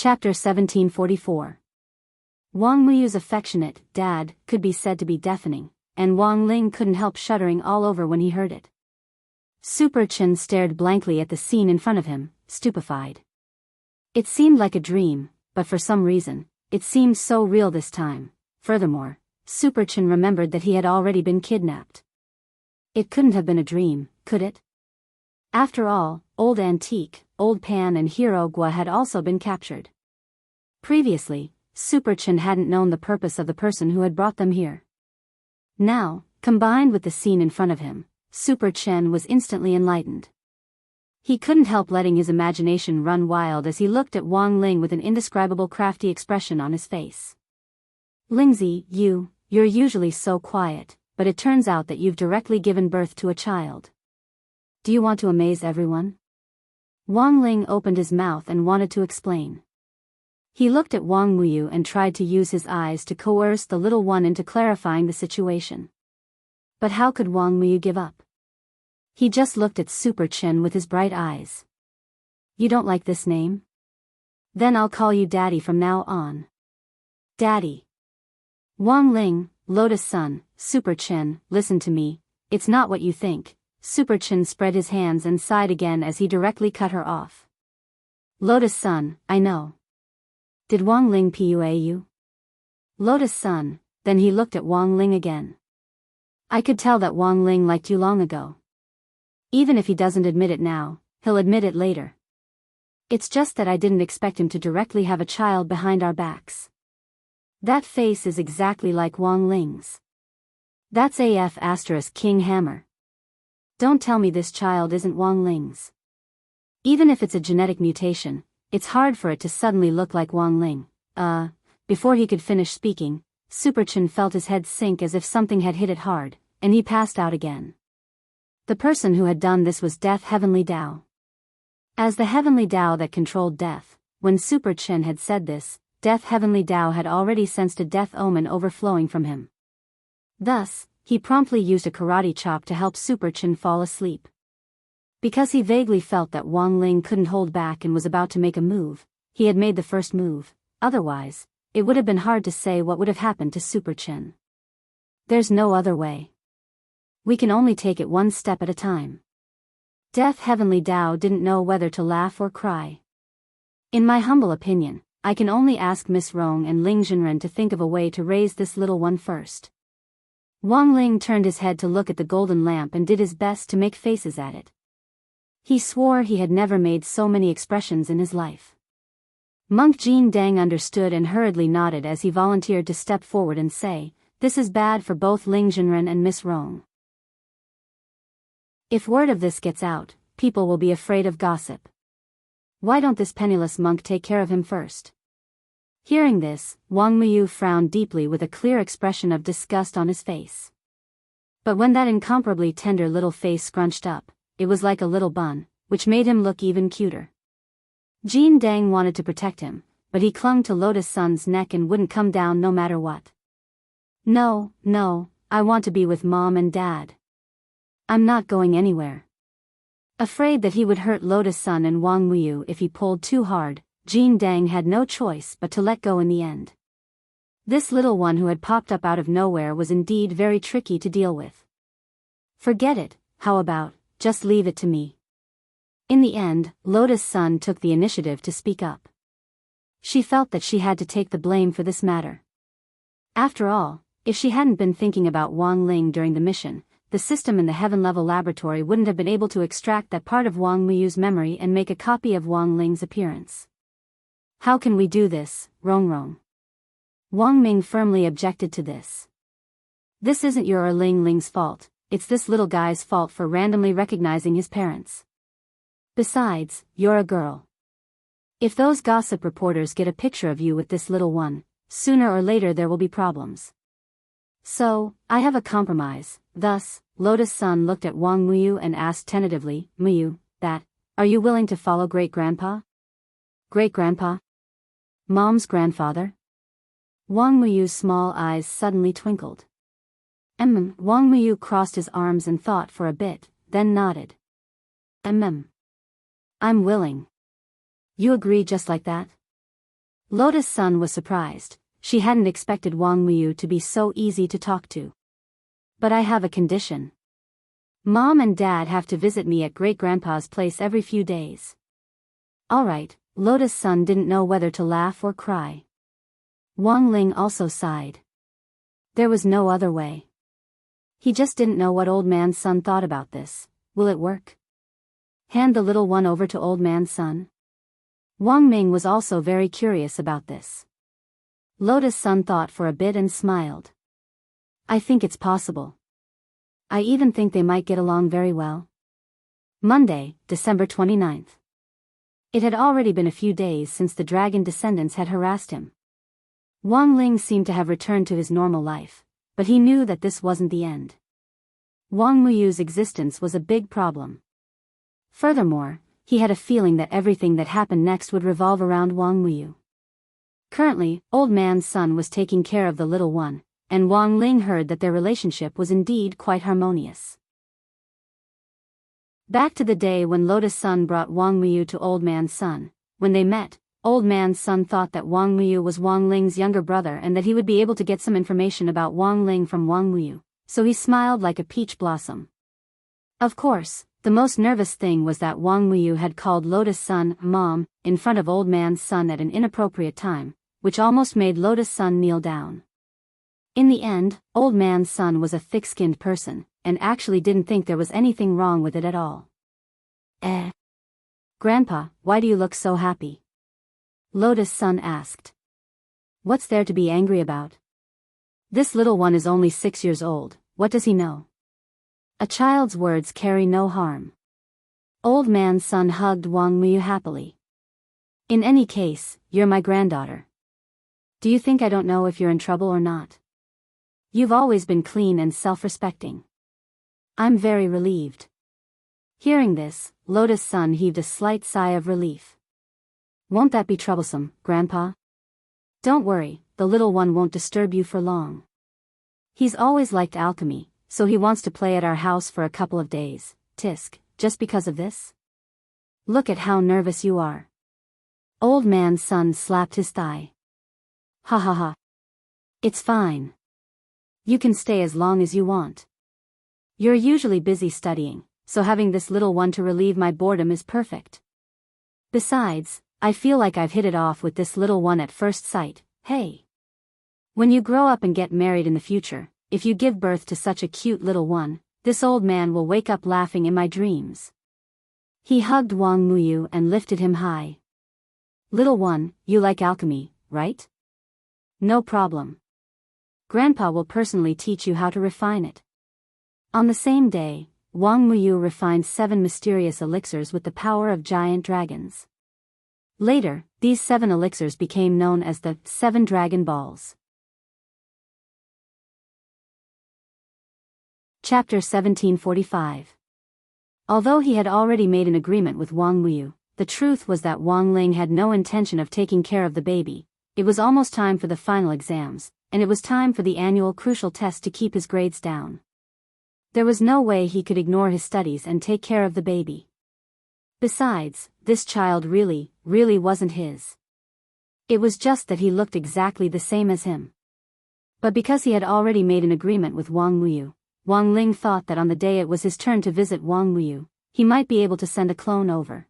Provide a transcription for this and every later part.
Chapter 1744. Wang Muyu's affectionate dad could be said to be deafening, and Wang Ling couldn't help shuddering all over when he heard it. Super Chen stared blankly at the scene in front of him, stupefied. It seemed like a dream, but for some reason, it seemed so real this time. Furthermore, Super Chen remembered that he had already been kidnapped. It couldn't have been a dream, could it? After all, Old Antique, Old Pan and Hero Gua had also been captured. Previously, Super Chen hadn't known the purpose of the person who had brought them here. Now, combined with the scene in front of him, Super Chen was instantly enlightened. He couldn't help letting his imagination run wild as he looked at Wang Ling with an indescribable crafty expression on his face. Lingzi, you're usually so quiet, but it turns out that you've directly given birth to a child. Do you want to amaze everyone? Wang Ling opened his mouth and wanted to explain. He looked at Wang Muyu and tried to use his eyes to coerce the little one into clarifying the situation. But how could Wang Muyu give up? He just looked at Super Chen with his bright eyes. You don't like this name? Then I'll call you Daddy from now on. Daddy. Wang Ling, Lotus Sun, Super Chen, listen to me, it's not what you think. Super Chen spread his hands and sighed again as he directly cut her off. Lotus Sun, I know. Did Wang Ling pua you? Lotus Sun, then he looked at Wang Ling again. I could tell that Wang Ling liked you long ago. Even if he doesn't admit it now, he'll admit it later. It's just that I didn't expect him to directly have a child behind our backs. That face is exactly like Wang Ling's. That's AF * King Hammer. Don't tell me this child isn't Wang Ling's. Even if it's a genetic mutation, it's hard for it to suddenly look like Wang Ling. Before he could finish speaking, Super Chen felt his head sink as if something had hit it hard, and he passed out again. The person who had done this was Death Heavenly Dao. As the Heavenly Dao that controlled death, when Super Chen had said this, Death Heavenly Dao had already sensed a death omen overflowing from him. Thus, he promptly used a karate chop to help Super Chen fall asleep. Because he vaguely felt that Wang Ling couldn't hold back and was about to make a move, he had made the first move. Otherwise, it would have been hard to say what would have happened to Super Chen. There's no other way. We can only take it one step at a time. Death Heavenly Dao didn't know whether to laugh or cry. In my humble opinion, I can only ask Miss Rong and Ling Jinren to think of a way to raise this little one first. Wang Ling turned his head to look at the golden lamp and did his best to make faces at it. He swore he had never made so many expressions in his life. Monk Jin Dang understood and hurriedly nodded as he volunteered to step forward and say, "This is bad for both Ling Jinren and Miss Rong. If word of this gets out, people will be afraid of gossip. Why don't this penniless monk take care of him first?" Hearing this, Wang Muyu frowned deeply with a clear expression of disgust on his face. But when that incomparably tender little face scrunched up, it was like a little bun, which made him look even cuter. Jin Dang wanted to protect him, but he clung to Lotus Sun's neck and wouldn't come down no matter what. No, I want to be with Mom and Dad. I'm not going anywhere. Afraid that he would hurt Lotus Sun and Wang Muyu if he pulled too hard, Jin Dang had no choice but to let go in the end. This little one who had popped up out of nowhere was indeed very tricky to deal with. Forget it, how about, just leave it to me. In the end, Lotus Sun took the initiative to speak up. She felt that she had to take the blame for this matter. After all, if she hadn't been thinking about Wang Ling during the mission, the system in the heaven-level laboratory wouldn't have been able to extract that part of Wang Muyu's memory and make a copy of Wang Ling's appearance. How can we do this, Rong? Wang Ming firmly objected to this. This isn't your or Ling Ling's fault, it's this little guy's fault for randomly recognizing his parents. Besides, you're a girl. If those gossip reporters get a picture of you with this little one, sooner or later there will be problems. So, I have a compromise. Thus, Lotus Sun looked at Wang Muyu and asked tentatively, "Muyu, are you willing to follow great-grandpa?" Great-grandpa? Mom's grandfather? Wang Muyu's small eyes suddenly twinkled. Wang Muyu crossed his arms and thought for a bit, then nodded. I'm willing. You agree just like that? Lotus Sun was surprised. She hadn't expected Wang Muyu to be so easy to talk to. But I have a condition. Mom and Dad have to visit me at Great-Grandpa's place every few days. Alright, Lotus Sun didn't know whether to laugh or cry. Wang Ling also sighed. There was no other way. He just didn't know what Old Man Sun thought about this. Will it work? Hand the little one over to Old Man Sun? Wang Ming was also very curious about this. Lotus Sun thought for a bit and smiled. I think it's possible. I even think they might get along very well. Monday, December 29th. It had already been a few days since the dragon descendants had harassed him. Wang Ling seemed to have returned to his normal life, but he knew that this wasn't the end. Wang Muyu's existence was a big problem. Furthermore, he had a feeling that everything that happened next would revolve around Wang Muyu. Currently, Old Man Sun was taking care of the little one, and Wang Ling heard that their relationship was indeed quite harmonious. Back to the day when Lotus Sun brought Wang Muyu to Old Man Sun. When they met, Old Man Sun thought that Wang Muyu was Wang Ling's younger brother and that he would be able to get some information about Wang Ling from Wang Muyu, so he smiled like a peach blossom. Of course, the most nervous thing was that Wang Muyu had called Lotus Sun Mom in front of Old Man Sun at an inappropriate time, which almost made Lotus Sun kneel down. In the end, Old Man Sun was a thick-skinned person, and actually didn't think there was anything wrong with it at all. Grandpa, why do you look so happy? Lotus Sun asked. What's there to be angry about? This little one is only 6 years old, what does he know? A child's words carry no harm. Old Man Sun hugged Wang Muyu happily. In any case, you're my granddaughter. Do you think I don't know if you're in trouble or not? You've always been clean and self-respecting. I'm very relieved. Hearing this, Lotus Sun heaved a slight sigh of relief. Won't that be troublesome, Grandpa? Don't worry, the little one won't disturb you for long. He's always liked alchemy, so he wants to play at our house for a couple of days. Tisk, just because of this? Look at how nervous you are. Old Man Sun slapped his thigh. Ha ha ha. It's fine. You can stay as long as you want. You're usually busy studying, so having this little one to relieve my boredom is perfect. Besides, I feel like I've hit it off with this little one at first sight. Hey. When you grow up and get married in the future, if you give birth to such a cute little one, this old man will wake up laughing in my dreams. He hugged Wang Muyu and lifted him high. Little one, you like alchemy, right? No problem. Grandpa will personally teach you how to refine it. On the same day, Wang Muyu refined 7 mysterious elixirs with the power of giant dragons. Later, these 7 elixirs became known as the 7 Dragon Balls. Chapter 1745. Although he had already made an agreement with Wang Muyu, the truth was that Wang Ling had no intention of taking care of the baby. It was almost time for the final exams, and it was time for the annual crucial test to keep his grades down. There was no way he could ignore his studies and take care of the baby. Besides, this child really wasn't his. It was just that he looked exactly the same as him. But because he had already made an agreement with Wang Muyu, Wang Ling thought that on the day it was his turn to visit Wang Muyu, he might be able to send a clone over.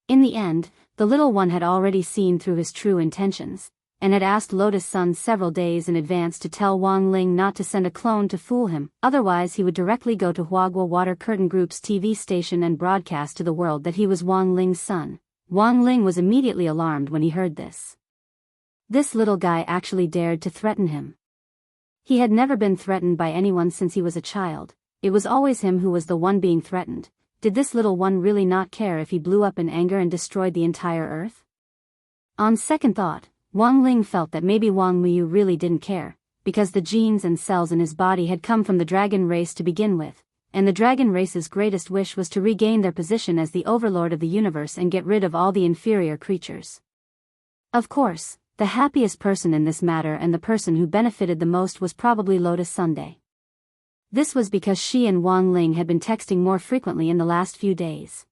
In the end, the little one had already seen through his true intentions, and had asked Lotus Sun several days in advance to tell Wang Ling not to send a clone to fool him, otherwise he would directly go to Huagua Water Curtain Group's TV station and broadcast to the world that he was Wang Ling's son. Wang Ling was immediately alarmed when he heard this. This little guy actually dared to threaten him. He had never been threatened by anyone since he was a child. It was always him who was the one being threatened. Did this little one really not care if he blew up in anger and destroyed the entire earth? On second thought, Wang Ling felt that maybe Wang Muyu really didn't care, because the genes and cells in his body had come from the dragon race to begin with, and the dragon race's greatest wish was to regain their position as the overlord of the universe and get rid of all the inferior creatures. Of course, the happiest person in this matter and the person who benefited the most was probably Lotus Sunday. This was because she and Wang Ling had been texting more frequently in the last few days.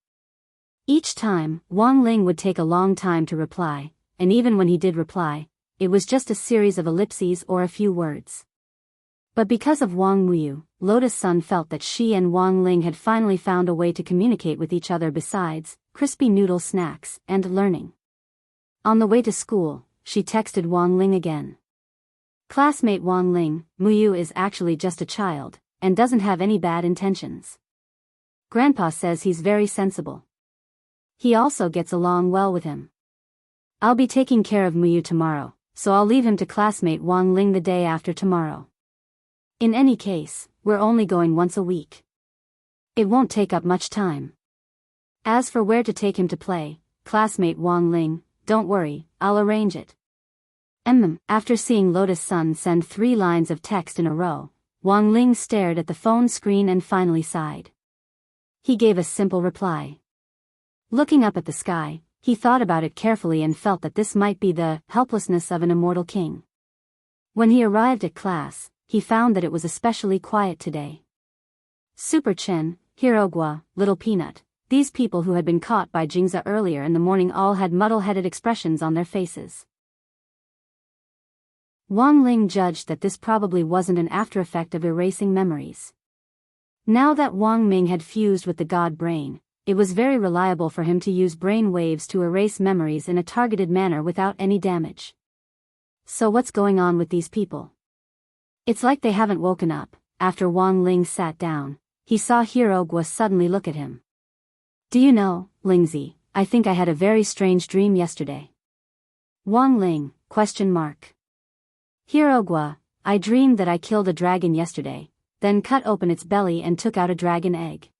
Each time, Wang Ling would take a long time to reply, and even when he did reply, it was just a series of ellipses or a few words. But because of Wang Muyu, Lotus Sun felt that she and Wang Ling had finally found a way to communicate with each other besides crispy noodle snacks and learning. On the way to school, she texted Wang Ling again. Classmate Wang Ling, Muyu is actually just a child, and doesn't have any bad intentions. Grandpa says he's very sensible. He also gets along well with him. I'll be taking care of Muyu tomorrow, so I'll leave him to classmate Wang Ling the day after tomorrow. In any case, we're only going once a week. It won't take up much time. As for where to take him to play, classmate Wang Ling, don't worry, I'll arrange it. After seeing Lotus Sun send 3 lines of text in a row, Wang Ling stared at the phone screen and finally sighed. He gave a simple reply. Looking up at the sky, he thought about it carefully and felt that this might be the helplessness of an immortal king. When he arrived at class, he found that it was especially quiet today. Super Chen, Hirogwa, Little Peanut, these people who had been caught by Jingza earlier in the morning all had muddle-headed expressions on their faces. Wang Ling judged that this probably wasn't an after-effect of erasing memories. Now that Wang Ming had fused with the god brain, it was very reliable for him to use brain waves to erase memories in a targeted manner without any damage. So what's going on with these people? It's like they haven't woken up. After Wang Ling sat down, he saw Hirogwa suddenly look at him. Do you know, Lingzi, I think I had a very strange dream yesterday. Wang Ling, ? Hirogwa, I dreamed that I killed a dragon yesterday, then cut open its belly and took out a dragon egg.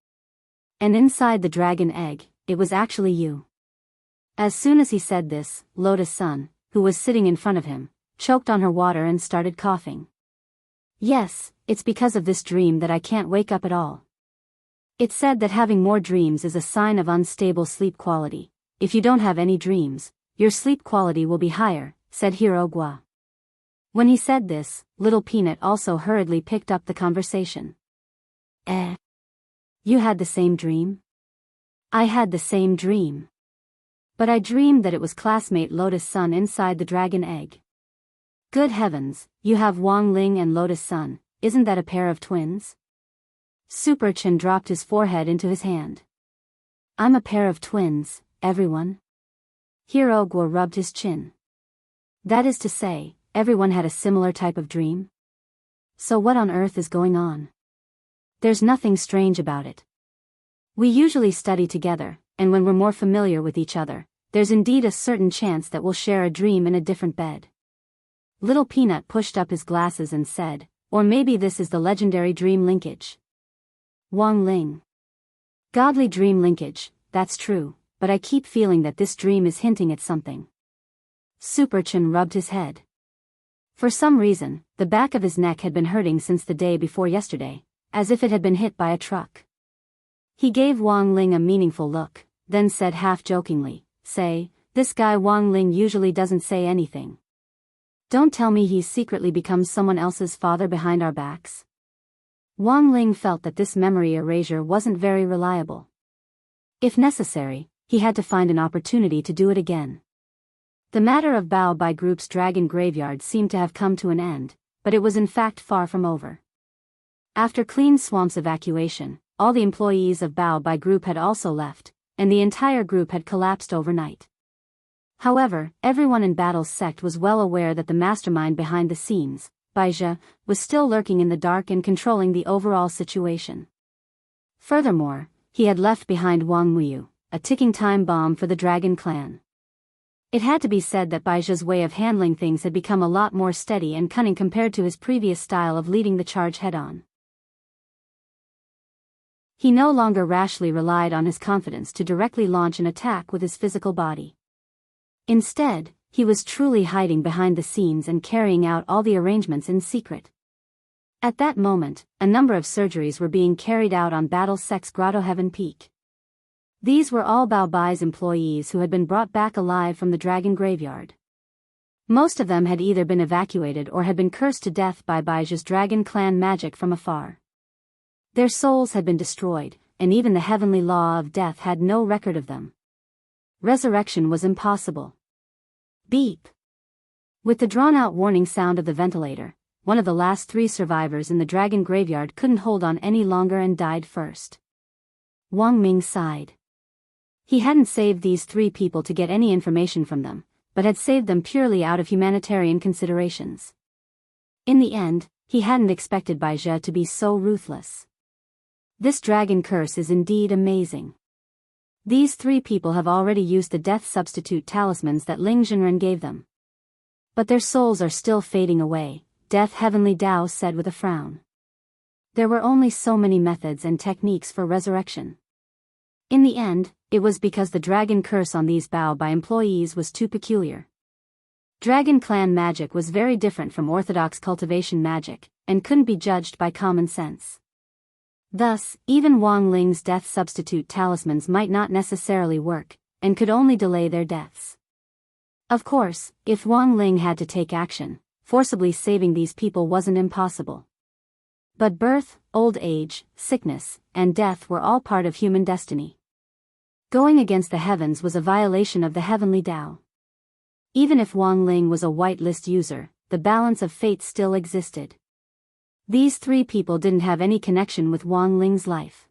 And inside the dragon egg, it was actually you. As soon as he said this, Lotus Sun, who was sitting in front of him, choked on her water and started coughing. Yes, it's because of this dream that I can't wake up at all. It's said that having more dreams is a sign of unstable sleep quality. If you don't have any dreams, your sleep quality will be higher, said Hirogwa. When he said this, Little Peanut also hurriedly picked up the conversation. You had the same dream? I had the same dream. But I dreamed that it was classmate Lotus Sun inside the dragon egg. Good heavens, you have Wang Ling and Lotus Sun, isn't that a pair of twins? Super Chen dropped his forehead into his hand. I'm a pair of twins, everyone. Hirogwa rubbed his chin. That is to say, everyone had a similar type of dream? So what on earth is going on? There's nothing strange about it. We usually study together, and when we're more familiar with each other, there's indeed a certain chance that we'll share a dream in a different bed. Little Peanut pushed up his glasses and said, or maybe this is the legendary dream linkage. Wang Ling. Godly dream linkage, that's true, but I keep feeling that this dream is hinting at something. Super Chen rubbed his head. For some reason, the back of his neck had been hurting since the day before yesterday, as if it had been hit by a truck. He gave Wang Ling a meaningful look, then said half-jokingly, Say, this guy Wang Ling usually doesn't say anything. Don't tell me he's secretly become someone else's father behind our backs. Wang Ling felt that this memory erasure wasn't very reliable. If necessary, he had to find an opportunity to do it again. The matter of Bao Bai Group's dragon graveyard seemed to have come to an end, but it was in fact far from over. After Clean Swamp's evacuation, all the employees of Bao Bai Group had also left, and the entire group had collapsed overnight. However, everyone in Battle's sect was well aware that the mastermind behind the scenes, Baizha, was still lurking in the dark and controlling the overall situation. Furthermore, he had left behind Wang Muyu, a ticking time bomb for the Dragon Clan. It had to be said that Baizha's way of handling things had become a lot more steady and cunning compared to his previous style of leading the charge head-on. He no longer rashly relied on his confidence to directly launch an attack with his physical body. Instead, he was truly hiding behind the scenes and carrying out all the arrangements in secret. At that moment, a number of surgeries were being carried out on Battle Sect's Grotto Heaven Peak. These were all Bao Bai's employees who had been brought back alive from the dragon graveyard. Most of them had either been evacuated or had been cursed to death by Baizha's dragon clan magic from afar. Their souls had been destroyed, and even the heavenly law of death had no record of them. Resurrection was impossible. Beep. With the drawn-out warning sound of the ventilator, one of the last 3 survivors in the dragon graveyard couldn't hold on any longer and died first. Wang Ming sighed. He hadn't saved these 3 people to get any information from them, but had saved them purely out of humanitarian considerations. In the end, he hadn't expected Bai Zhe to be so ruthless. This dragon curse is indeed amazing. These 3 people have already used the death substitute talismans that Ling Zhenren gave them. But their souls are still fading away, Death Heavenly Tao said with a frown. There were only so many methods and techniques for resurrection. In the end, it was because the dragon curse on these Bao Bai employees was too peculiar. Dragon clan magic was very different from orthodox cultivation magic, and couldn't be judged by common sense. Thus, even Wang Ling's death substitute talismans might not necessarily work, and could only delay their deaths. Of course, if Wang Ling had to take action, forcibly saving these people wasn't impossible. But birth, old age, sickness, and death were all part of human destiny. Going against the heavens was a violation of the heavenly Tao. Even if Wang Ling was a whitelist user, the balance of fate still existed. These 3 people didn't have any connection with Wang Ling's life.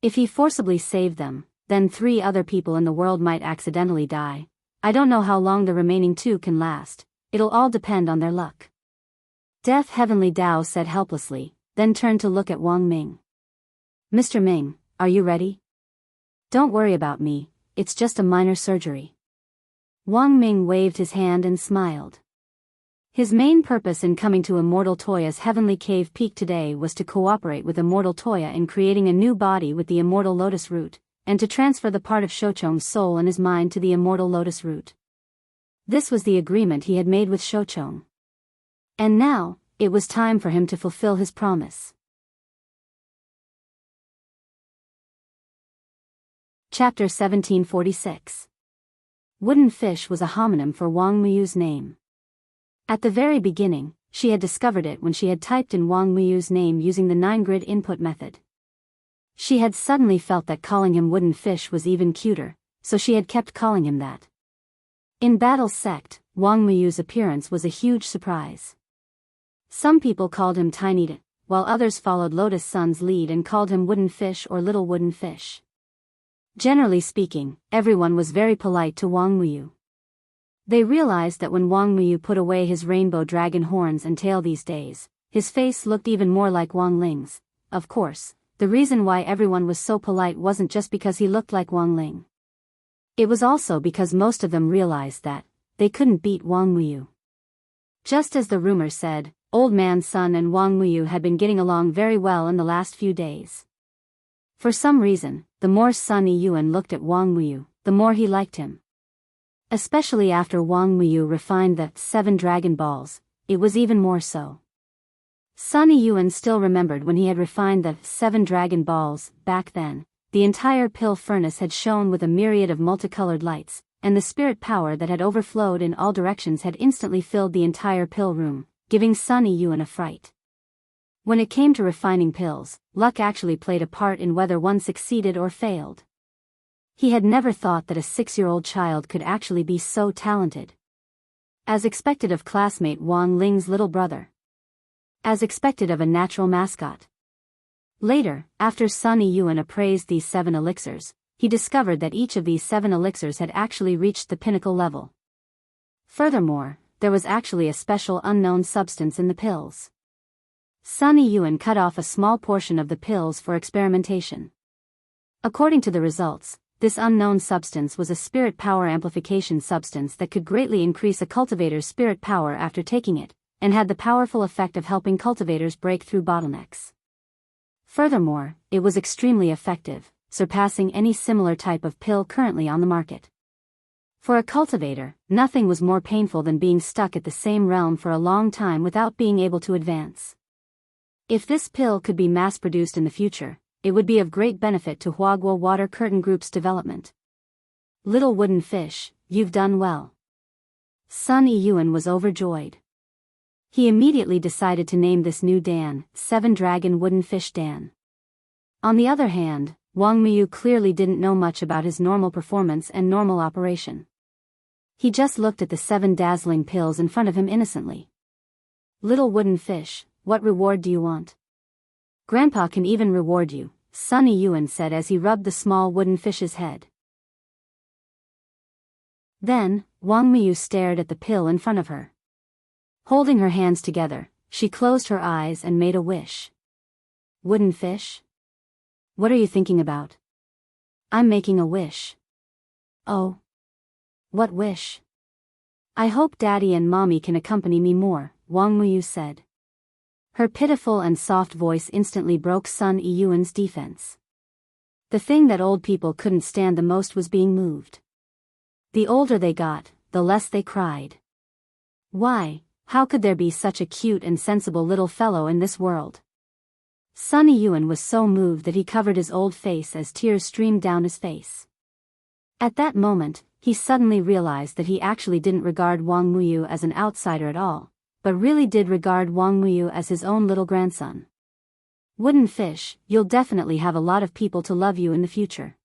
If he forcibly saved them, then 3 other people in the world might accidentally die. I don't know how long the remaining 2 can last, it'll all depend on their luck. Death Heavenly Tao said helplessly, then turned to look at Wang Ming. Mr. Ming, are you ready? Don't worry about me, it's just a minor surgery. Wang Ming waved his hand and smiled. His main purpose in coming to Immortal Toya's Heavenly Cave Peak today was to cooperate with Immortal Toya in creating a new body with the Immortal Lotus Root, and to transfer the part of Shouchong's soul and his mind to the Immortal Lotus Root. This was the agreement he had made with Shouchong. And now, it was time for him to fulfill his promise. Chapter 1746. Wooden fish was a homonym for Wang Muyu's name. At the very beginning, she had discovered it when she had typed in Wang Muyu's name using the 9-grid input method. She had suddenly felt that calling him Wooden Fish was even cuter, so she had kept calling him that. In Battle's sect, Wang Muyu's appearance was a huge surprise. Some people called him Tiny D, while others followed Lotus Sun's lead and called him Wooden Fish or Little Wooden Fish. Generally speaking, everyone was very polite to Wang Muyu. They realized that when Wang Muyu put away his rainbow dragon horns and tail these days, his face looked even more like Wang Ling's. Of course, the reason why everyone was so polite wasn't just because he looked like Wang Ling. It was also because most of them realized that they couldn't beat Wang Muyu. Just as the rumor said, Old Man Sun and Wang Muyu had been getting along very well in the last few days. For some reason, the more Sun Yiyuan looked at Wang Muyu, the more he liked him. Especially after Wang Muyu refined the 7 Dragon Balls, it was even more so. Sun Yiyuan still remembered when he had refined the 7 Dragon Balls. Back then, the entire pill furnace had shone with a myriad of multicolored lights, and the spirit power that had overflowed in all directions had instantly filled the entire pill room, giving Sun Yiyuan a fright. When it came to refining pills, luck actually played a part in whether one succeeded or failed. He had never thought that a 6-year-old child could actually be so talented. As expected of classmate Wang Ling's little brother. As expected of a natural mascot. Later, after Sun Yiyuan appraised these 7 elixirs, he discovered that each of these 7 elixirs had actually reached the pinnacle level. Furthermore, there was actually a special unknown substance in the pills. Sun Yiyuan cut off a small portion of the pills for experimentation. According to the results, this unknown substance was a spirit power amplification substance that could greatly increase a cultivator's spirit power after taking it, and had the powerful effect of helping cultivators break through bottlenecks. Furthermore, it was extremely effective, surpassing any similar type of pill currently on the market. For a cultivator, nothing was more painful than being stuck at the same realm for a long time without being able to advance. If this pill could be mass-produced in the future, it would be of great benefit to Huaguo Water Curtain Group's development. Little Wooden Fish, you've done well. Sun Yiyuan was overjoyed. He immediately decided to name this new Dan, 7 Dragon Wooden Fish Dan. On the other hand, Wang Muyu clearly didn't know much about his normal performance and normal operation. He just looked at the 7 dazzling pills in front of him innocently. Little wooden fish, what reward do you want? Grandpa can even reward you, Sunny Yuan said as he rubbed the small wooden fish's head. Then, Wang Miyu stared at the pill in front of her. Holding her hands together, she closed her eyes and made a wish. Wooden fish? What are you thinking about? I'm making a wish. Oh. What wish? I hope Daddy and Mommy can accompany me more, Wang Miyu said. Her pitiful and soft voice instantly broke Sun Yuan's defense. The thing that old people couldn't stand the most was being moved. The older they got, the less they cried. Why, how could there be such a cute and sensible little fellow in this world? Sun Yuan was so moved that he covered his old face as tears streamed down his face. At that moment, he suddenly realized that he actually didn't regard Wang Miyu as an outsider at all, but really did regard Wang Miyu as his own little grandson. Wooden fish, you'll definitely have a lot of people to love you in the future.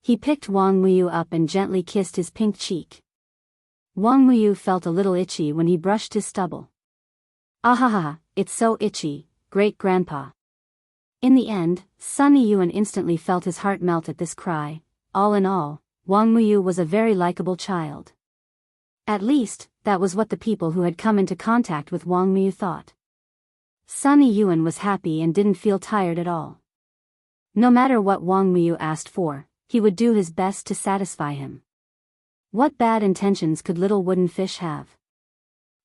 He picked Wang Miyu up and gently kissed his pink cheek. Wang Miyu felt a little itchy when he brushed his stubble. Ahaha, it's so itchy, great grandpa. In the end, Sunny Yuan instantly felt his heart melt at this cry. All in all, Wang Miyu was a very likable child. At least, that was what the people who had come into contact with Wang Miyu thought. Sunny Yuan was happy and didn't feel tired at all. No matter what Wang Miyu asked for, he would do his best to satisfy him. What bad intentions could little wooden fish have?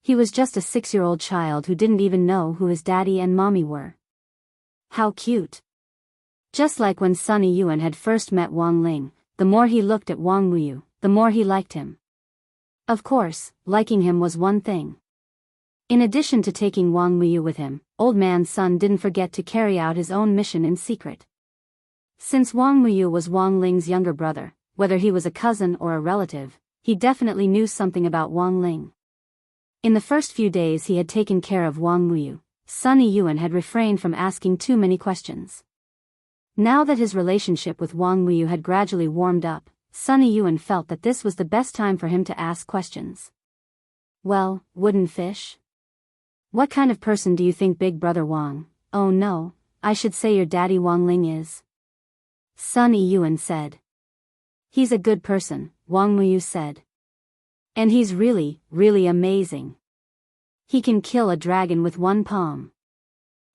He was just a 6-year-old child who didn't even know who his daddy and mommy were. How cute. Just like when Sunny Yuan had first met Wang Ling, the more he looked at Wang Miyu, the more he liked him. Of course, liking him was one thing. In addition to taking Wang Miyu with him, Old Man Sun didn't forget to carry out his own mission in secret. Since Wang Miyu was Wang Ling's younger brother, whether he was a cousin or a relative, he definitely knew something about Wang Ling. In the first few days he had taken care of Wang Miyu, Sunny Yuan had refrained from asking too many questions. Now that his relationship with Wang Miyu had gradually warmed up, Sunny Yuan felt that this was the best time for him to ask questions. Well, wooden fish? What kind of person do you think Big Brother Wang, oh no, I should say your daddy Wang Ling is? Sunny Yuan said. He's a good person, Wang Miyu said. And he's really, really amazing. He can kill a dragon with one palm.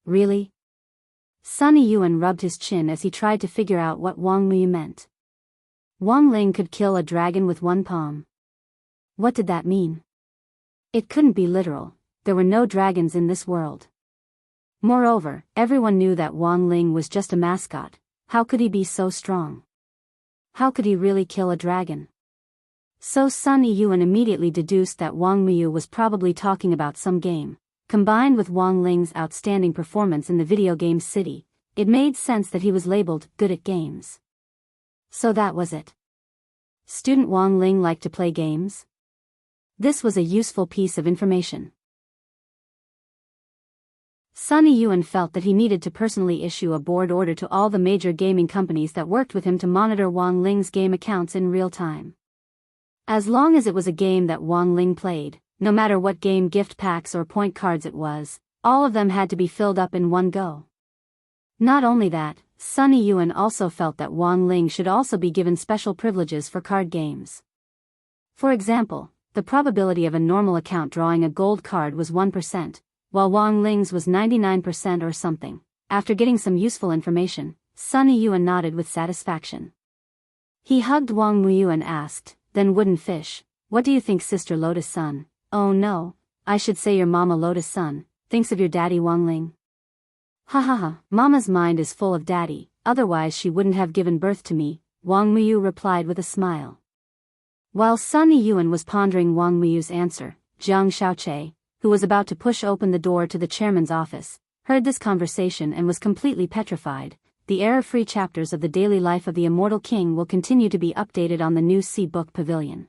Really? Sunny Yuan rubbed his chin as he tried to figure out what Wang Miyu meant. Wang Ling could kill a dragon with one palm. What did that mean? It couldn't be literal, there were no dragons in this world. Moreover, everyone knew that Wang Ling was just a mascot. How could he be so strong? How could he really kill a dragon? So Sunny Yuan immediately deduced that Wang Miyu was probably talking about some game. Combined with Wang Ling's outstanding performance in the video game City, it made sense that he was labeled good at games. So that was it. Student Wang Ling liked to play games? This was a useful piece of information. Sunny Yuan felt that he needed to personally issue a board order to all the major gaming companies that worked with him to monitor Wang Ling's game accounts in real time. As long as it was a game that Wang Ling played, no matter what game gift packs or point cards it was, all of them had to be filled up in one go. Not only that, Sunny Yuan also felt that Wang Ling should also be given special privileges for card games. For example, the probability of a normal account drawing a gold card was 1%, while Wang Ling's was 99% or something. After getting some useful information, Sunny Yuan nodded with satisfaction. He hugged Wang Miyu and asked, then wooden fish, what do you think Sister Lotus Sun, oh no, I should say your Mama Lotus Sun, thinks of your daddy Wang Ling? Ha ha ha, Mama's mind is full of daddy, otherwise she wouldn't have given birth to me, Wang Miyu replied with a smile. While Sunny Yuan was pondering Wang Miyu's answer, Jiang Xiaoche, who was about to push open the door to the chairman's office, heard this conversation and was completely petrified. The error-free chapters of the daily life of the Immortal King will continue to be updated on the new C-Book Pavilion.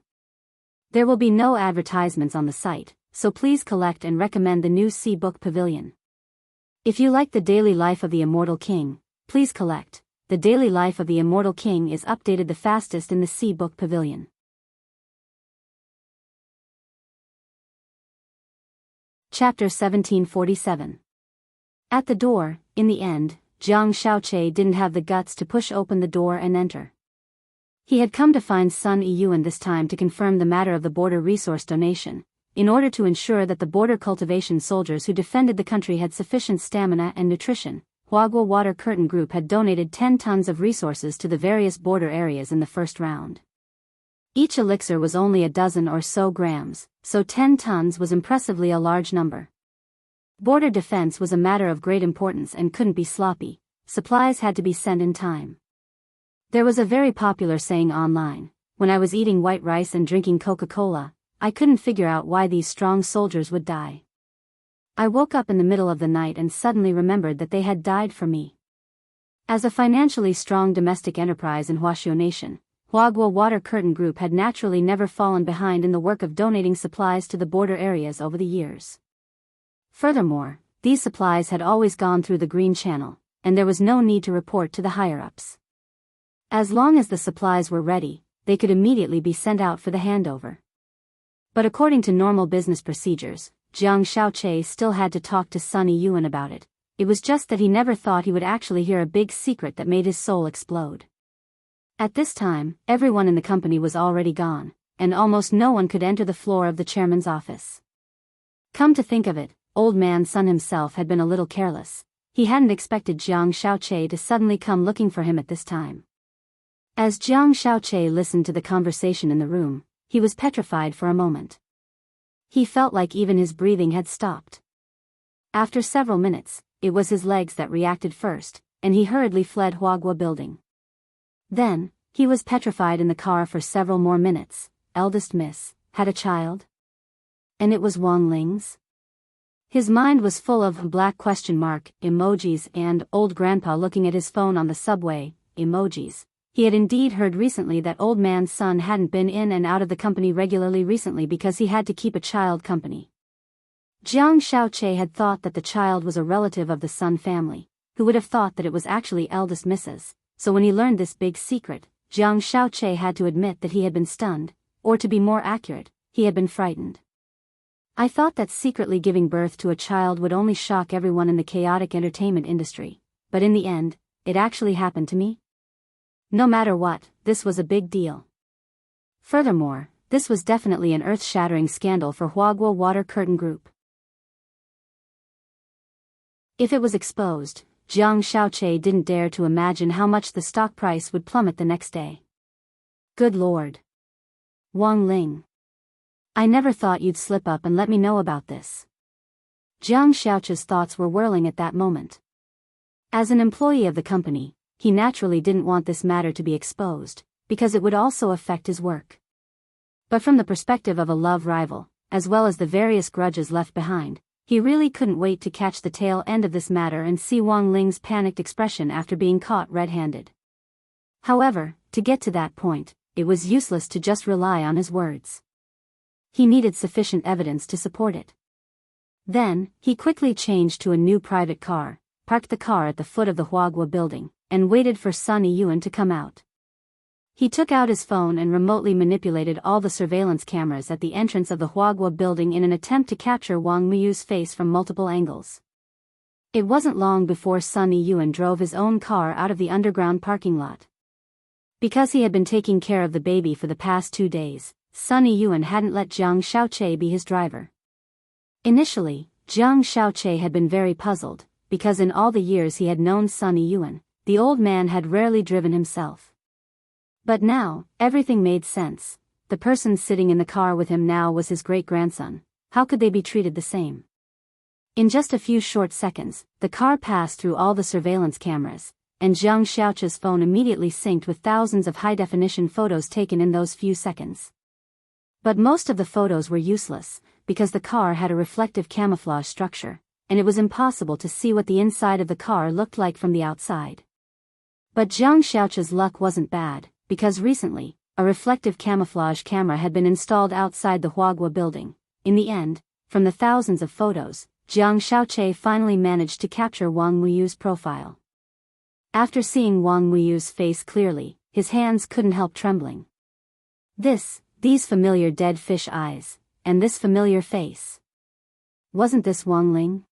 There will be no advertisements on the site, so please collect and recommend the new C-Book Pavilion. If you like the daily life of the Immortal King, please collect. The daily life of the Immortal King is updated the fastest in the C-Book Pavilion. Chapter 1747. At the door, in the end, Jiang Xiaoqie didn't have the guts to push open the door and enter. He had come to find Sun Yiyuan this time to confirm the matter of the border resource donation, in order to ensure that the border cultivation soldiers who defended the country had sufficient stamina and nutrition. Huaguo Water Curtain Group had donated 10 tons of resources to the various border areas in the first round. Each elixir was only a dozen or so grams, so 10 tons was impressively a large number. Border defense was a matter of great importance and couldn't be sloppy. Supplies had to be sent in time. There was a very popular saying online: when I was eating white rice and drinking Coca-Cola, I couldn't figure out why these strong soldiers would die. I woke up in the middle of the night and suddenly remembered that they had died for me. As a financially strong domestic enterprise in Huaxiu Nation, Huaguo Water Curtain Group had naturally never fallen behind in the work of donating supplies to the border areas over the years. Furthermore, these supplies had always gone through the Green Channel, and there was no need to report to the higher-ups. As long as the supplies were ready, they could immediately be sent out for the handover. But according to normal business procedures, Jiang Xiaoqie still had to talk to Sun Yiyuan about it. It was just that he never thought he would actually hear a big secret that made his soul explode. At this time, everyone in the company was already gone, and almost no one could enter the floor of the chairman's office. Come to think of it, old man Sun himself had been a little careless. He hadn't expected Jiang Xiaoqie to suddenly come looking for him at this time. As Jiang Xiaoqie listened to the conversation in the room, he was petrified for a moment. He felt like even his breathing had stopped. After several minutes, it was his legs that reacted first, and he hurriedly fled Huaguo building. Then, he was petrified in the car for several more minutes. Eldest miss, had a child? And it was Wang Ling's? His mind was full of black question mark emojis and old grandpa looking at his phone on the subway emojis. He had indeed heard recently that old man Sun hadn't been in and out of the company regularly recently because he had to keep a child company. Jiang Xiaoqie had thought that the child was a relative of the Sun family, who would have thought that it was actually eldest Mrs. So when he learned this big secret, Jiang Xiaoqie had to admit that he had been stunned, or to be more accurate, he had been frightened. I thought that secretly giving birth to a child would only shock everyone in the chaotic entertainment industry, but in the end, it actually happened to me. No matter what, this was a big deal. Furthermore, this was definitely an earth-shattering scandal for Huaguo Water Curtain Group. If it was exposed, Jiang Xiaoqie didn't dare to imagine how much the stock price would plummet the next day. Good Lord. Wang Ling. I never thought you'd slip up and let me know about this. Jiang Xiaoqie's thoughts were whirling at that moment. As an employee of the company, he naturally didn't want this matter to be exposed, because it would also affect his work. But from the perspective of a love rival, as well as the various grudges left behind, he really couldn't wait to catch the tail end of this matter and see Wang Ling's panicked expression after being caught red-handed. However, to get to that point, it was useless to just rely on his words. He needed sufficient evidence to support it. Then, he quickly changed to a new private car, parked the car at the foot of the Huaguo building, and waited for Sun Yiyuan to come out. He took out his phone and remotely manipulated all the surveillance cameras at the entrance of the Huaguo building in an attempt to capture Wang Muyu's face from multiple angles. It wasn't long before Sun Yiyuan drove his own car out of the underground parking lot. Because he had been taking care of the baby for the past 2 days, Sun Yiyuan hadn't let Jiang Xiaoqie be his driver. Initially, Jiang Xiaoqie had been very puzzled, because in all the years he had known Sun Yiyuan, the old man had rarely driven himself. But now, everything made sense. The person sitting in the car with him now was his great-grandson. How could they be treated the same? In just a few short seconds, the car passed through all the surveillance cameras, and Jiang Xiaoqie's phone immediately synced with thousands of high-definition photos taken in those few seconds. But most of the photos were useless, because the car had a reflective camouflage structure, and it was impossible to see what the inside of the car looked like from the outside. But Jiang Xiaoqie's luck wasn't bad, because recently, a reflective camouflage camera had been installed outside the Huaguo building. In the end, from the thousands of photos, Jiang Xiaoqie finally managed to capture Wang Muyu's profile. After seeing Wang Muyu's face clearly, his hands couldn't help trembling. These familiar dead fish eyes, and this familiar face. Wasn't this Wang Ling?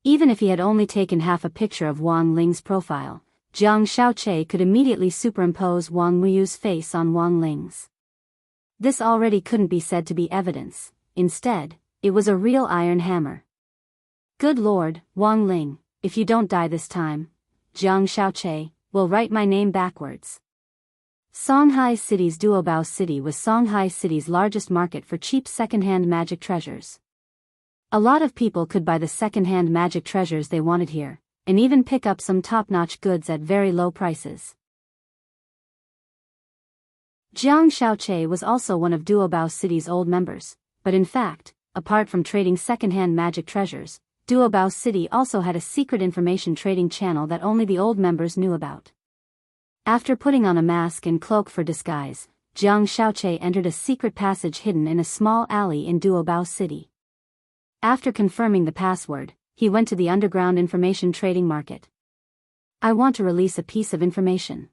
Even if he had only taken half a picture of Wang Ling's profile, Jiang Xiaoqi could immediately superimpose Wang Muyu's face on Wang Ling's. This already couldn't be said to be evidence. Instead, it was a real iron hammer. Good Lord, Wang Ling, if you don't die this time, Jiang Xiaoqi will write my name backwards. Songhai City's Duobao City was Songhai City's largest market for cheap second-hand magic treasures. A lot of people could buy the second-hand magic treasures they wanted here, and even pick up some top-notch goods at very low prices. Jiang Xiaoqi was also one of Duobao City's old members, but in fact, apart from trading second-hand magic treasures, Duobao City also had a secret information trading channel that only the old members knew about. After putting on a mask and cloak for disguise, Jiang Xiaoqi entered a secret passage hidden in a small alley in Duobao City. After confirming the password, he went to the underground information trading market. I want to release a piece of information,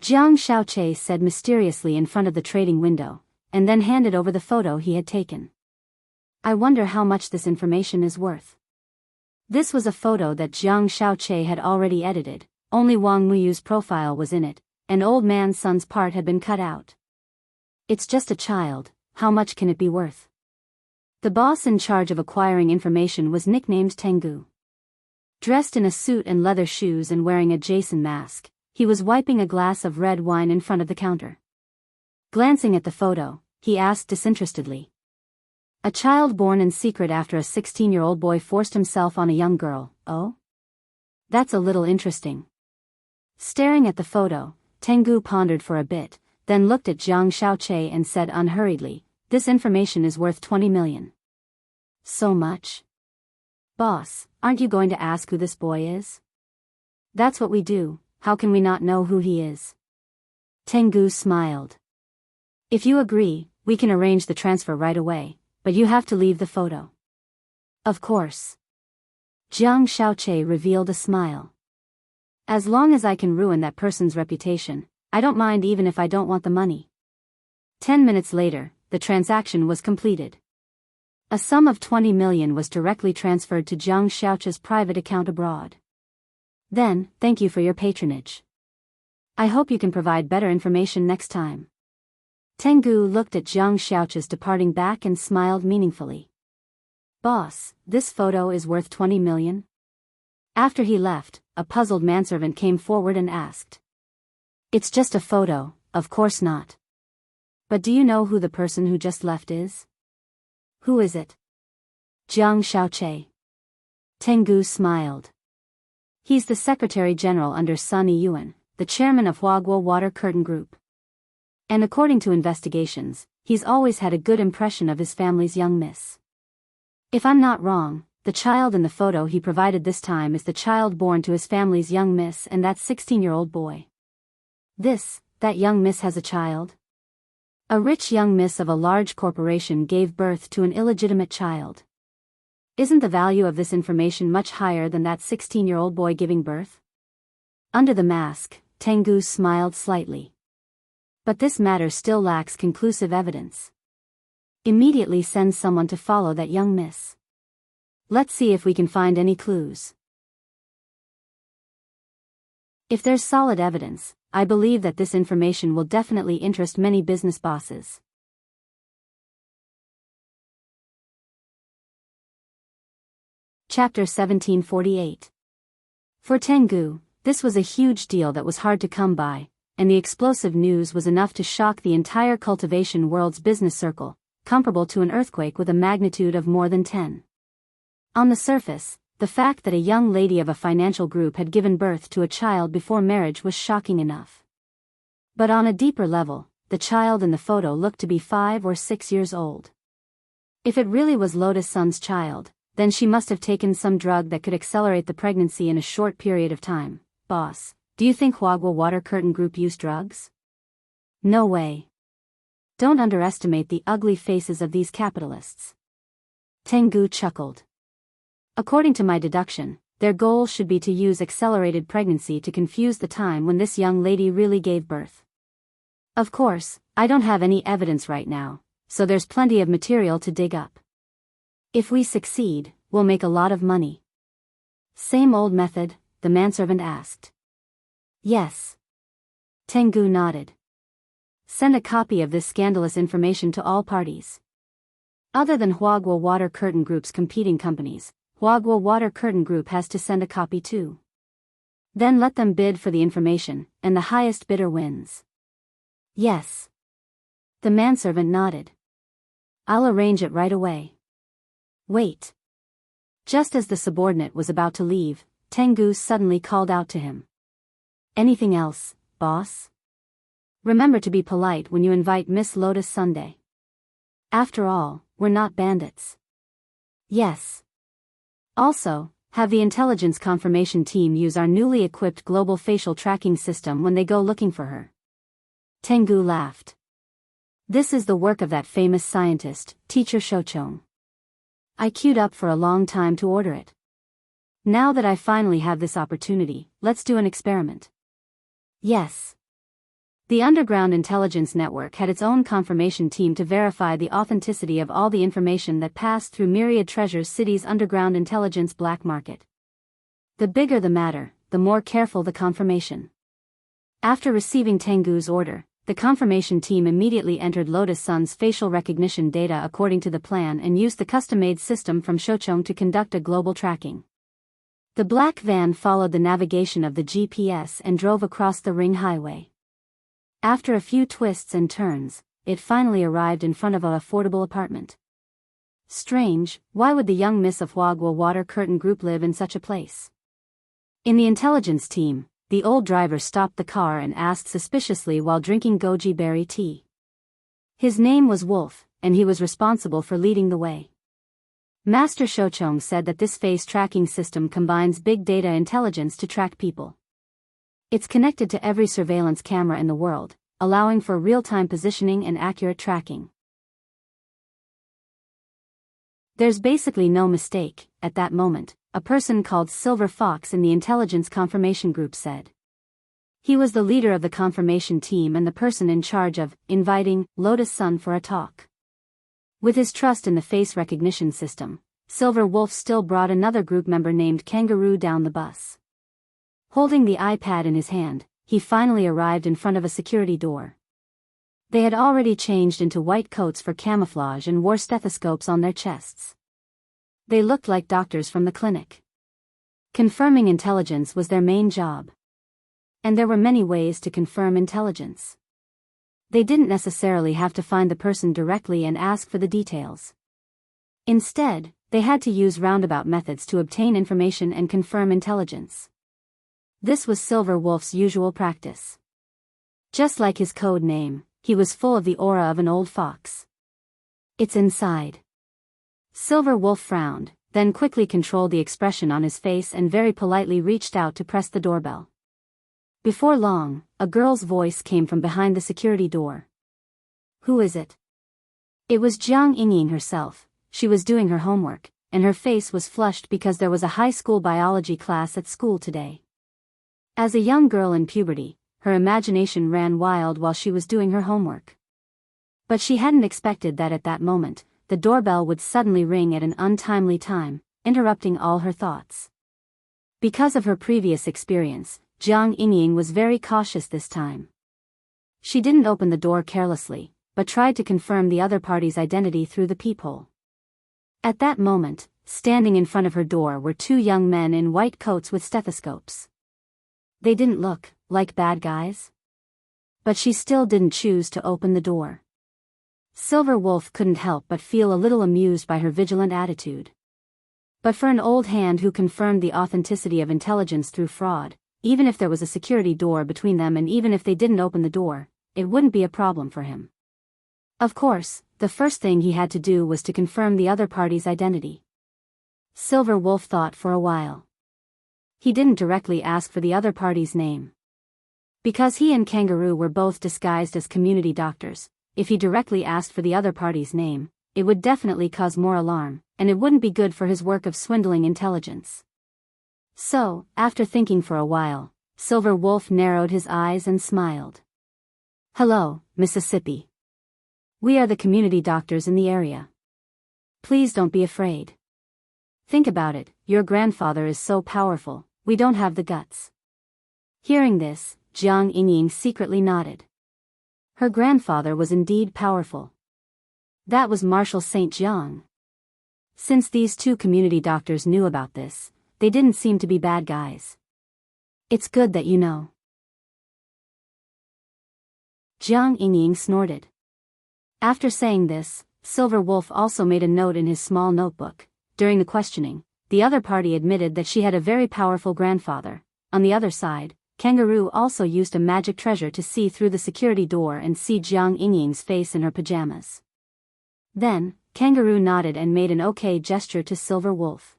Jiang Xiaoqi said mysteriously in front of the trading window, and then handed over the photo he had taken. I wonder how much this information is worth. This was a photo that Jiang Xiaoqi had already edited, only Wang Muyu's profile was in it, and old man Sun's part had been cut out. It's just a child, how much can it be worth? The boss in charge of acquiring information was nicknamed Tengu. Dressed in a suit and leather shoes and wearing a Jason mask, he was wiping a glass of red wine in front of the counter. Glancing at the photo, he asked disinterestedly. A child born in secret after a 16-year-old boy forced himself on a young girl, oh? That's a little interesting. Staring at the photo, Tengu pondered for a bit, then looked at Jiang Xiaoqi and said unhurriedly, this information is worth 20 million. So much? Boss, aren't you going to ask who this boy is? That's what we do, how can we not know who he is? Tengu smiled. If you agree, we can arrange the transfer right away, but you have to leave the photo. Of course. Jiang Xiaoqi revealed a smile. As long as I can ruin that person's reputation, I don't mind even if I don't want the money. 10 minutes later, the transaction was completed. A sum of 20 million was directly transferred to Jiang Xiaoqi's private account abroad. Then, thank you for your patronage. I hope you can provide better information next time. Tengu looked at Jiang Xiaoqi's departing back and smiled meaningfully. Boss, this photo is worth 20 million? After he left, a puzzled manservant came forward and asked. It's just a photo, of course not. But do you know who the person who just left is? Who is it? Jiang Xiaoqi. Tengu smiled. He's the Secretary General under Sun Yiyuan, the chairman of Huaguo Water Curtain Group. And according to investigations, he's always had a good impression of his family's young miss. If I'm not wrong, the child in the photo he provided this time is the child born to his family's young miss and that 16-year-old boy. That young miss has a child? A rich young miss of a large corporation gave birth to an illegitimate child. Isn't the value of this information much higher than that 16-year-old boy giving birth? Under the mask, Tengu smiled slightly. But this matter still lacks conclusive evidence. Immediately send someone to follow that young miss. Let's see if we can find any clues. If there's solid evidence, I believe that this information will definitely interest many business bosses. Chapter 1748. For Tengu, this was a huge deal that was hard to come by, and the explosive news was enough to shock the entire cultivation world's business circle, comparable to an earthquake with a magnitude of more than 10. On the surface, the fact that a young lady of a financial group had given birth to a child before marriage was shocking enough. But on a deeper level, the child in the photo looked to be 5 or 6 years old. If it really was Lotus Sun's child, then she must have taken some drug that could accelerate the pregnancy in a short period of time. Boss, do you think Huaguo Water Curtain Group used drugs? No way. Don't underestimate the ugly faces of these capitalists. Tengu chuckled. According to my deduction, their goal should be to use accelerated pregnancy to confuse the time when this young lady really gave birth. Of course, I don't have any evidence right now, so there's plenty of material to dig up. If we succeed, we'll make a lot of money. Same old method, the manservant asked. Yes. Tengu nodded. Send a copy of this scandalous information to all parties. Other than Huaguo Water Curtain Group's competing companies, Huaguo Water Curtain Group has to send a copy too. Then let them bid for the information, and the highest bidder wins. Yes. The manservant nodded. I'll arrange it right away. Wait. Just as the subordinate was about to leave, Tengu suddenly called out to him. Anything else, boss? Remember to be polite when you invite Miss Lotus Sunday. After all, we're not bandits. Yes. Also, have the intelligence confirmation team use our newly equipped global facial tracking system when they go looking for her. Tengu laughed. This is the work of that famous scientist, Teacher Shochong. I queued up for a long time to order it. Now that I finally have this opportunity, let's do an experiment. Yes. The Underground Intelligence Network had its own confirmation team to verify the authenticity of all the information that passed through Myriad Treasures City's underground intelligence black market. The bigger the matter, the more careful the confirmation. After receiving Tengu's order, the confirmation team immediately entered Lotus Sun's facial recognition data according to the plan and used the custom-made system from Shochong to conduct a global tracking. The black van followed the navigation of the GPS and drove across the ring highway. After a few twists and turns, it finally arrived in front of an affordable apartment. Strange, why would the young miss of Huaguo Water Curtain Group live in such a place? In the intelligence team, the old driver stopped the car and asked suspiciously while drinking goji berry tea. His name was Wolf, and he was responsible for leading the way. Master Shochong said that this face tracking system combines big data intelligence to track people. It's connected to every surveillance camera in the world, allowing for real-time positioning and accurate tracking. There's basically no mistake. At that moment, a person called Silver Fox in the intelligence confirmation group said. He was the leader of the confirmation team and the person in charge of inviting Lotus Sun for a talk. With his trust in the face recognition system, Silver Wolf still brought another group member named Kangaroo down the bus. Holding the iPad in his hand, he finally arrived in front of a security door. They had already changed into white coats for camouflage and wore stethoscopes on their chests. They looked like doctors from the clinic. Confirming intelligence was their main job. And there were many ways to confirm intelligence. They didn't necessarily have to find the person directly and ask for the details. Instead, they had to use roundabout methods to obtain information and confirm intelligence. This was Silver Wolf's usual practice. Just like his code name, he was full of the aura of an old fox. It's inside. Silver Wolf frowned, then quickly controlled the expression on his face and very politely reached out to press the doorbell. Before long, a girl's voice came from behind the security door. Who is it? It was Jiang Yingying herself. She was doing her homework, and her face was flushed because there was a high school biology class at school today. As a young girl in puberty, her imagination ran wild while she was doing her homework. But she hadn't expected that at that moment, the doorbell would suddenly ring at an untimely time, interrupting all her thoughts. Because of her previous experience, Jiang Yingying was very cautious this time. She didn't open the door carelessly, but tried to confirm the other party's identity through the peephole. At that moment, standing in front of her door were two young men in white coats with stethoscopes. They didn't look like bad guys. But she still didn't choose to open the door. Silver Wolf couldn't help but feel a little amused by her vigilant attitude. But for an old hand who confirmed the authenticity of intelligence through fraud, even if there was a security door between them and even if they didn't open the door, it wouldn't be a problem for him. Of course, the first thing he had to do was to confirm the other party's identity. Silver Wolf thought for a while. He didn't directly ask for the other party's name. Because he and Kangaroo were both disguised as community doctors, if he directly asked for the other party's name, it would definitely cause more alarm, and it wouldn't be good for his work of swindling intelligence. So, after thinking for a while, Silver Wolf narrowed his eyes and smiled. Hello, Mississippi. We are the community doctors in the area. Please don't be afraid. Think about it, your grandfather is so powerful, we don't have the guts. Hearing this, Jiang Yingying secretly nodded. Her grandfather was indeed powerful. That was Marshal Saint Jiang. Since these two community doctors knew about this, they didn't seem to be bad guys. It's good that you know. Jiang Yingying snorted. After saying this, Silver Wolf also made a note in his small notebook. During the questioning, the other party admitted that she had a very powerful grandfather. On the other side, Kangaroo also used a magic treasure to see through the security door and see Jiang Yingying's face in her pajamas. Then, Kangaroo nodded and made an okay gesture to Silver Wolf.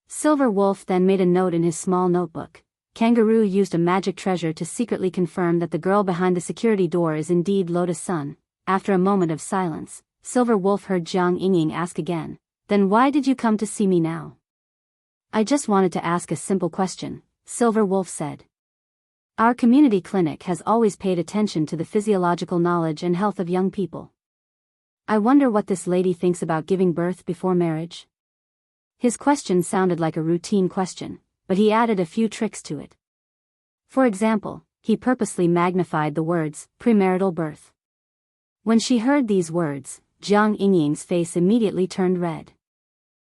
Silver Wolf then made a note in his small notebook. Kangaroo used a magic treasure to secretly confirm that the girl behind the security door is indeed Lotus Sun. After a moment of silence, Silver Wolf heard Jiang Yingying ask again, "Then why did you come to see me now?" "I just wanted to ask a simple question," Silver Wolf said. "Our community clinic has always paid attention to the physiological knowledge and health of young people. I wonder what this lady thinks about giving birth before marriage?" His question sounded like a routine question, but he added a few tricks to it. For example, he purposely magnified the words, premarital birth. When she heard these words, Jiang Yingying's face immediately turned red.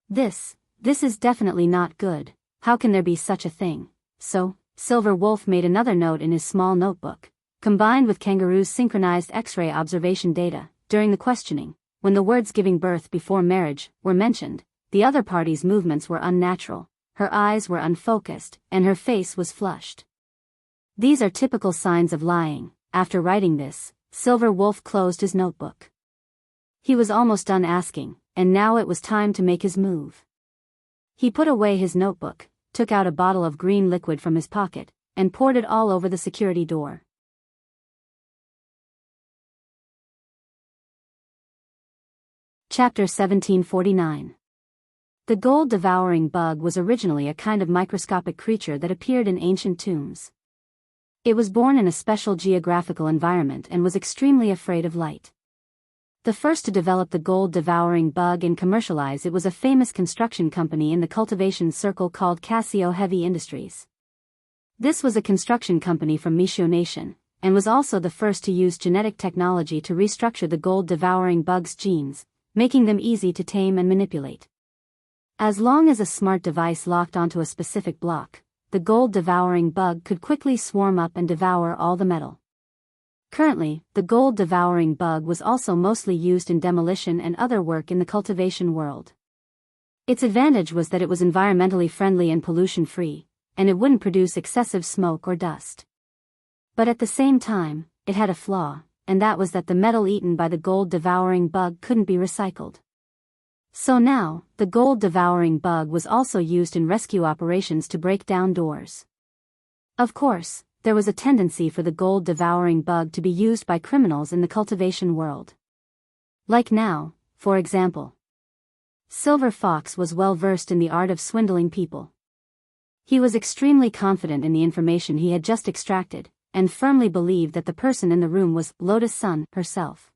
This is definitely not good. How can there be such a thing? So, Silver Wolf made another note in his small notebook. Combined with Kangaroo's synchronized X-ray observation data, during the questioning, when the words giving birth before marriage were mentioned, the other party's movements were unnatural, her eyes were unfocused, and her face was flushed. These are typical signs of lying. After writing this, Silver Wolf closed his notebook. He was almost done asking, and now it was time to make his move. He put away his notebook, took out a bottle of green liquid from his pocket, and poured it all over the security door. Chapter 1749. The gold-devouring bug was originally a kind of microscopic creature that appeared in ancient tombs. It was born in a special geographical environment and was extremely afraid of light. The first to develop the gold-devouring bug and commercialize it was a famous construction company in the cultivation circle called Casio Heavy Industries. This was a construction company from Mishio Nation, and was also the first to use genetic technology to restructure the gold-devouring bug's genes, making them easy to tame and manipulate. As long as a smart device locked onto a specific block, the gold-devouring bug could quickly swarm up and devour all the metal. Currently, the gold-devouring bug was also mostly used in demolition and other work in the cultivation world. Its advantage was that it was environmentally friendly and pollution-free, and it wouldn't produce excessive smoke or dust. But at the same time, it had a flaw, and that was that the metal eaten by the gold-devouring bug couldn't be recycled. So now, the gold-devouring bug was also used in rescue operations to break down doors. Of course, there was a tendency for the gold-devouring bug to be used by criminals in the cultivation world. Like now, for example. Silver Fox was well versed in the art of swindling people. He was extremely confident in the information he had just extracted, and firmly believed that the person in the room was Lotus Sun herself.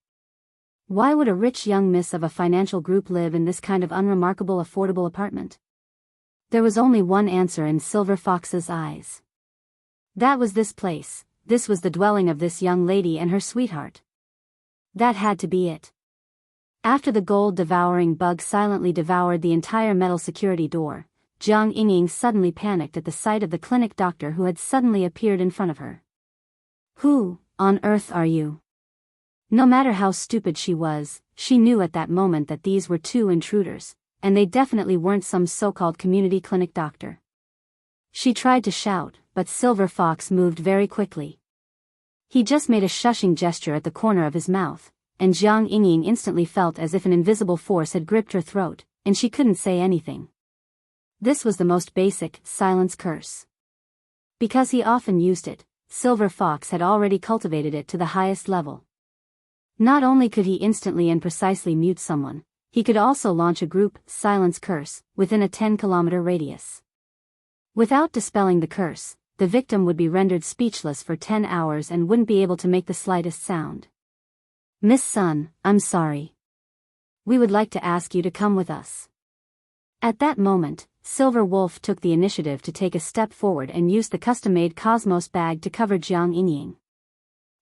Why would a rich young miss of a financial group live in this kind of unremarkable affordable apartment? There was only one answer in Silver Fox's eyes. That was this place. This was the dwelling of this young lady and her sweetheart. That had to be it. After the gold-devouring bug silently devoured the entire metal security door, Jiang Yingying suddenly panicked at the sight of the clinic doctor who had suddenly appeared in front of her. Who on earth are you? No matter how stupid she was, she knew at that moment that these were two intruders, and they definitely weren't some so-called community clinic doctor. She tried to shout, but Silver Fox moved very quickly. He just made a shushing gesture at the corner of his mouth, and Jiang Yingying instantly felt as if an invisible force had gripped her throat, and she couldn't say anything. This was the most basic silence curse. Because he often used it, Silver Fox had already cultivated it to the highest level. Not only could he instantly and precisely mute someone, he could also launch a group silence curse within a 10-kilometer radius. Without dispelling the curse, the victim would be rendered speechless for 10 hours and wouldn't be able to make the slightest sound. "Miss Sun, I'm sorry. We would like to ask you to come with us. At that moment, Silver Wolf took the initiative to take a step forward and used the custom-made Cosmos bag to cover Jiang Inying.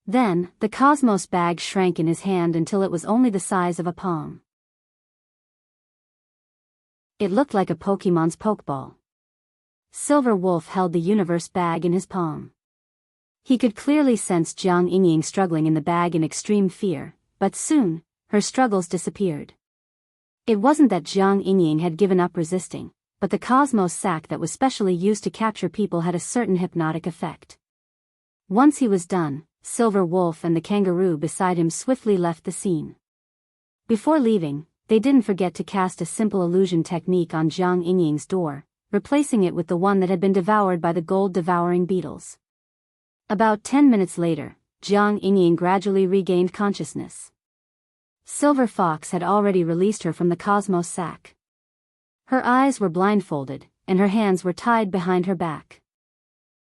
Then, the Cosmos bag shrank in his hand until it was only the size of a palm. It looked like a Pokemon's Pokeball. Silver Wolf held the universe bag in his palm. He could clearly sense Jiang Inying struggling in the bag in extreme fear, but soon, her struggles disappeared. It wasn't that Jiang Inying had given up resisting, but the Cosmos sack that was specially used to capture people had a certain hypnotic effect. Once he was done, Silver Wolf and the kangaroo beside him swiftly left the scene. Before leaving, they didn't forget to cast a simple illusion technique on Jiang Inying's door, replacing it with the one that had been devoured by the gold-devouring beetles. About 10 minutes later, Jiang Inying gradually regained consciousness. Silver Fox had already released her from the Cosmos sack. Her eyes were blindfolded, and her hands were tied behind her back.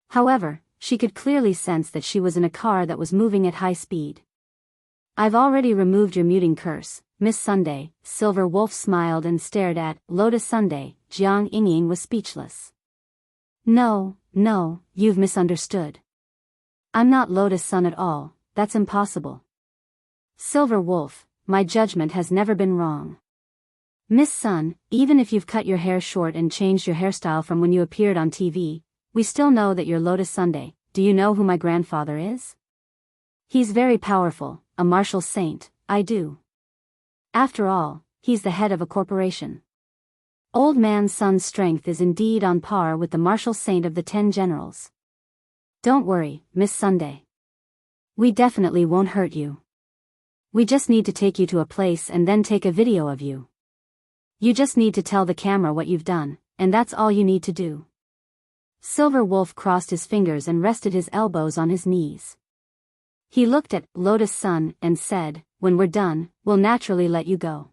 However, she could clearly sense that she was in a car that was moving at high speed. I've already removed your muting curse, Miss Sunday. Silver Wolf smiled and stared at Lotus Sunday. Jiang Inying was speechless. No, you've misunderstood. I'm not Lotus Sun at all, that's impossible. Silver Wolf, my judgment has never been wrong. Miss Sun, even if you've cut your hair short and changed your hairstyle from when you appeared on TV, we still know that you're Lotus Sunday. Do you know who my grandfather is? He's very powerful, a martial saint, I do. After all, he's the head of a corporation. Old Man Sun's strength is indeed on par with the martial saint of the 10 generals. Don't worry, Miss Sunday. We definitely won't hurt you. We just need to take you to a place and then take a video of you. You just need to tell the camera what you've done, and that's all you need to do. Silver Wolf crossed his fingers and rested his elbows on his knees. He looked at Lotus Sun and said, when we're done, we'll naturally let you go.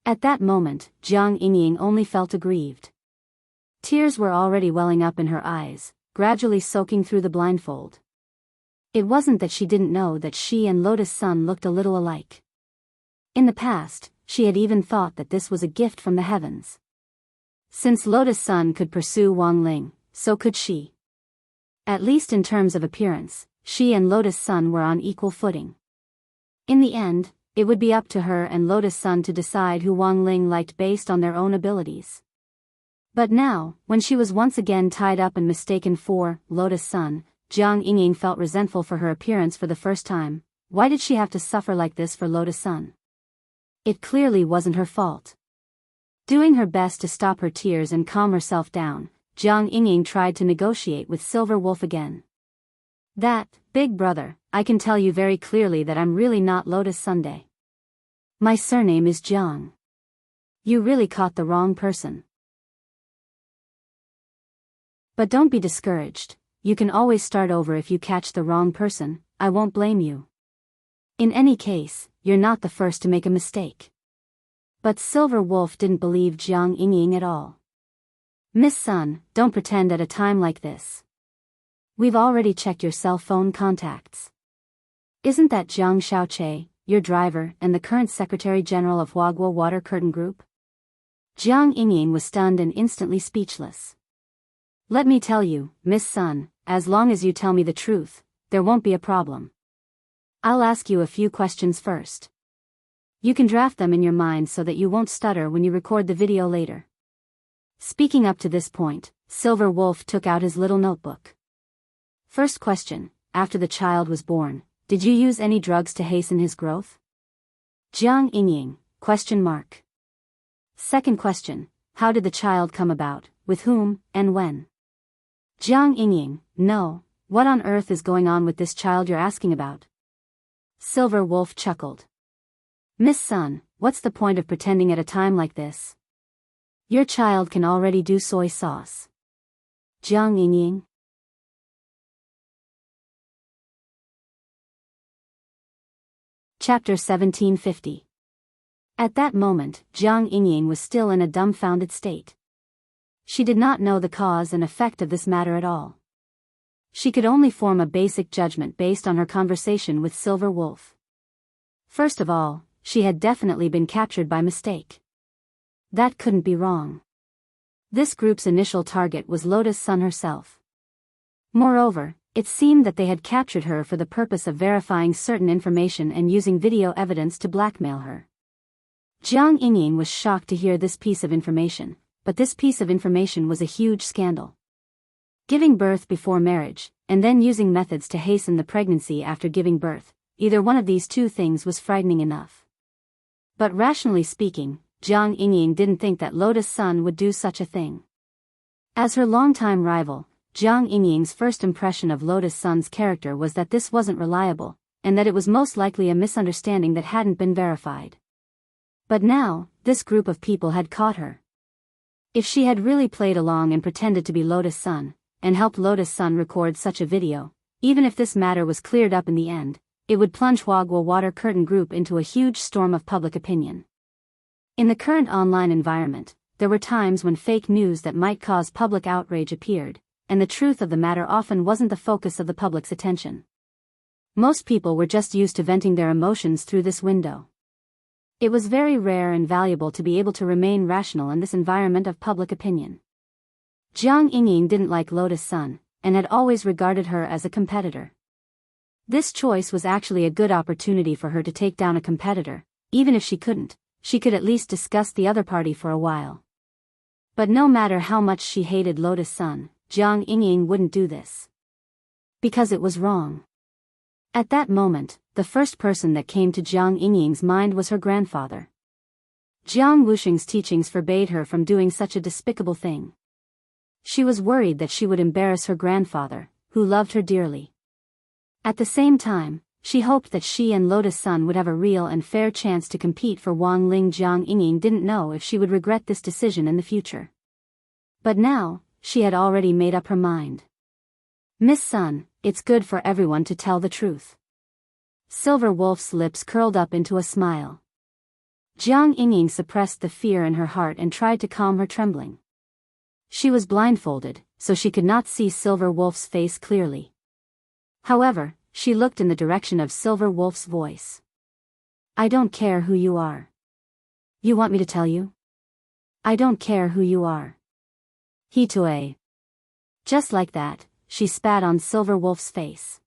At that moment, Jiang Inying only felt aggrieved. Tears were already welling up in her eyes, gradually soaking through the blindfold. It wasn't that she didn't know that she and Lotus Sun looked a little alike. In the past, she had even thought that this was a gift from the heavens. Since Lotus Sun could pursue Wang Ling, so could she. At least in terms of appearance, she and Lotus Sun were on equal footing. In the end, it would be up to her and Lotus Sun to decide who Wang Ling liked based on their own abilities. But now, when she was once again tied up and mistaken for Lotus Sun, Jiang Inying felt resentful for her appearance for the first time. Why did she have to suffer like this for Lotus Sun? It clearly wasn't her fault. Doing her best to stop her tears and calm herself down, Jiang Inying tried to negotiate with Silver Wolf again. That, big brother, I can tell you very clearly that I'm really not Lotus Sunday. My surname is Jiang. You really caught the wrong person. But don't be discouraged, you can always start over if you catch the wrong person, I won't blame you. In any case, you're not the first to make a mistake. But Silver Wolf didn't believe Jiang Inying at all. Miss Sun, don't pretend at a time like this. We've already checked your cell phone contacts. Isn't that Jiang Xiaoche, your driver and the current Secretary General of Huagua Water Curtain Group? Jiang Inying was stunned and instantly speechless. Let me tell you, Miss Sun, as long as you tell me the truth, there won't be a problem. I'll ask you a few questions first. You can draft them in your mind so that you won't stutter when you record the video later. Speaking up to this point, Silver Wolf took out his little notebook. First question, after the child was born, did you use any drugs to hasten his growth? Jiang Inying, question mark. Second question, how did the child come about, with whom, and when? Jiang Inying, no, what on earth is going on with this child you're asking about? Silver Wolf chuckled. Miss Sun, what's the point of pretending at a time like this? Your child can already do soy sauce. Jiang Inying. Chapter 1750. At that moment, Jiang Inying was still in a dumbfounded state. She did not know the cause and effect of this matter at all. She could only form a basic judgment based on her conversation with Silver Wolf. First of all, she had definitely been captured by mistake. That couldn't be wrong. This group's initial target was Lotus Sun herself. Moreover, it seemed that they had captured her for the purpose of verifying certain information and using video evidence to blackmail her. Jiang Yingying was shocked to hear this piece of information, but this piece of information was a huge scandal. Giving birth before marriage, and then using methods to hasten the pregnancy after giving birth, either one of these two things was frightening enough. But rationally speaking, Jiang Yingying didn't think that Lotus Sun would do such a thing. As her longtime rival, Jiang Yingying's first impression of Lotus Sun's character was that this wasn't reliable, and that it was most likely a misunderstanding that hadn't been verified. But now, this group of people had caught her. If she had really played along and pretended to be Lotus Sun, and helped Lotus Sun record such a video, even if this matter was cleared up in the end, it would plunge Huagua Water Curtain Group into a huge storm of public opinion. In the current online environment, there were times when fake news that might cause public outrage appeared, and the truth of the matter often wasn't the focus of the public's attention. Most people were just used to venting their emotions through this window. It was very rare and valuable to be able to remain rational in this environment of public opinion. Jiang Yingying didn't like Lotus Sun, and had always regarded her as a competitor. This choice was actually a good opportunity for her to take down a competitor. Even if she couldn't, she could at least discuss the other party for a while. But no matter how much she hated Lotus Sun, Jiang Yingying wouldn't do this. Because it was wrong. At that moment, the first person that came to Jiang Yingying's mind was her grandfather. Jiang Wuxing's teachings forbade her from doing such a despicable thing. She was worried that she would embarrass her grandfather, who loved her dearly. At the same time, she hoped that she and Lotus Sun would have a real and fair chance to compete for Wang Ling. Jiang Yingying didn't know if she would regret this decision in the future. But now, she had already made up her mind. Miss Sun, it's good for everyone to tell the truth. Silver Wolf's lips curled up into a smile. Jiang Yingying suppressed the fear in her heart and tried to calm her trembling. She was blindfolded, so she could not see Silver Wolf's face clearly. However, she looked in the direction of Silver Wolf's voice. I don't care who you are. You want me to tell you? I don't care who you are. Hitue. Just like that, she spat on Silver Wolf's face.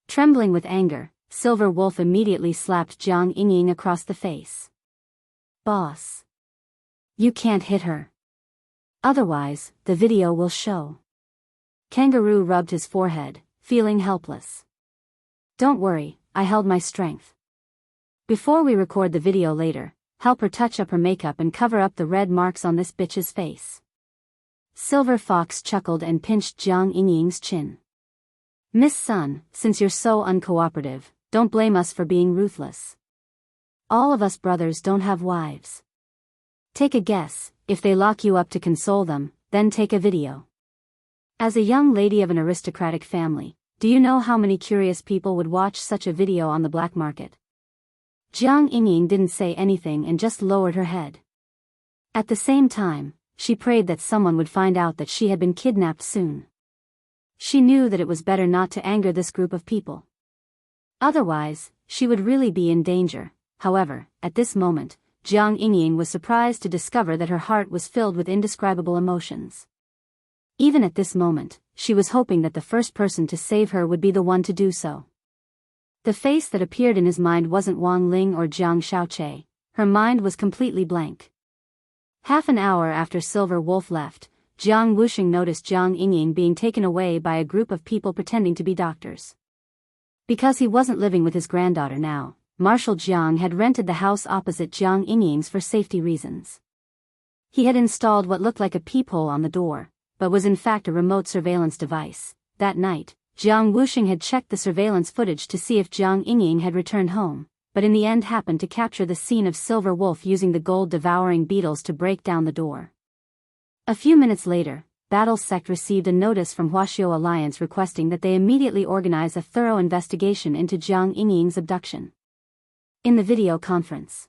Trembling with anger, Silver Wolf immediately slapped Jiang Yingying across the face. Boss. You can't hit her. Otherwise, the video will show. Kangaroo rubbed his forehead, feeling helpless. Don't worry, I held my strength. Before we record the video later, help her touch up her makeup and cover up the red marks on this bitch's face. Silver Fox chuckled and pinched Jiang Yingying's chin. Miss Sun, since you're so uncooperative, don't blame us for being ruthless. All of us brothers don't have wives. Take a guess, if they lock you up to console them, then take a video. As a young lady of an aristocratic family, do you know how many curious people would watch such a video on the black market? Jiang Yingying didn't say anything and just lowered her head. At the same time, she prayed that someone would find out that she had been kidnapped soon. She knew that it was better not to anger this group of people. Otherwise, she would really be in danger. However, at this moment, Jiang Yingying was surprised to discover that her heart was filled with indescribable emotions. Even at this moment, she was hoping that the first person to save her would be the one to do so. The face that appeared in his mind wasn't Wang Ling or Jiang Shaoqi. Her mind was completely blank. Half an hour after Silver Wolf left, Jiang Wuxing noticed Jiang Yingying being taken away by a group of people pretending to be doctors. Because he wasn't living with his granddaughter now, Marshal Jiang had rented the house opposite Jiang Yingying's for safety reasons. He had installed what looked like a peephole on the door, but was in fact a remote surveillance device. That night, Jiang Wuxing had checked the surveillance footage to see if Jiang Yingying had returned home, but in the end happened to capture the scene of Silver Wolf using the gold-devouring beetles to break down the door. A few minutes later, Battle Sect received a notice from Huaxiao Alliance requesting that they immediately organize a thorough investigation into Jiang Yingying's abduction. In the video conference,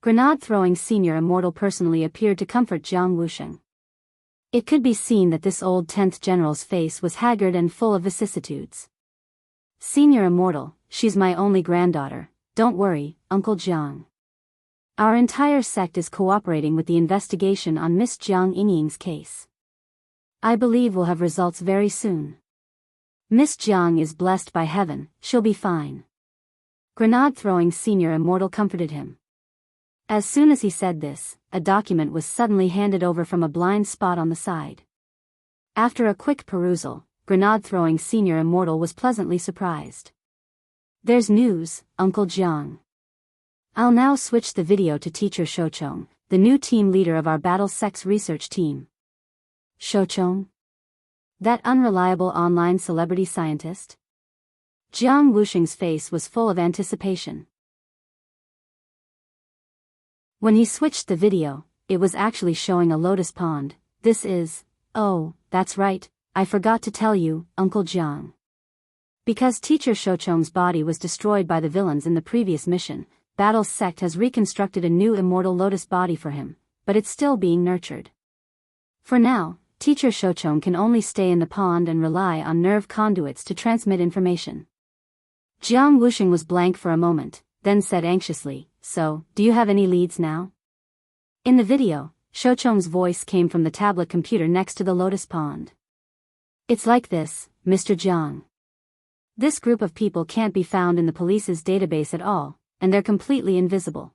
grenade-throwing Senior Immortal personally appeared to comfort Jiang Wuxing. It could be seen that this old 10th General's face was haggard and full of vicissitudes. Senior Immortal, she's my only granddaughter. Don't worry, Uncle Jiang. Our entire sect is cooperating with the investigation on Miss Jiang Yingying's case. I believe we'll have results very soon. Miss Jiang is blessed by heaven, she'll be fine. Grenade-throwing Senior Immortal comforted him. As soon as he said this, a document was suddenly handed over from a blind spot on the side. After a quick perusal, Grenade-throwing Senior Immortal was pleasantly surprised. There's news, Uncle Jiang. I'll now switch the video to Teacher Shouchong, the new team leader of our Battle Sex research team. Shouchong? That unreliable online celebrity scientist? Jiang Wuxing's face was full of anticipation. When he switched the video, it was actually showing a lotus pond. This is, oh, that's right, I forgot to tell you, Uncle Jiang. Because Teacher Shouchong's body was destroyed by the villains in the previous mission, Battle's sect has reconstructed a new immortal lotus body for him, but it's still being nurtured. For now, Teacher Shouchong can only stay in the pond and rely on nerve conduits to transmit information. Jiang Wuxing was blank for a moment, then said anxiously, so, do you have any leads now? In the video, Shouchong's voice came from the tablet computer next to the lotus pond. It's like this, Mr. Jiang. This group of people can't be found in the police's database at all, and they're completely invisible.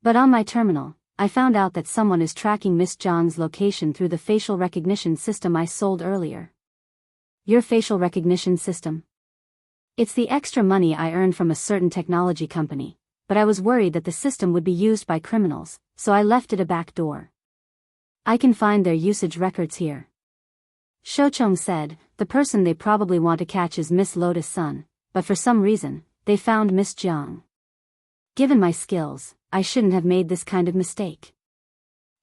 But on my terminal, I found out that someone is tracking Miss Jiang's location through the facial recognition system I sold earlier. Your facial recognition system? It's the extra money I earned from a certain technology company, but I was worried that the system would be used by criminals, so I left it a back door. I can find their usage records here. Shouchong said, the person they probably want to catch is Miss Lotus Sun, but for some reason, they found Miss Jiang. Given my skills, I shouldn't have made this kind of mistake.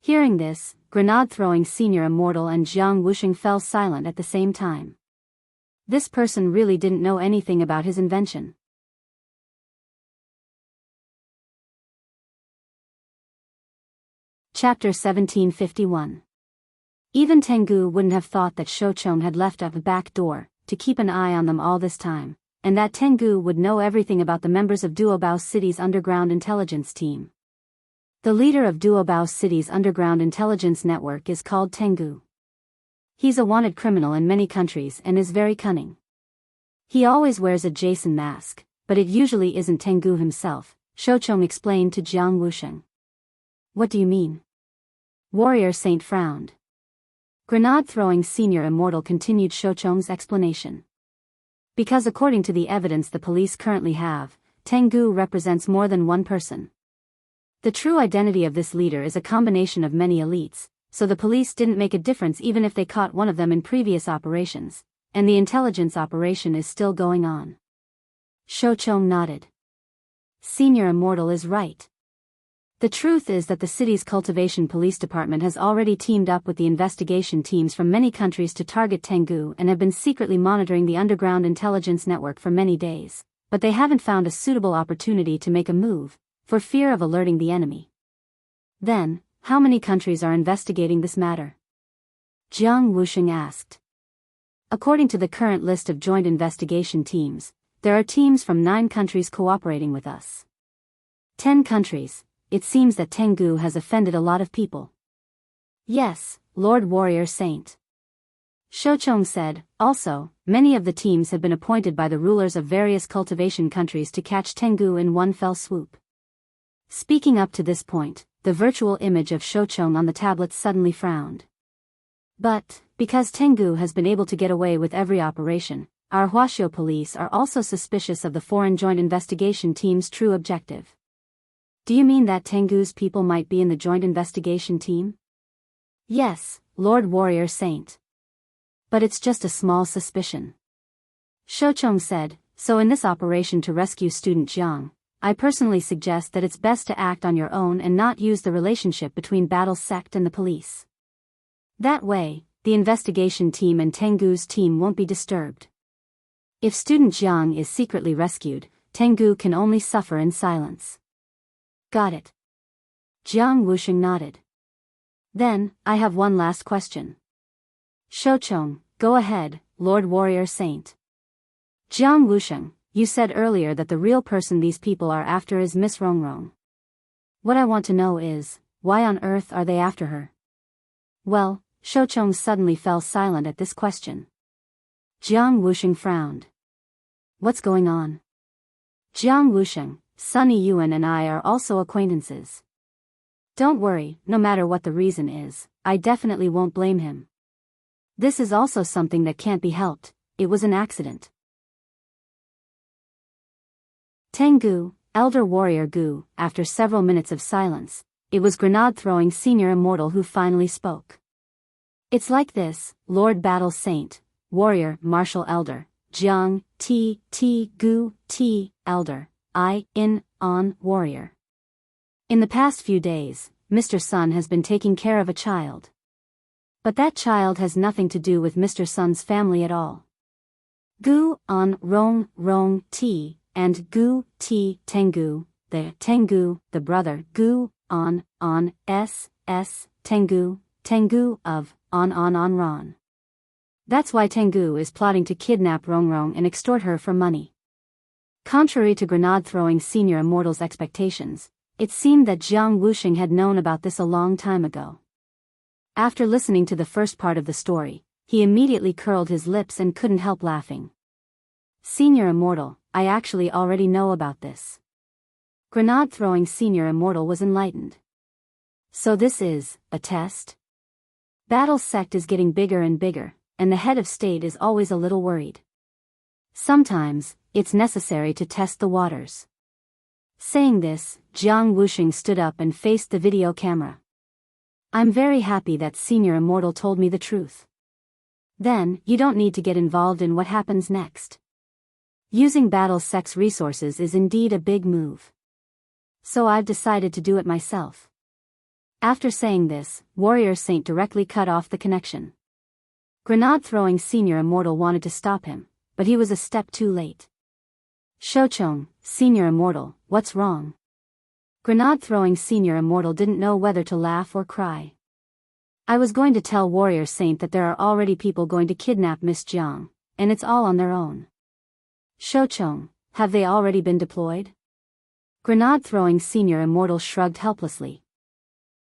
Hearing this, Grenade-throwing Senior Immortal and Jiang Wuxing fell silent at the same time. This person really didn't know anything about his invention. Chapter 1751. Even Tengu wouldn't have thought that Shouchong had left up a back door to keep an eye on them all this time, and that Tengu would know everything about the members of Duobao City's underground intelligence team. The leader of Duobao City's underground intelligence network is called Tengu. He's a wanted criminal in many countries and is very cunning. He always wears a Jason mask, but it usually isn't Tengu himself, Shouchong explained to Jiang Wuxing. What do you mean? Warrior Saint frowned. Grenade-throwing Senior Immortal continued Shouchong's explanation. Because according to the evidence the police currently have, Tengu represents more than one person. The true identity of this leader is a combination of many elites, so the police didn't make a difference even if they caught one of them in previous operations, and the intelligence operation is still going on. Shouchong nodded. Senior Immortal is right. The truth is that the city's cultivation police department has already teamed up with the investigation teams from many countries to target Tengu and have been secretly monitoring the underground intelligence network for many days, but they haven't found a suitable opportunity to make a move, for fear of alerting the enemy. Then, how many countries are investigating this matter? Jiang Wuxing asked. According to the current list of joint investigation teams, there are teams from 9 countries cooperating with us. 10 countries. It seems that Tengu has offended a lot of people. Yes, Lord Warrior Saint. Shouchong said, also, many of the teams have been appointed by the rulers of various cultivation countries to catch Tengu in one fell swoop. Speaking up to this point, the virtual image of Shouchong on the tablet suddenly frowned. But, because Tengu has been able to get away with every operation, our Huaxiu police are also suspicious of the foreign joint investigation team's true objective. Do you mean that Tengu's people might be in the joint investigation team? Yes, Lord Warrior Saint. But it's just a small suspicion. Shouchong said, so in this operation to rescue student Jiang, I personally suggest that it's best to act on your own and not use the relationship between Battle Sect and the police. That way, the investigation team and Tengu's team won't be disturbed. If student Jiang is secretly rescued, Tengu can only suffer in silence. Got it. Jiang Wuxing nodded. Then, I have one last question. Shouchong, go ahead, Lord Warrior Saint. Jiang Wuxing, you said earlier that the real person these people are after is Miss Rongrong. What I want to know is, why on earth are they after her? Well, Shoucheng suddenly fell silent at this question. Jiang Wusheng frowned. What's going on? Jiang Wusheng, Sunny Yuan and I are also acquaintances. Don't worry, no matter what the reason is, I definitely won't blame him. This is also something that can't be helped, it was an accident. Tengu, Elder Warrior Gu, after several minutes of silence, it was grenade-throwing Senior Immortal who finally spoke. It's like this, Lord Battle Saint, Warrior, Martial Elder, Jiang, Gu, Elder, On, Warrior. In the past few days, Mr. Sun has been taking care of a child. But that child has nothing to do with Mr. Sun's family at all. Gu, On, Rong, and Gu, Tengu, the brother, Gu, On, Tengu, of, On, Ron. That's why Tengu is plotting to kidnap Rongrong and extort her for money. Contrary to grenade-throwing Senior Immortal's expectations, it seemed that Jiang Wusheng had known about this a long time ago. After listening to the first part of the story, he immediately curled his lips and couldn't help laughing. Senior Immortal, I actually already know about this. Grenade-throwing Senior Immortal was enlightened. So this is a test? Battle sect is getting bigger and bigger, and the head of state is always a little worried. Sometimes, it's necessary to test the waters. Saying this, Jiang Wusheng stood up and faced the video camera. I'm very happy that Senior Immortal told me the truth. Then, you don't need to get involved in what happens next. Using battle sect's resources is indeed a big move. So I've decided to do it myself. After saying this, Warrior Saint directly cut off the connection. Grenade-throwing Senior Immortal wanted to stop him, but he was a step too late. Shoucheng, Senior Immortal, what's wrong? Grenade-throwing Senior Immortal didn't know whether to laugh or cry. I was going to tell Warrior Saint that there are already people going to kidnap Miss Jiang, and it's all on their own. Shoucheng, have they already been deployed? Grenade-throwing Senior Immortal shrugged helplessly.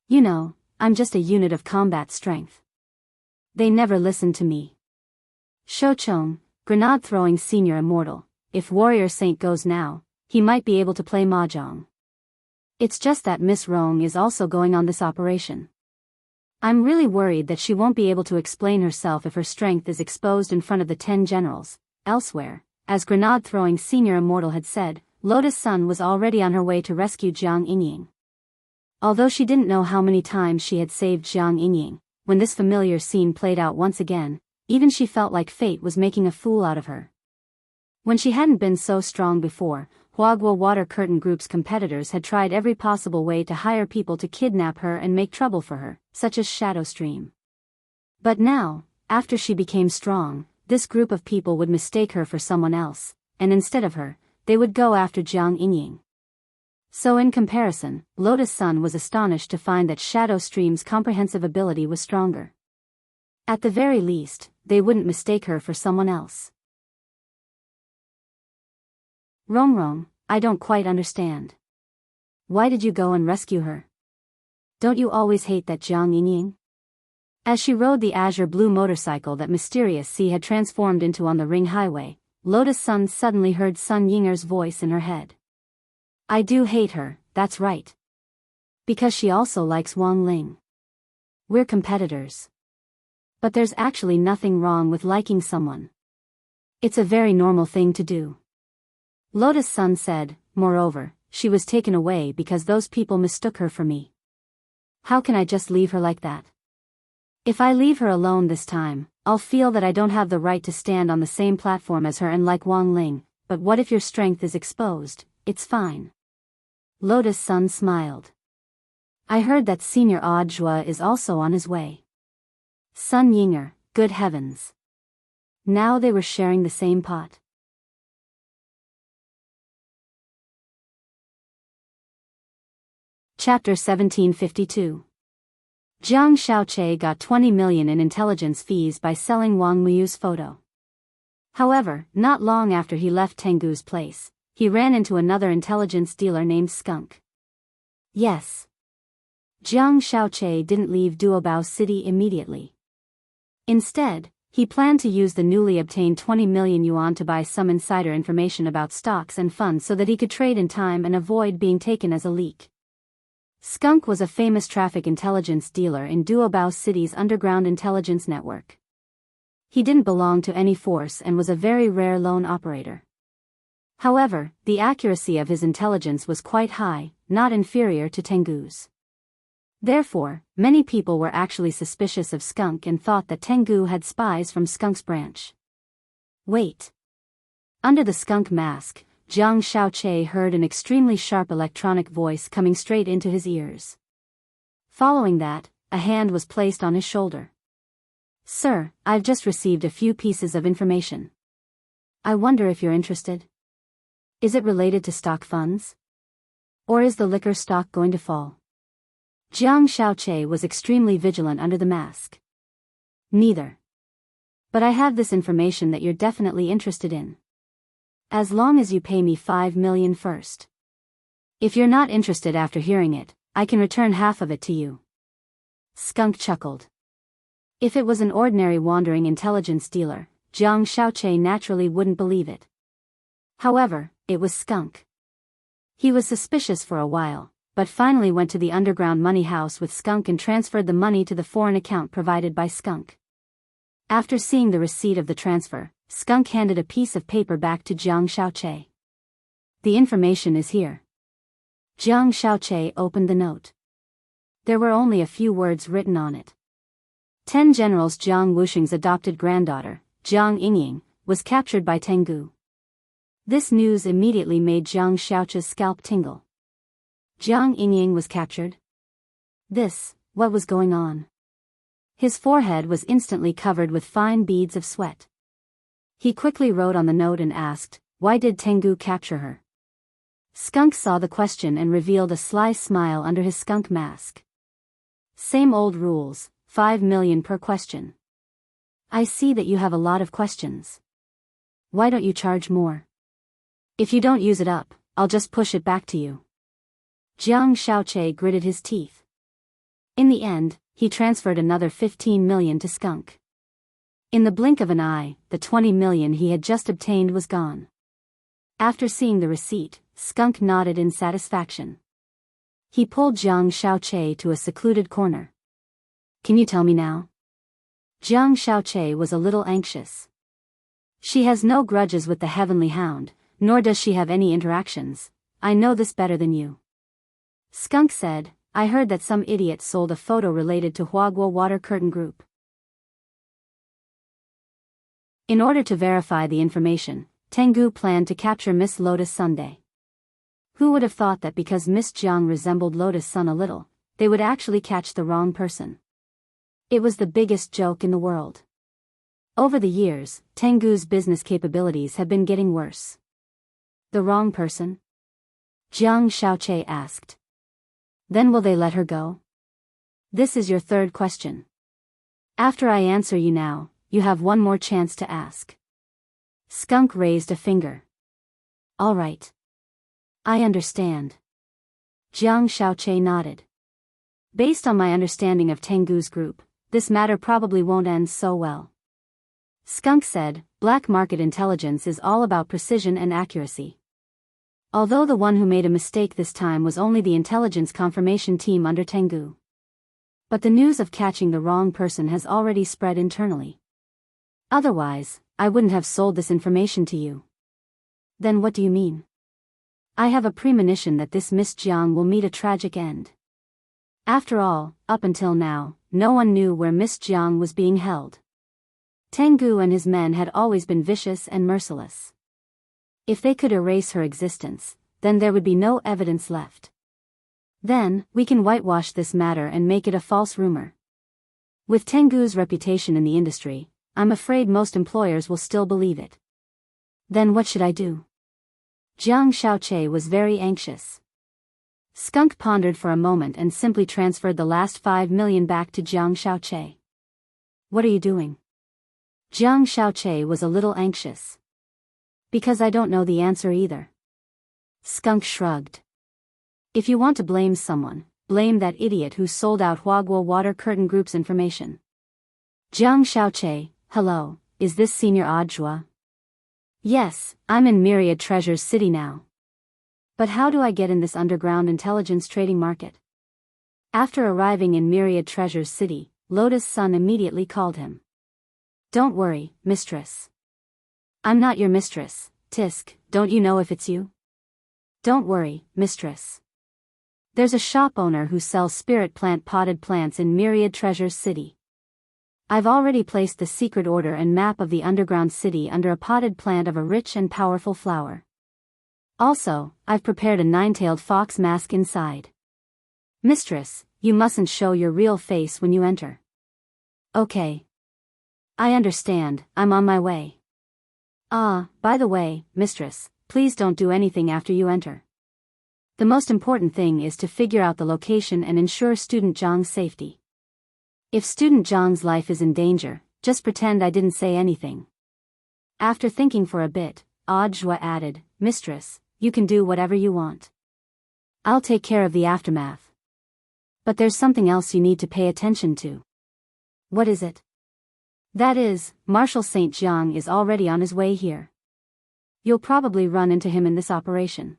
You know, I'm just a unit of combat strength. They never listened to me. Shoucheng, Grenade-throwing Senior Immortal, if Warrior Saint goes now, he might be able to play mahjong. It's just that Miss Rong is also going on this operation. I'm really worried that she won't be able to explain herself if her strength is exposed in front of the 10 generals. Elsewhere, as Grenade-throwing Senior Immortal had said, Lotus Sun was already on her way to rescue Jiang Yingying. Although she didn't know how many times she had saved Jiang Yingying, when this familiar scene played out once again, even she felt like fate was making a fool out of her. When she hadn't been so strong before, Huaguo Water Curtain Group's competitors had tried every possible way to hire people to kidnap her and make trouble for her, such as Shadow Stream. But now, after she became strong, this group of people would mistake her for someone else, and instead of her, they would go after Jiang Yingying. So in comparison, Lotus Sun was astonished to find that Shadow Stream's comprehensive ability was stronger. At the very least, they wouldn't mistake her for someone else. Rongrong, I don't quite understand. Why did you go and rescue her? Don't you always hate that Jiang Yingying? As she rode the azure blue motorcycle that Mysterious Sea had transformed into on the Ring Highway, Lotus Sun suddenly heard Sun Yinger's voice in her head. I do hate her, that's right. Because she also likes Wang Ling. We're competitors. But there's actually nothing wrong with liking someone. It's a very normal thing to do. Lotus Sun said, moreover, she was taken away because those people mistook her for me. How can I just leave her like that? If I leave her alone this time, I'll feel that I don't have the right to stand on the same platform as her and like Wang Ling, but what if your strength is exposed? It's fine. Lotus Sun smiled. I heard that Senior Odd Zhua is also on his way. Sun Yinger, good heavens. Now they were sharing the same pot. Chapter 1752. Jiang Xiaoche got 20 million in intelligence fees by selling Wang Muyu's photo. However, not long after he left Tengu's place, he ran into another intelligence dealer named Skunk. Yes. Jiang Xiaoche didn't leave Duobao City immediately. Instead, he planned to use the newly obtained 20 million yuan to buy some insider information about stocks and funds so that he could trade in time and avoid being taken as a leak. Skunk was a famous traffic intelligence dealer in Duobao City's underground intelligence network. He didn't belong to any force and was a very rare lone operator. However, the accuracy of his intelligence was quite high, not inferior to Tengu's. Therefore, many people were actually suspicious of Skunk and thought that Tengu had spies from Skunk's branch. Wait. Under the skunk mask, Jiang Xiaoche heard an extremely sharp electronic voice coming straight into his ears. Following that, a hand was placed on his shoulder. Sir, I've just received a few pieces of information. I wonder if you're interested. Is it related to stock funds? Or is the liquor stock going to fall? Jiang Xiaoche was extremely vigilant under the mask. Neither. But I have this information that you're definitely interested in. As long as you pay me 5 million first. If you're not interested after hearing it, I can return half of it to you. Skunk chuckled. If it was an ordinary wandering intelligence dealer, Jiang Xiaoche naturally wouldn't believe it. However, it was Skunk. He was suspicious for a while, but finally went to the underground money house with Skunk and transferred the money to the foreign account provided by Skunk. After seeing the receipt of the transfer, Skunk handed a piece of paper back to Jiang Xiaoche. The information is here. Jiang Xiaoche opened the note. There were only a few words written on it. 10 generals. Jiang Wuxing's adopted granddaughter, Jiang Yingying, was captured by Tengu. This news immediately made Jiang Xiaoche's scalp tingle. Jiang Yingying was captured? What was going on? His forehead was instantly covered with fine beads of sweat. He quickly wrote on the note and asked, why did Tengu capture her? Skunk saw the question and revealed a sly smile under his skunk mask. Same old rules, 5 million per question. I see that you have a lot of questions. Why don't you charge more? If you don't use it up, I'll just push it back to you. Jiang Xiaoche gritted his teeth. In the end, he transferred another 15 million to Skunk. In the blink of an eye, the 20 million he had just obtained was gone. After seeing the receipt, Skunk nodded in satisfaction. He pulled Jiang Xiaoche to a secluded corner. Can you tell me now? Jiang Xiaoche was a little anxious. She has no grudges with the Heavenly Hound, nor does she have any interactions. I know this better than you. Skunk said, I heard that some idiot sold a photo related to Huaguo Water Curtain Group. In order to verify the information, Tengu planned to capture Miss Lotus Sunday. Who would have thought that because Miss Jiang resembled Lotus Sun a little, they would actually catch the wrong person? It was the biggest joke in the world. Over the years, Tengu's business capabilities have been getting worse. The wrong person? Jiang Xiaoche asked. Then will they let her go? This is your third question. After I answer you now, you have one more chance to ask. Skunk raised a finger. All right. I understand. Jiang Xiaoche nodded. Based on my understanding of Tengu's group, this matter probably won't end so well. Skunk said, black market intelligence is all about precision and accuracy. Although the one who made a mistake this time was only the intelligence confirmation team under Tengu. But the news of catching the wrong person has already spread internally. Otherwise, I wouldn't have sold this information to you. Then what do you mean? I have a premonition that this Miss Jiang will meet a tragic end. After all, up until now, no one knew where Miss Jiang was being held. Tengu and his men had always been vicious and merciless. If they could erase her existence, then there would be no evidence left. Then, we can whitewash this matter and make it a false rumor. With Tengu's reputation in the industry, I'm afraid most employers will still believe it. Then what should I do? Jiang Xiaoche was very anxious. Skunk pondered for a moment and simply transferred the last 5 million back to Jiang Xiaoche. What are you doing? Jiang Xiaoche was a little anxious. Because I don't know the answer either. Skunk shrugged. If you want to blame someone, blame that idiot who sold out Huaguo Water Curtain Group's information. Jiang Xiaoche, hello, is this Senior Audjua? Yes, I'm in Myriad Treasures City now. But how do I get in this underground intelligence trading market? After arriving in Myriad Treasures City, Lotus Sun immediately called him. Don't worry, mistress. I'm not your mistress, Tisk, don't you know if it's you? Don't worry, mistress. There's a shop owner who sells spirit plant potted plants in Myriad Treasures City. I've already placed the secret order and map of the underground city under a potted plant of a rich and powerful flower. Also, I've prepared a nine-tailed fox mask inside. Mistress, you mustn't show your real face when you enter. Okay. I understand, I'm on my way. By the way, mistress, please don't do anything after you enter. The most important thing is to figure out the location and ensure student Zhang's safety. If student Zhang's life is in danger, just pretend I didn't say anything. After thinking for a bit, Audjua added, Mistress, you can do whatever you want. I'll take care of the aftermath. But there's something else you need to pay attention to. What is it? That is, Marshal Saint Jiang is already on his way here. You'll probably run into him in this operation.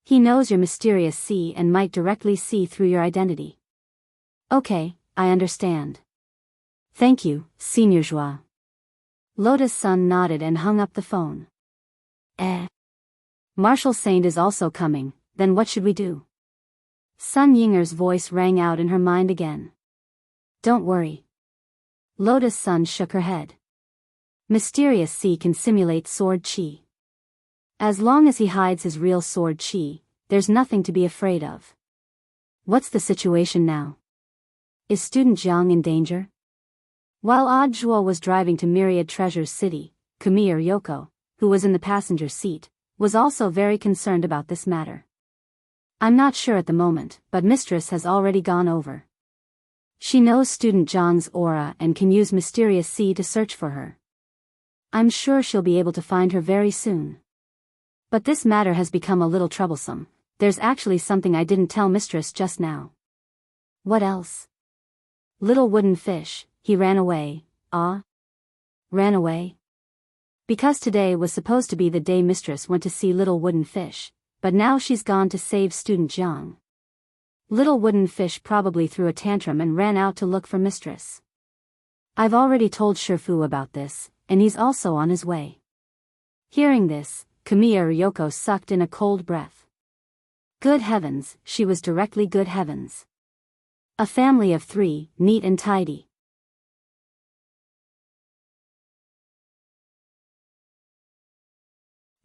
He knows your mysterious C and might directly see through your identity. Okay, I understand. Thank you, Senior Joie. Lotus Sun nodded and hung up the phone. Marshal Saint is also coming, then what should we do? Sun Yinger's voice rang out in her mind again. Don't worry. Lotus Sun shook her head. Mysterious C can simulate sword chi. As long as he hides his real sword chi, there's nothing to be afraid of. What's the situation now? Is student Jiang in danger? While Audjua was driving to Myriad Treasures City, Camille Ryoko, who was in the passenger seat, was also very concerned about this matter. I'm not sure at the moment, but Mistress has already gone over. She knows student Jiang's aura and can use Mysterious C to search for her. I'm sure she'll be able to find her very soon. But this matter has become a little troublesome. There's actually something I didn't tell Mistress just now. What else? Little wooden fish, he ran away. Ran away? Because today was supposed to be the day Mistress went to see Little Wooden Fish, but now she's gone to save student Jiang. Little Wooden Fish probably threw a tantrum and ran out to look for Mistress. I've already told Shifu about this, and he's also on his way. Hearing this, Kamiya Ryoko sucked in a cold breath. Good heavens, she was directly good heavens. A family of 3, neat and tidy.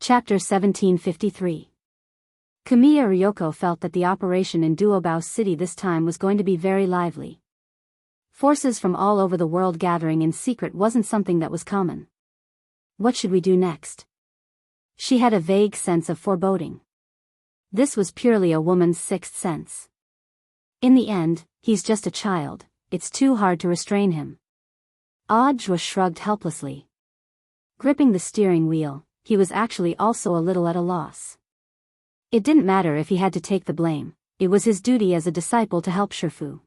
Chapter 1753. Kamiya Ryoko felt that the operation in Duobao City this time was going to be very lively. Forces from all over the world gathering in secret wasn't something that was common. What should we do next? She had a vague sense of foreboding. This was purely a woman's sixth sense. In the end, he's just a child, it's too hard to restrain him. Audjua shrugged helplessly. Gripping the steering wheel, he was actually also a little at a loss. It didn't matter if he had to take the blame, it was his duty as a disciple to help Shifu.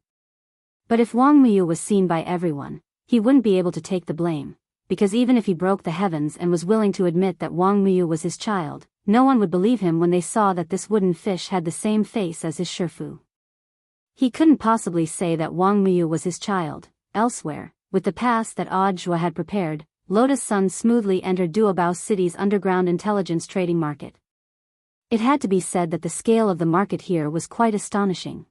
But if Wang Miyu was seen by everyone, he wouldn't be able to take the blame, because even if he broke the heavens and was willing to admit that Wang Miyu was his child, no one would believe him when they saw that this wooden fish had the same face as his Shifu. He couldn't possibly say that Wang Miyu was his child. Elsewhere, with the pass that Audjua had prepared, Lotus Sun smoothly entered Duobao City's underground intelligence trading market. It had to be said that the scale of the market here was quite astonishing.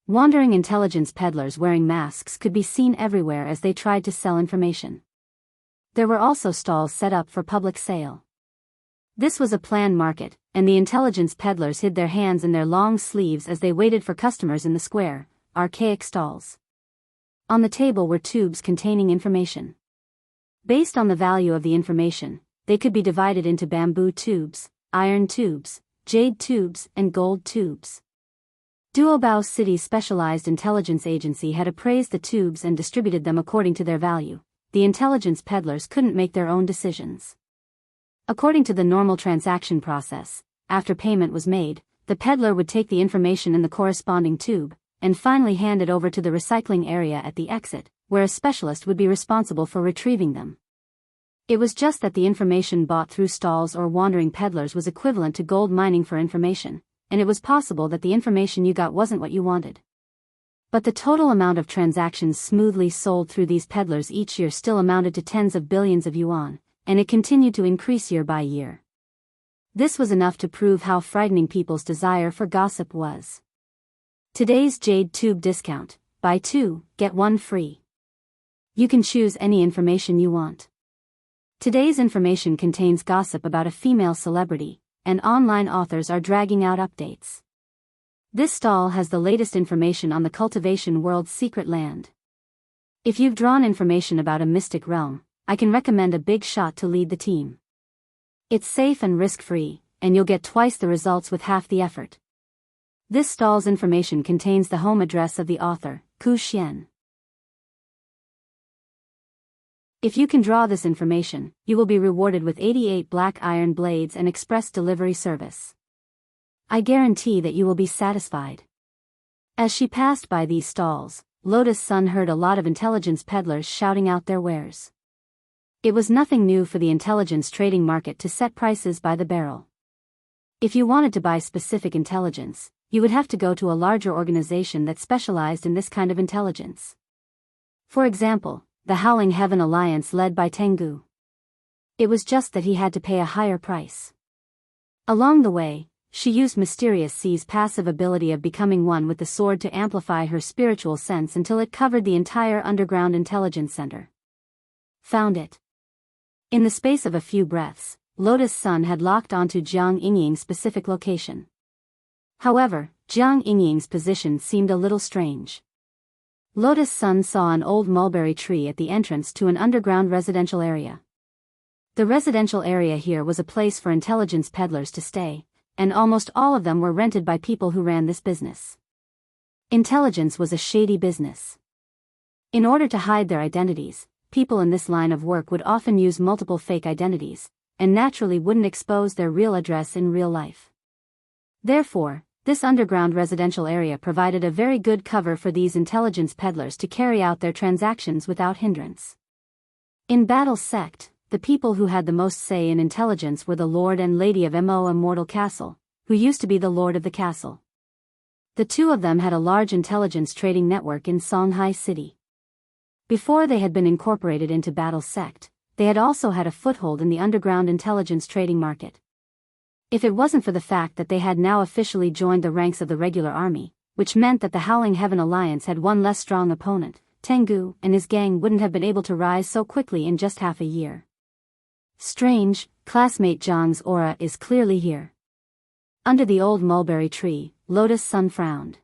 Wandering intelligence peddlers wearing masks could be seen everywhere as they tried to sell information. There were also stalls set up for public sale. This was a planned market, and the intelligence peddlers hid their hands in their long sleeves as they waited for customers in the square, archaic stalls. On the table were tubes containing information. Based on the value of the information, they could be divided into bamboo tubes, iron tubes, jade tubes, and gold tubes. Duobao City's specialized intelligence agency had appraised the tubes and distributed them according to their value. The intelligence peddlers couldn't make their own decisions. According to the normal transaction process, after payment was made, the peddler would take the information in the corresponding tube, and finally hand it over to the recycling area at the exit, where a specialist would be responsible for retrieving them. It was just that the information bought through stalls or wandering peddlers was equivalent to gold mining for information, and it was possible that the information you got wasn't what you wanted. But the total amount of transactions smoothly sold through these peddlers each year still amounted to tens of billions of yuan, and it continued to increase year by year. This was enough to prove how frightening people's desire for gossip was. Today's Jade Tube discount: buy 2, get 1 free. You can choose any information you want. Today's information contains gossip about a female celebrity, and online authors are dragging out updates. This stall has the latest information on the cultivation world's secret land. If you've drawn information about a mystic realm, I can recommend a big shot to lead the team. It's safe and risk-free, and you'll get twice the results with half the effort. This stall's information contains the home address of the author, Ku Xian. If you can draw this information, you will be rewarded with 88 black iron blades and express delivery service. I guarantee that you will be satisfied. As she passed by these stalls, Lotus Sun heard a lot of intelligence peddlers shouting out their wares. It was nothing new for the intelligence trading market to set prices by the barrel. If you wanted to buy specific intelligence, you would have to go to a larger organization that specialized in this kind of intelligence. For example, the Howling Heaven Alliance led by Tengu. It was just that he had to pay a higher price. Along the way, she used Mysterious C's passive ability of becoming one with the sword to amplify her spiritual sense until it covered the entire underground intelligence center. Found it. In the space of a few breaths, Lotus Sun had locked onto Jiang Yingying's specific location. However, Jiang Yingying's position seemed a little strange. Lotus Sun saw an old mulberry tree at the entrance to an underground residential area. The residential area here was a place for intelligence peddlers to stay, and almost all of them were rented by people who ran this business. Intelligence was a shady business. In order to hide their identities, people in this line of work would often use multiple fake identities, and naturally wouldn't expose their real address in real life. Therefore, this underground residential area provided a very good cover for these intelligence peddlers to carry out their transactions without hindrance. In Battle Sect, the people who had the most say in intelligence were the Lord and Lady of Immortal Castle, who used to be the Lord of the Castle. The two of them had a large intelligence trading network in Songhai City. Before they had been incorporated into Battle Sect, they had also had a foothold in the underground intelligence trading market. If it wasn't for the fact that they had now officially joined the ranks of the regular army, which meant that the Howling Heaven Alliance had one less strong opponent, Tengu and his gang wouldn't have been able to rise so quickly in just half a year. Strange, classmate Zhang's aura is clearly here. Under the old mulberry tree, Lotus Sun frowned.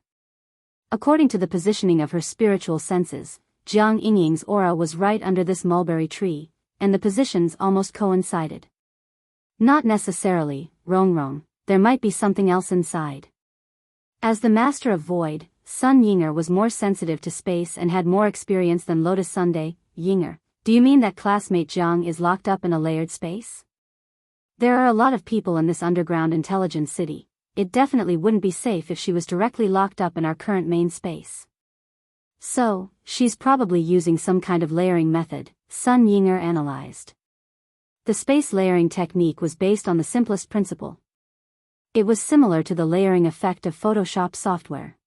According to the positioning of her spiritual senses, Jiang Yingying's aura was right under this mulberry tree, and the positions almost coincided. Not necessarily, Rongrong, there might be something else inside. As the Master of Void, Sun Yinger was more sensitive to space and had more experience than Lotus Sunday. Yinger, do you mean that classmate Zhang is locked up in a layered space? There are a lot of people in this underground intelligence city. It definitely wouldn't be safe if she was directly locked up in our current main space. So, she's probably using some kind of layering method, Sun Yinger analyzed. The space layering technique was based on the simplest principle. It was similar to the layering effect of Photoshop software.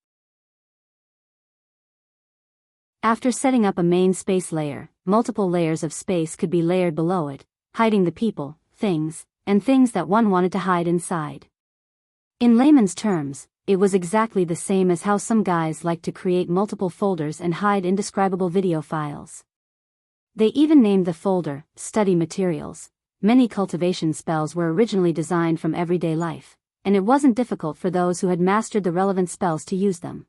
After setting up a main space layer, multiple layers of space could be layered below it, hiding the people, things, and things that one wanted to hide inside. In layman's terms, it was exactly the same as how some guys like to create multiple folders and hide indescribable video files. They even named the folder, Study Materials. Many cultivation spells were originally designed from everyday life, and it wasn't difficult for those who had mastered the relevant spells to use them.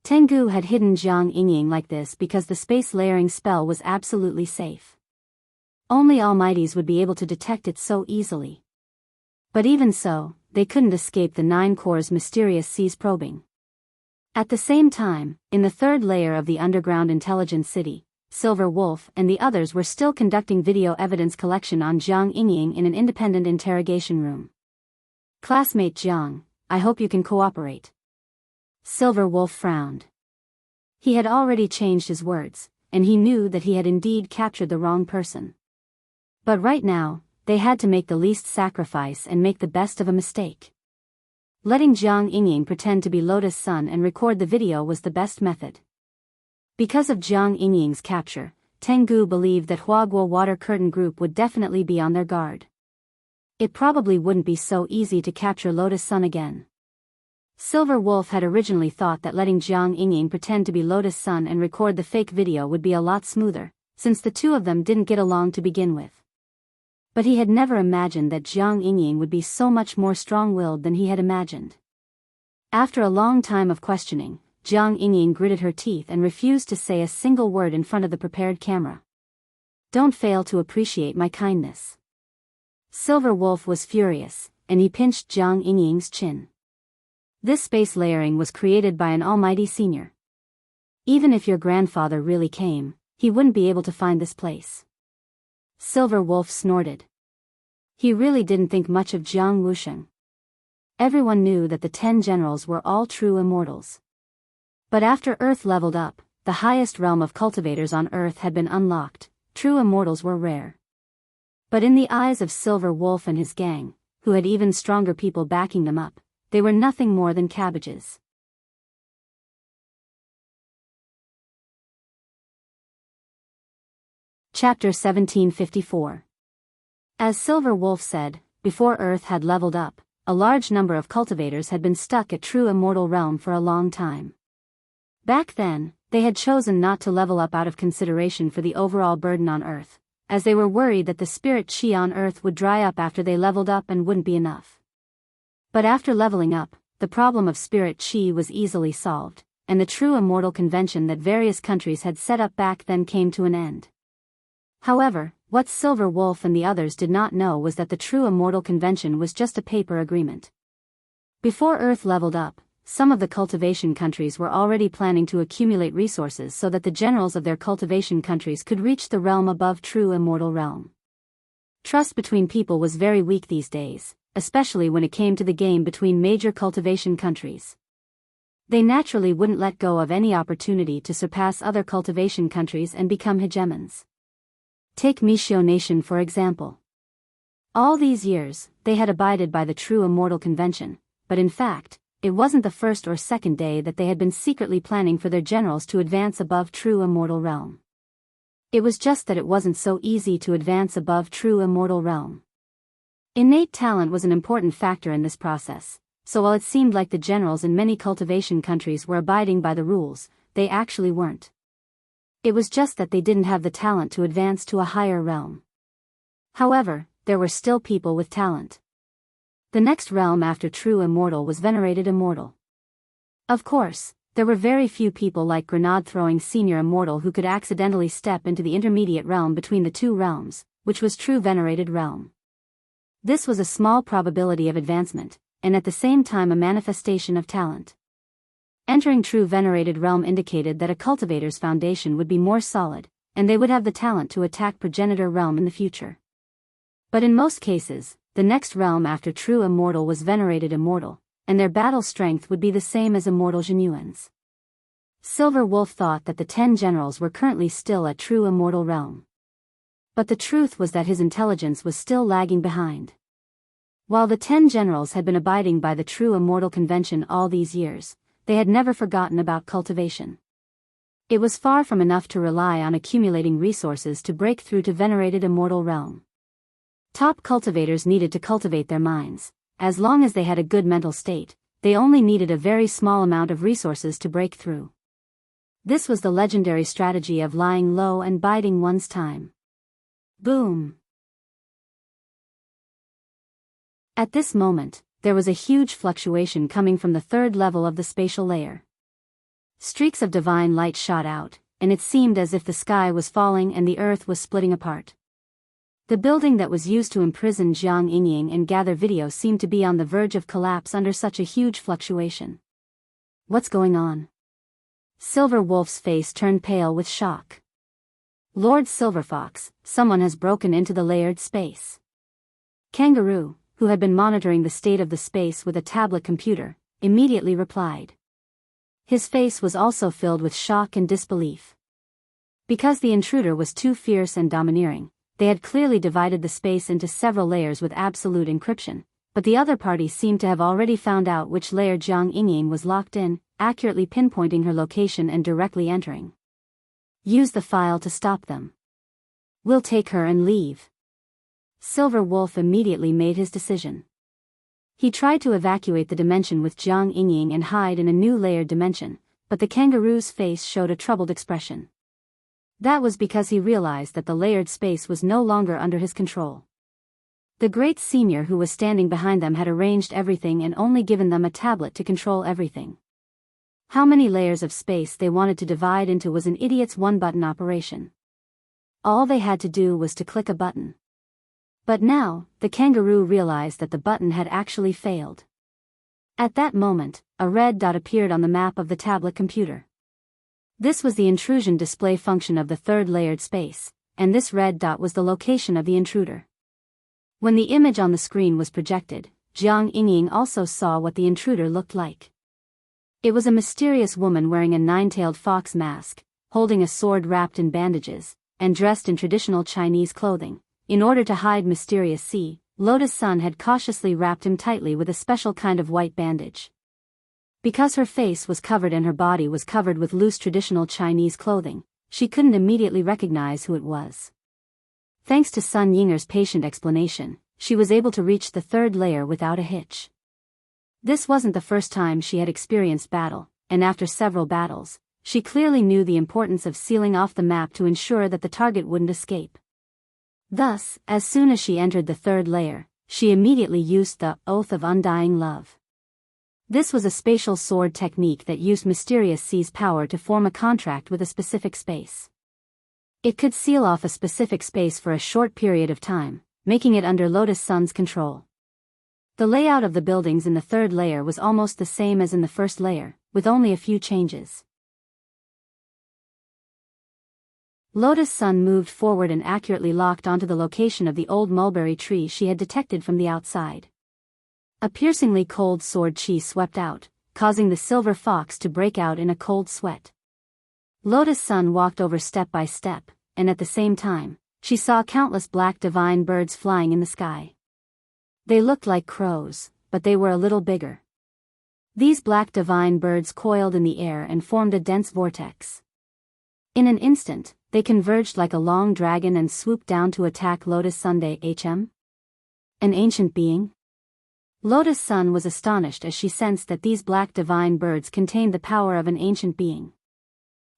Tengu had hidden Jiang Yingying like this because the space layering spell was absolutely safe. Only Almighties would be able to detect it so easily. But even so, they couldn't escape the 9 cores Mysterious C's probing. At the same time, in the third layer of the underground intelligence city, Silver Wolf and the others were still conducting video evidence collection on Jiang Yingying in an independent interrogation room. "Classmate Jiang, I hope you can cooperate." Silver Wolf frowned. He had already changed his words, and he knew that he had indeed captured the wrong person. But right now, they had to make the least sacrifice and make the best of a mistake. Letting Jiang Yingying pretend to be Lotus Sun and record the video was the best method. Because of Jiang Yingying's capture, Tengu believed that Huaguo Water Curtain Group would definitely be on their guard. It probably wouldn't be so easy to capture Lotus Sun again. Silver Wolf had originally thought that letting Jiang Yingying pretend to be Lotus Sun and record the fake video would be a lot smoother, since the two of them didn't get along to begin with. But he had never imagined that Jiang Yingying would be so much more strong-willed than he had imagined. After a long time of questioning, Jiang Yingying gritted her teeth and refused to say a single word in front of the prepared camera. "Don't fail to appreciate my kindness." Silver Wolf was furious, and he pinched Jiang Yingying's chin. This space layering was created by an almighty senior. Even if your grandfather really came, he wouldn't be able to find this place. Silver Wolf snorted. He really didn't think much of Jiang Wusheng. Everyone knew that the 10 generals were all true immortals. But after Earth leveled up, the highest realm of cultivators on Earth had been unlocked. True immortals were rare. But in the eyes of Silver Wolf and his gang, who had even stronger people backing them up, they were nothing more than cabbages. Chapter 1754. As Silver Wolf said, before Earth had leveled up, a large number of cultivators had been stuck at True Immortal Realm for a long time. Back then, they had chosen not to level up out of consideration for the overall burden on Earth, as they were worried that the spirit chi on Earth would dry up after they leveled up and wouldn't be enough. But after leveling up, the problem of spirit chi was easily solved, and the True Immortal Convention that various countries had set up back then came to an end. However, what Silver Wolf and the others did not know was that the True Immortal Convention was just a paper agreement. Before Earth leveled up, some of the cultivation countries were already planning to accumulate resources so that the generals of their cultivation countries could reach the realm above True Immortal Realm. Trust between people was very weak these days, especially when it came to the game between major cultivation countries. They naturally wouldn't let go of any opportunity to surpass other cultivation countries and become hegemons. Take Mishio Nation for example. All these years, they had abided by the True Immortal Convention, but in fact, it wasn't the first or second day that they had been secretly planning for their generals to advance above True Immortal Realm. It was just that it wasn't so easy to advance above True Immortal Realm. Innate talent was an important factor in this process, so while it seemed like the generals in many cultivation countries were abiding by the rules, they actually weren't. It was just that they didn't have the talent to advance to a higher realm. However, there were still people with talent. The next realm after True Immortal was Venerated Immortal. Of course, there were very few people like grenade-throwing Senior Immortal who could accidentally step into the intermediate realm between the two realms, which was True Venerated Realm. This was a small probability of advancement, and at the same time a manifestation of talent. Entering True Venerated Realm indicated that a cultivator's foundation would be more solid, and they would have the talent to attack Progenitor Realm in the future. But in most cases, the next realm after True Immortal was Venerated Immortal, and their battle strength would be the same as Immortal Genuines. Silver Wolf thought that the 10 generals were currently still at True Immortal Realm. But the truth was that his intelligence was still lagging behind. While the 10 generals had been abiding by the True Immortal Convention all these years, they had never forgotten about cultivation. It was far from enough to rely on accumulating resources to break through to Venerated Immortal Realm. Top cultivators needed to cultivate their minds. As long as they had a good mental state, they only needed a very small amount of resources to break through. This was the legendary strategy of lying low and biding one's time. Boom! At this moment, there was a huge fluctuation coming from the third level of the spatial layer. Streaks of divine light shot out, and it seemed as if the sky was falling and the earth was splitting apart. The building that was used to imprison Jiang Yingying and gather video seemed to be on the verge of collapse under such a huge fluctuation. What's going on? Silver Wolf's face turned pale with shock. Lord Silverfox, someone has broken into the layered space. Kangaroo, who had been monitoring the state of the space with a tablet computer, immediately replied. His face was also filled with shock and disbelief. Because the intruder was too fierce and domineering, they had clearly divided the space into several layers with absolute encryption, but the other party seemed to have already found out which layer Jiang Yingying was locked in, accurately pinpointing her location and directly entering. Use the file to stop them. We'll take her and leave. Silver Wolf immediately made his decision. He tried to evacuate the dimension with Jiang Yingying and hide in a new layered dimension, but the kangaroo's face showed a troubled expression. That was because he realized that the layered space was no longer under his control. The great senior who was standing behind them had arranged everything and only given them a tablet to control everything. How many layers of space they wanted to divide into was an idiot's one-button operation. All they had to do was to click a button. But now, the kangaroo realized that the button had actually failed. At that moment, a red dot appeared on the map of the tablet computer. This was the intrusion display function of the third layered space, and this red dot was the location of the intruder. When the image on the screen was projected, Jiang Yingying also saw what the intruder looked like. It was a mysterious woman wearing a nine-tailed fox mask, holding a sword wrapped in bandages, and dressed in traditional Chinese clothing. In order to hide Mysterious C, Lotus Sun had cautiously wrapped him tightly with a special kind of white bandage. Because her face was covered and her body was covered with loose traditional Chinese clothing, she couldn't immediately recognize who it was. Thanks to Sun Yinger's patient explanation, she was able to reach the third layer without a hitch. This wasn't the first time she had experienced battle, and after several battles, she clearly knew the importance of sealing off the map to ensure that the target wouldn't escape. Thus, as soon as she entered the third layer, she immediately used the Oath of Undying Love. This was a spatial sword technique that used Mysterious C's power to form a contract with a specific space. It could seal off a specific space for a short period of time, making it under Lotus Sun's control. The layout of the buildings in the third layer was almost the same as in the first layer, with only a few changes. Lotus Sun moved forward and accurately locked onto the location of the old mulberry tree she had detected from the outside. A piercingly cold sword chi swept out, causing the silver fox to break out in a cold sweat. Lotus Sun walked over step by step, and at the same time, she saw countless black divine birds flying in the sky. They looked like crows, but they were a little bigger. These black divine birds coiled in the air and formed a dense vortex. In an instant, they converged like a long dragon and swooped down to attack Lotus Sunday HM? An ancient being? Lotus Sun was astonished as she sensed that these black divine birds contained the power of an ancient being.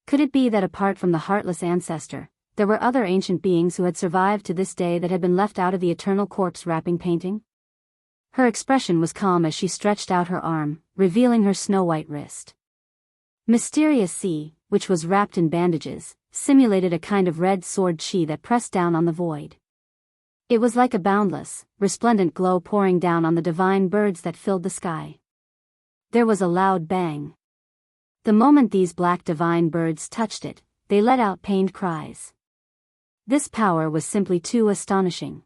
Could it be that apart from the heartless ancestor, there were other ancient beings who had survived to this day that had been left out of the eternal corpse wrapping painting? Her expression was calm as she stretched out her arm, revealing her snow-white wrist. Mysterious C, which was wrapped in bandages, simulated a kind of red sword chi that pressed down on the void. It was like a boundless, resplendent glow pouring down on the divine birds that filled the sky. There was a loud bang. The moment these black divine birds touched it, they let out pained cries. This power was simply too astonishing.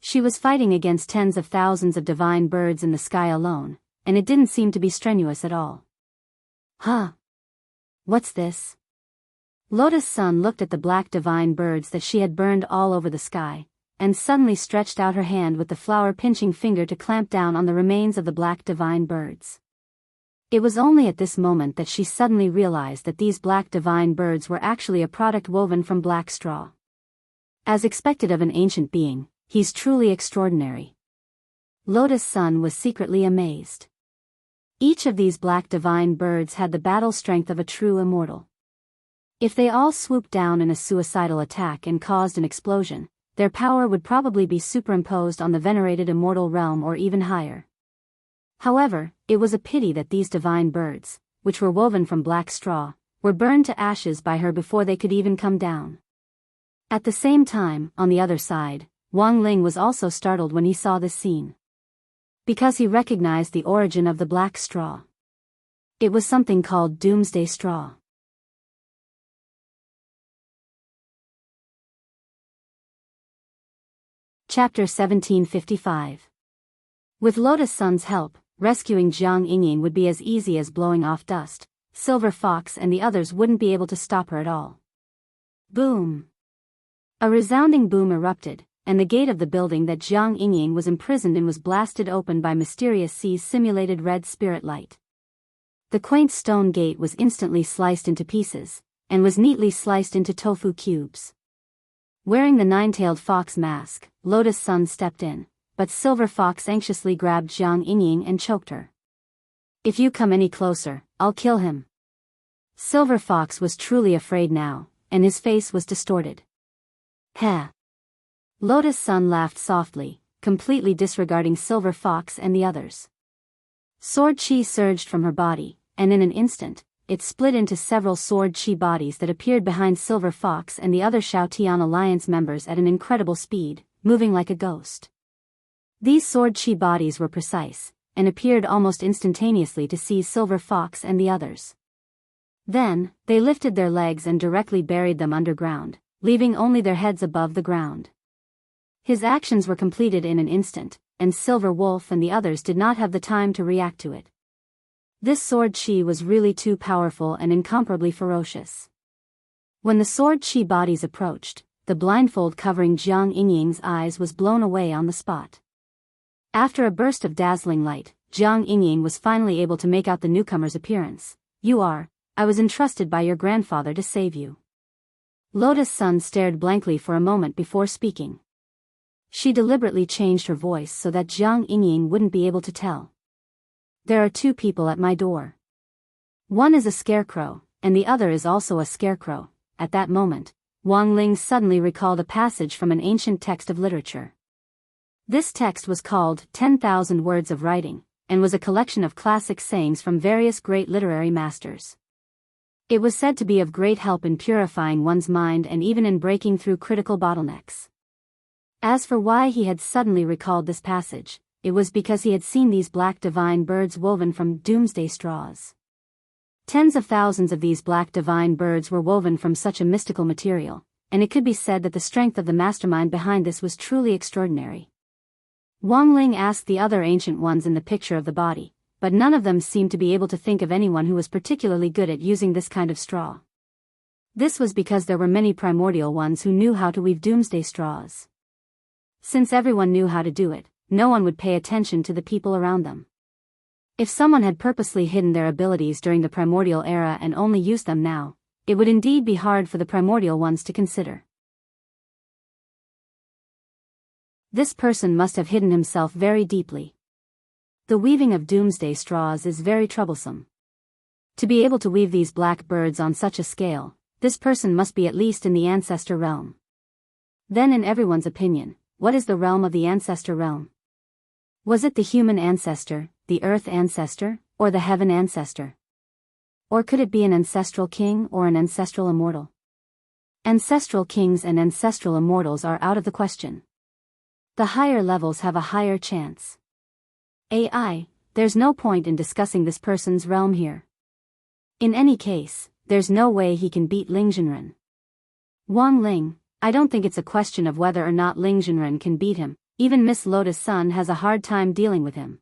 She was fighting against tens of thousands of divine birds in the sky alone, and it didn't seem to be strenuous at all. Huh? What's this? Lotus Sun looked at the black divine birds that she had burned all over the sky, and suddenly stretched out her hand with the flower-pinching finger to clamp down on the remains of the black divine birds. It was only at this moment that she suddenly realized that these black divine birds were actually a product woven from black straw. As expected of an ancient being, he's truly extraordinary. Lotus Sun was secretly amazed. Each of these black divine birds had the battle strength of a true immortal. If they all swooped down in a suicidal attack and caused an explosion, their power would probably be superimposed on the venerated immortal realm or even higher. However, it was a pity that these divine birds, which were woven from black straw, were burned to ashes by her before they could even come down. At the same time, on the other side, Wang Ling was also startled when he saw this scene. Because he recognized the origin of the black straw. It was something called Doomsday Straw. Chapter 1755. With Lotus Sun's help, rescuing Jiang Yingying would be as easy as blowing off dust. Silver Fox and the others wouldn't be able to stop her at all. Boom! A resounding boom erupted, and the gate of the building that Jiang Yingying was imprisoned in was blasted open by Mysterious C's simulated red spirit light. The quaint stone gate was instantly sliced into pieces, and was neatly sliced into tofu cubes. Wearing the nine-tailed fox mask, Lotus Sun stepped in, but Silver Fox anxiously grabbed Jiang Yingying and choked her. "If you come any closer, I'll kill him." Silver Fox was truly afraid now, and his face was distorted. Heh. Lotus Sun laughed softly, completely disregarding Silver Fox and the others. Sword chi surged from her body, and in an instant, it split into several sword chi bodies that appeared behind Silver Fox and the other Shao Tian Alliance members at an incredible speed, moving like a ghost. These sword chi bodies were precise, and appeared almost instantaneously to seize Silver Fox and the others. Then, they lifted their legs and directly buried them underground, leaving only their heads above the ground. His actions were completed in an instant, and Silver Wolf and the others did not have the time to react to it. This sword chi was really too powerful and incomparably ferocious. When the sword chi bodies approached, the blindfold covering Jiang Yingying's eyes was blown away on the spot. After a burst of dazzling light, Jiang Yingying was finally able to make out the newcomer's appearance. I was entrusted by your grandfather to save you." Lotus Sun stared blankly for a moment before speaking. She deliberately changed her voice so that Jiang Yingying wouldn't be able to tell. "There are two people at my door. One is a scarecrow, and the other is also a scarecrow." At that moment, Wang Ling suddenly recalled a passage from an ancient text of literature. This text was called 10,000 Words of Writing, and was a collection of classic sayings from various great literary masters. It was said to be of great help in purifying one's mind and even in breaking through critical bottlenecks. As for why he had suddenly recalled this passage, it was because he had seen these black divine birds woven from doomsday straws. Tens of thousands of these black divine birds were woven from such a mystical material, and it could be said that the strength of the mastermind behind this was truly extraordinary. Wang Ling asked the other ancient ones in the picture of the body, but none of them seemed to be able to think of anyone who was particularly good at using this kind of straw. This was because there were many primordial ones who knew how to weave doomsday straws. Since everyone knew how to do it, no one would pay attention to the people around them. If someone had purposely hidden their abilities during the primordial era and only used them now, it would indeed be hard for the primordial ones to consider. This person must have hidden himself very deeply. The weaving of doomsday straws is very troublesome. To be able to weave these black birds on such a scale, this person must be at least in the ancestor realm. Then in everyone's opinion, what is the realm of the ancestor realm? Was it the human ancestor, the earth ancestor, or the heaven ancestor? Or could it be an ancestral king or an ancestral immortal? Ancestral kings and ancestral immortals are out of the question. The higher levels have a higher chance. There's no point in discussing this person's realm here. In any case, there's no way he can beat Ling Jinren. Wang Ling, I don't think it's a question of whether or not Ling Jinren can beat him. Even Miss Lotus Sun has a hard time dealing with him.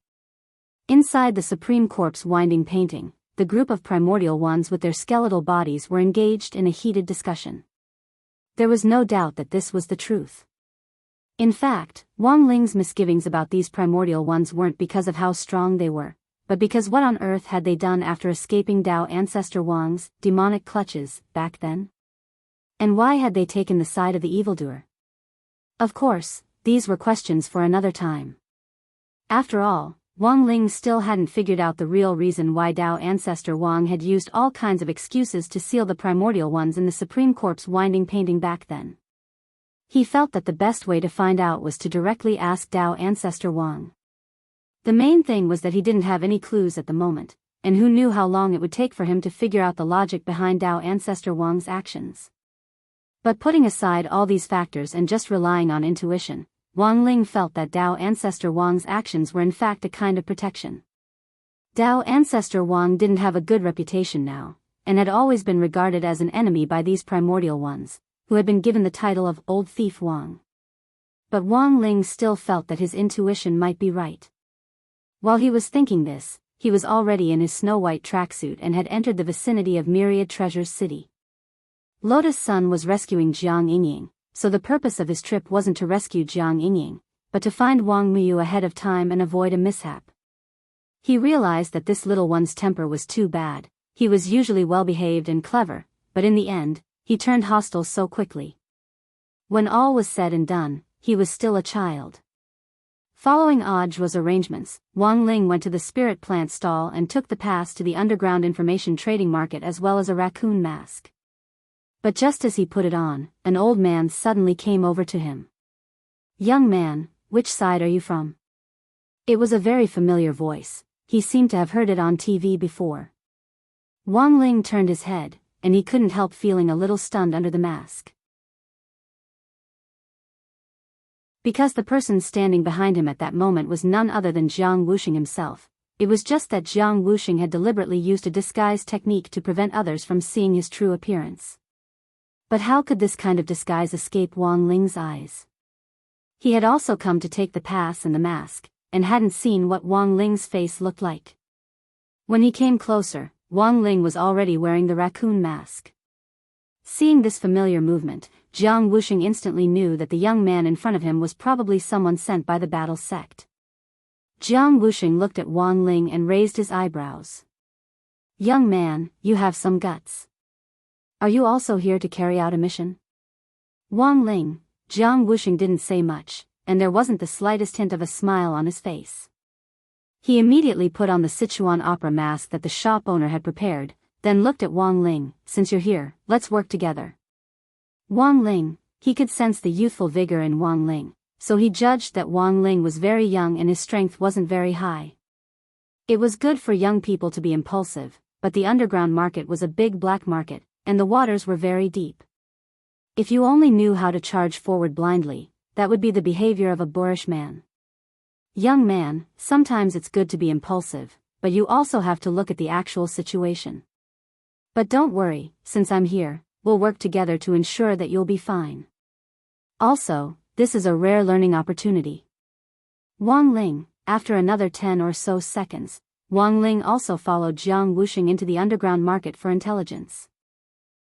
Inside the Supreme Corpse winding painting, the group of primordial ones with their skeletal bodies were engaged in a heated discussion. There was no doubt that this was the truth. In fact, Wang Ling's misgivings about these primordial ones weren't because of how strong they were, but because what on earth had they done after escaping Dao Ancestor Wang's demonic clutches back then? And why had they taken the side of the evildoer? Of course, these were questions for another time. After all, Wang Ling still hadn't figured out the real reason why Dao Ancestor Wang had used all kinds of excuses to seal the primordial ones in the Supreme Corpse winding painting back then. He felt that the best way to find out was to directly ask Dao Ancestor Wang. The main thing was that he didn't have any clues at the moment, and who knew how long it would take for him to figure out the logic behind Dao Ancestor Wang's actions. But putting aside all these factors and just relying on intuition, Wang Ling felt that Dao Ancestor Wang's actions were in fact a kind of protection. Dao ancestor Wang didn't have a good reputation now, and had always been regarded as an enemy by these primordial ones, who had been given the title of Old Thief Wang. But Wang Ling still felt that his intuition might be right. While he was thinking this, he was already in his snow-white tracksuit and had entered the vicinity of Myriad Treasures City. Lotus Sun was rescuing Jiang Yingying, so the purpose of his trip wasn't to rescue Jiang Yingying, but to find Wang Muyu ahead of time and avoid a mishap. He realized that this little one's temper was too bad. He was usually well-behaved and clever, but in the end, he turned hostile so quickly. When all was said and done, he was still a child. Following Audiobook's arrangements, Wang Ling went to the spirit plant stall and took the pass to the underground information trading market as well as a raccoon mask. But just as he put it on, an old man suddenly came over to him. "Young man, which side are you from?" It was a very familiar voice. He seemed to have heard it on TV before. Wang Ling turned his head, and he couldn't help feeling a little stunned under the mask. Because the person standing behind him at that moment was none other than Jiang Wuxing himself. It was just that Jiang Wuxing had deliberately used a disguise technique to prevent others from seeing his true appearance. But how could this kind of disguise escape Wang Ling's eyes? He had also come to take the pass and the mask, and hadn't seen what Wang Ling's face looked like. When he came closer, Wang Ling was already wearing the raccoon mask. Seeing this familiar movement, Jiang Wuxing instantly knew that the young man in front of him was probably someone sent by the battle sect. Jiang Wuxing looked at Wang Ling and raised his eyebrows. "Young man, you have some guts. Are you also here to carry out a mission?" Wang Ling, Jiang Wuxing didn't say much, and there wasn't the slightest hint of a smile on his face. He immediately put on the Sichuan opera mask that the shop owner had prepared, then looked at Wang Ling. "Since you're here, let's work together." Wang Ling, he could sense the youthful vigor in Wang Ling, so he judged that Wang Ling was very young and his strength wasn't very high. It was good for young people to be impulsive, but the underground market was a big black market, and the waters were very deep. If you only knew how to charge forward blindly, that would be the behavior of a boorish man. Young man, sometimes it's good to be impulsive, but you also have to look at the actual situation. But don't worry, since I'm here, we'll work together to ensure that you'll be fine. Also, this is a rare learning opportunity. Wang Ling, after another 10 or so seconds, Wang Ling also followed Jiang Wuxing into the underground market for intelligence.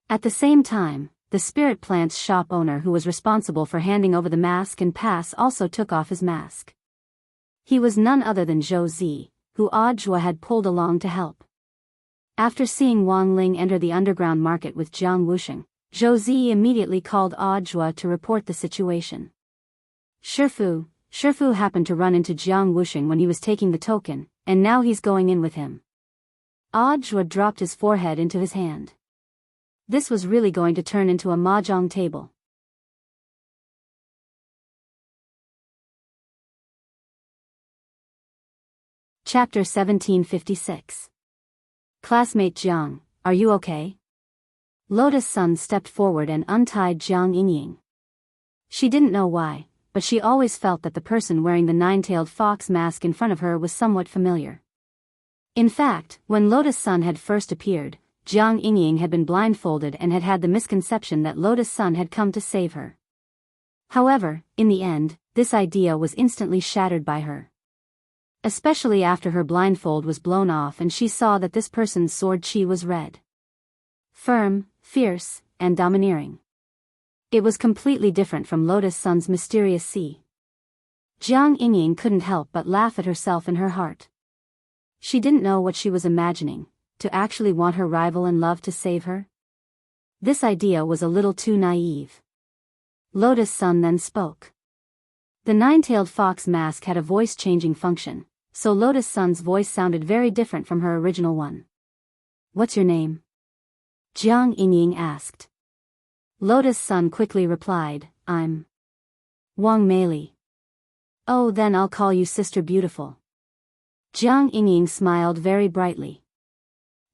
At the same time, the spirit plant's shop owner who was responsible for handing over the mask and pass also took off his mask. He was none other than Zhou Zi, who Audiobook had pulled along to help. After seeing Wang Ling enter the underground market with Jiang Wuxing, Zhou Zi immediately called Audiobook to report the situation. Shifu happened to run into Jiang Wuxing when he was taking the token, and now he's going in with him. Audiobook dropped his forehead into his hand. This was really going to turn into a mahjong table. Chapter 1756. Classmate Jiang, are you okay? Lotus Sun stepped forward and untied Jiang Yingying. She didn't know why, but she always felt that the person wearing the nine-tailed fox mask in front of her was somewhat familiar. In fact, when Lotus Sun had first appeared, Jiang Yingying had been blindfolded and had had the misconception that Lotus Sun had come to save her. However, in the end, this idea was instantly shattered by her. Especially after her blindfold was blown off and she saw that this person's sword chi was red. Firm, fierce, and domineering. It was completely different from Lotus Sun's mysterious sea. Jiang Yingying couldn't help but laugh at herself in her heart. She didn't know what she was imagining, to actually want her rival in love to save her. This idea was a little too naive. Lotus Sun then spoke. The nine-tailed fox mask had a voice-changing function, so Lotus Sun's voice sounded very different from her original one. "What's your name?" Jiang Yingying asked. Lotus Sun quickly replied, "I'm Wang Meili." "Oh, then I'll call you Sister Beautiful." Jiang Yingying smiled very brightly.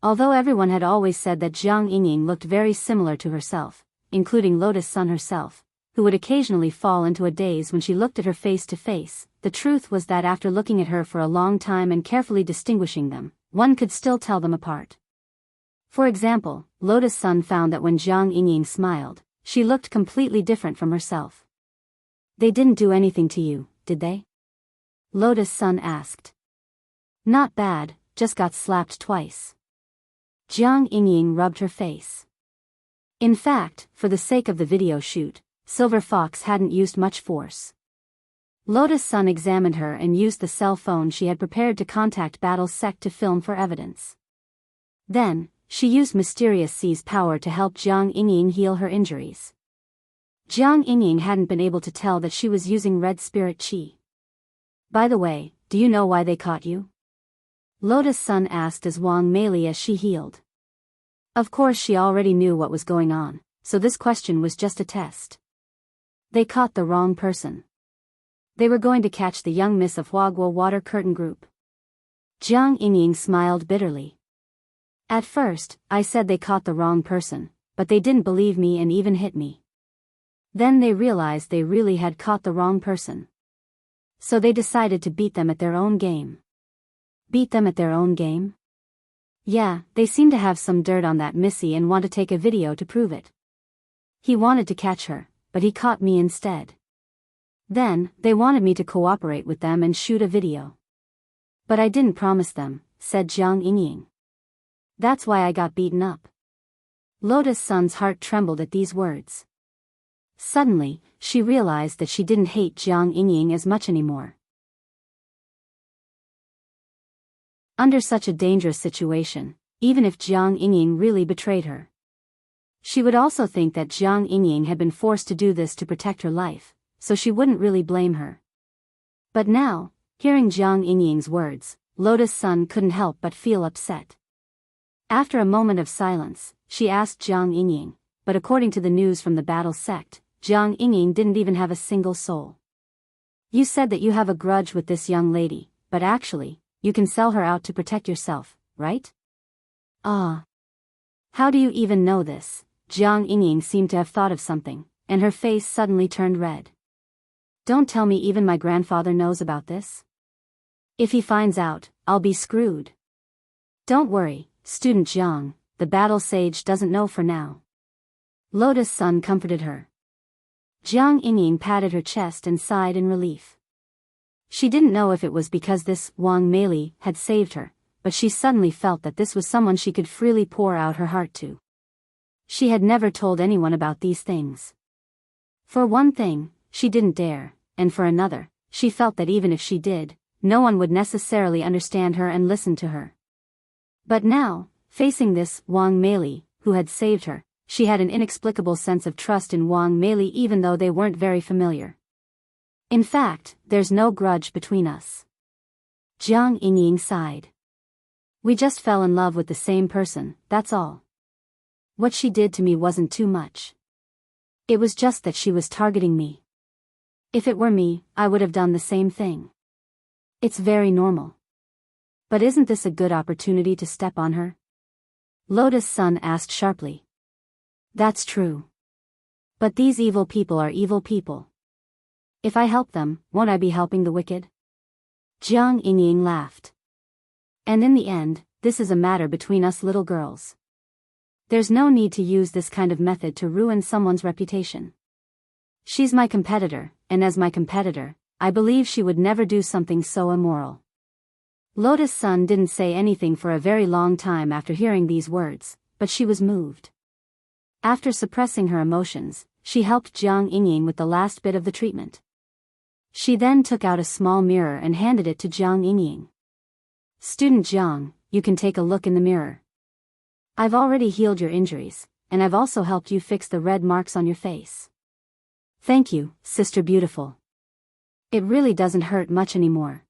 Although everyone had always said that Jiang Yingying looked very similar to herself, including Lotus Sun herself, who would occasionally fall into a daze when she looked at her face to face. The truth was that after looking at her for a long time and carefully distinguishing them, one could still tell them apart. For example, Lotus Sun found that when Jiang Yingying smiled, she looked completely different from herself. "They didn't do anything to you, did they?" Lotus Sun asked. "Not bad, just got slapped twice." Jiang Yingying rubbed her face. In fact, for the sake of the video shoot, Silver Fox hadn't used much force. Lotus Sun examined her and used the cell phone she had prepared to contact Battle Sect to film for evidence. Then, she used Mysterious C's power to help Jiang Yingying heal her injuries. Jiang Yingying hadn't been able to tell that she was using Red Spirit Chi. "By the way, do you know why they caught you?" Lotus Sun asked as Wang Meili as she healed. Of course she already knew what was going on, so this question was just a test. They caught the wrong person. They were going to catch the young Miss of Huaguo Water Curtain Group. Jiang Yingying smiled bitterly. "At first, I said they caught the wrong person, but they didn't believe me and even hit me. Then they realized they really had caught the wrong person. So they decided to beat them at their own game." Beat them at their own game? Yeah, they seem to have some dirt on that Missy and want to take a video to prove it. He wanted to catch her, but he caught me instead. Then, they wanted me to cooperate with them and shoot a video. But I didn't promise them, said Jiang Yingying. That's why I got beaten up. Lotus Sun's heart trembled at these words. Suddenly, she realized that she didn't hate Jiang Yingying as much anymore. Under such a dangerous situation, even if Jiang Yingying really betrayed her, she would also think that Jiang Yingying had been forced to do this to protect her life, so she wouldn't really blame her. But now, hearing Jiang Yingying's words, Lotus Sun couldn't help but feel upset. After a moment of silence, she asked Jiang Yingying, but according to the news from the Battle Sect, Jiang Yingying didn't even have a single soul. "You said that you have a grudge with this young lady, but actually, you can sell her out to protect yourself, right?" "Ah. How do you even know this?" Jiang Yingying seemed to have thought of something, and her face suddenly turned red. "Don't tell me even my grandfather knows about this? If he finds out, I'll be screwed." "Don't worry, student Jiang, the battle sage doesn't know for now." Lotus Sun comforted her. Jiang Yingying patted her chest and sighed in relief. She didn't know if it was because this Wang Meili had saved her, but she suddenly felt that this was someone she could freely pour out her heart to. She had never told anyone about these things. For one thing, she didn't dare, and for another, she felt that even if she did, no one would necessarily understand her and listen to her. But now, facing this Wang Meili, who had saved her, she had an inexplicable sense of trust in Wang Meili even though they weren't very familiar. "In fact, there's no grudge between us." Jiang Yingying sighed. "We just fell in love with the same person, that's all. What she did to me wasn't too much. It was just that she was targeting me. If it were me, I would have done the same thing. It's very normal. But isn't this a good opportunity to step on her?" Lotus Sun asked sharply. "That's true. But these evil people are evil people. If I help them, won't I be helping the wicked?" Jiang Yingying laughed. "And in the end, this is a matter between us little girls. There's no need to use this kind of method to ruin someone's reputation. She's my competitor, and as my competitor, I believe she would never do something so immoral." Lotus Sun didn't say anything for a very long time after hearing these words, but she was moved. After suppressing her emotions, she helped Jiang Yingying with the last bit of the treatment. She then took out a small mirror and handed it to Jiang Yingying. "Student Jiang, you can take a look in the mirror. I've already healed your injuries, and I've also helped you fix the red marks on your face." "Thank you, Sister Beautiful. It really doesn't hurt much anymore."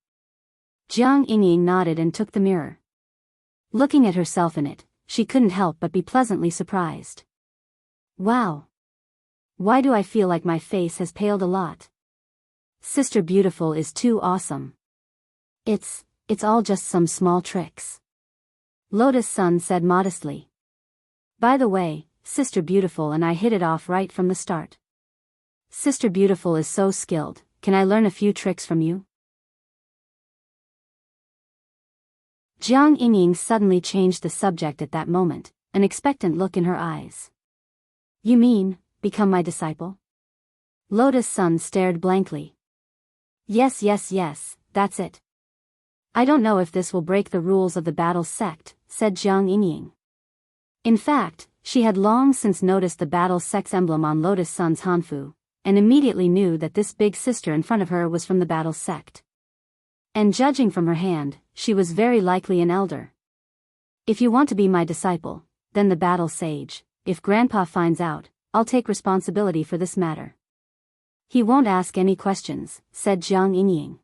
Jiang Yingying nodded and took the mirror. Looking at herself in it, she couldn't help but be pleasantly surprised. "Wow! Why do I feel like my face has paled a lot? Sister Beautiful is too awesome. It's all just some small tricks." Lotus Sun said modestly. "By the way, Sister Beautiful and I hit it off right from the start. Sister Beautiful is so skilled, can I learn a few tricks from you? Jiang Yingying suddenly changed the subject at that moment, an expectant look in her eyes. You mean, become my disciple? Lotus Sun stared blankly. Yes, that's it. I don't know if this will break the rules of the battle sect, said Jiang Yingying. In fact, she had long since noticed the battle sect's emblem on Lotus Sun's hanfu, and immediately knew that this big sister in front of her was from the battle sect. And judging from her hand, she was very likely an elder. If you want to be my disciple, then the battle sage, if Grandpa finds out, I'll take responsibility for this matter. He won't ask any questions, said Jiang Yingying.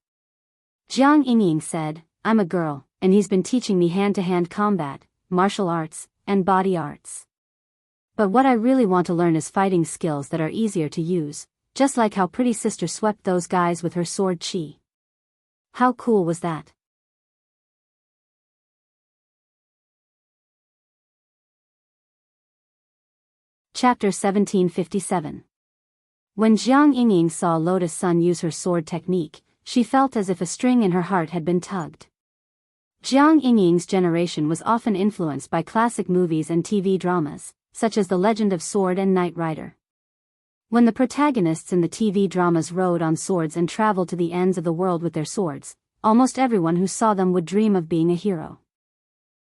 Jiang Yingying said, I'm a girl, and he's been teaching me hand-to-hand combat, martial arts, and body arts. But what I really want to learn is fighting skills that are easier to use, just like how pretty sister swept those guys with her sword chi. How cool was that? Chapter 1757. When Jiang Yingying saw Lotus Sun use her sword technique, she felt as if a string in her heart had been tugged. Jiang Yingying's generation was often influenced by classic movies and TV dramas, such as The Legend of Sword and Knight Rider. When the protagonists in the TV dramas rode on swords and traveled to the ends of the world with their swords, almost everyone who saw them would dream of being a hero.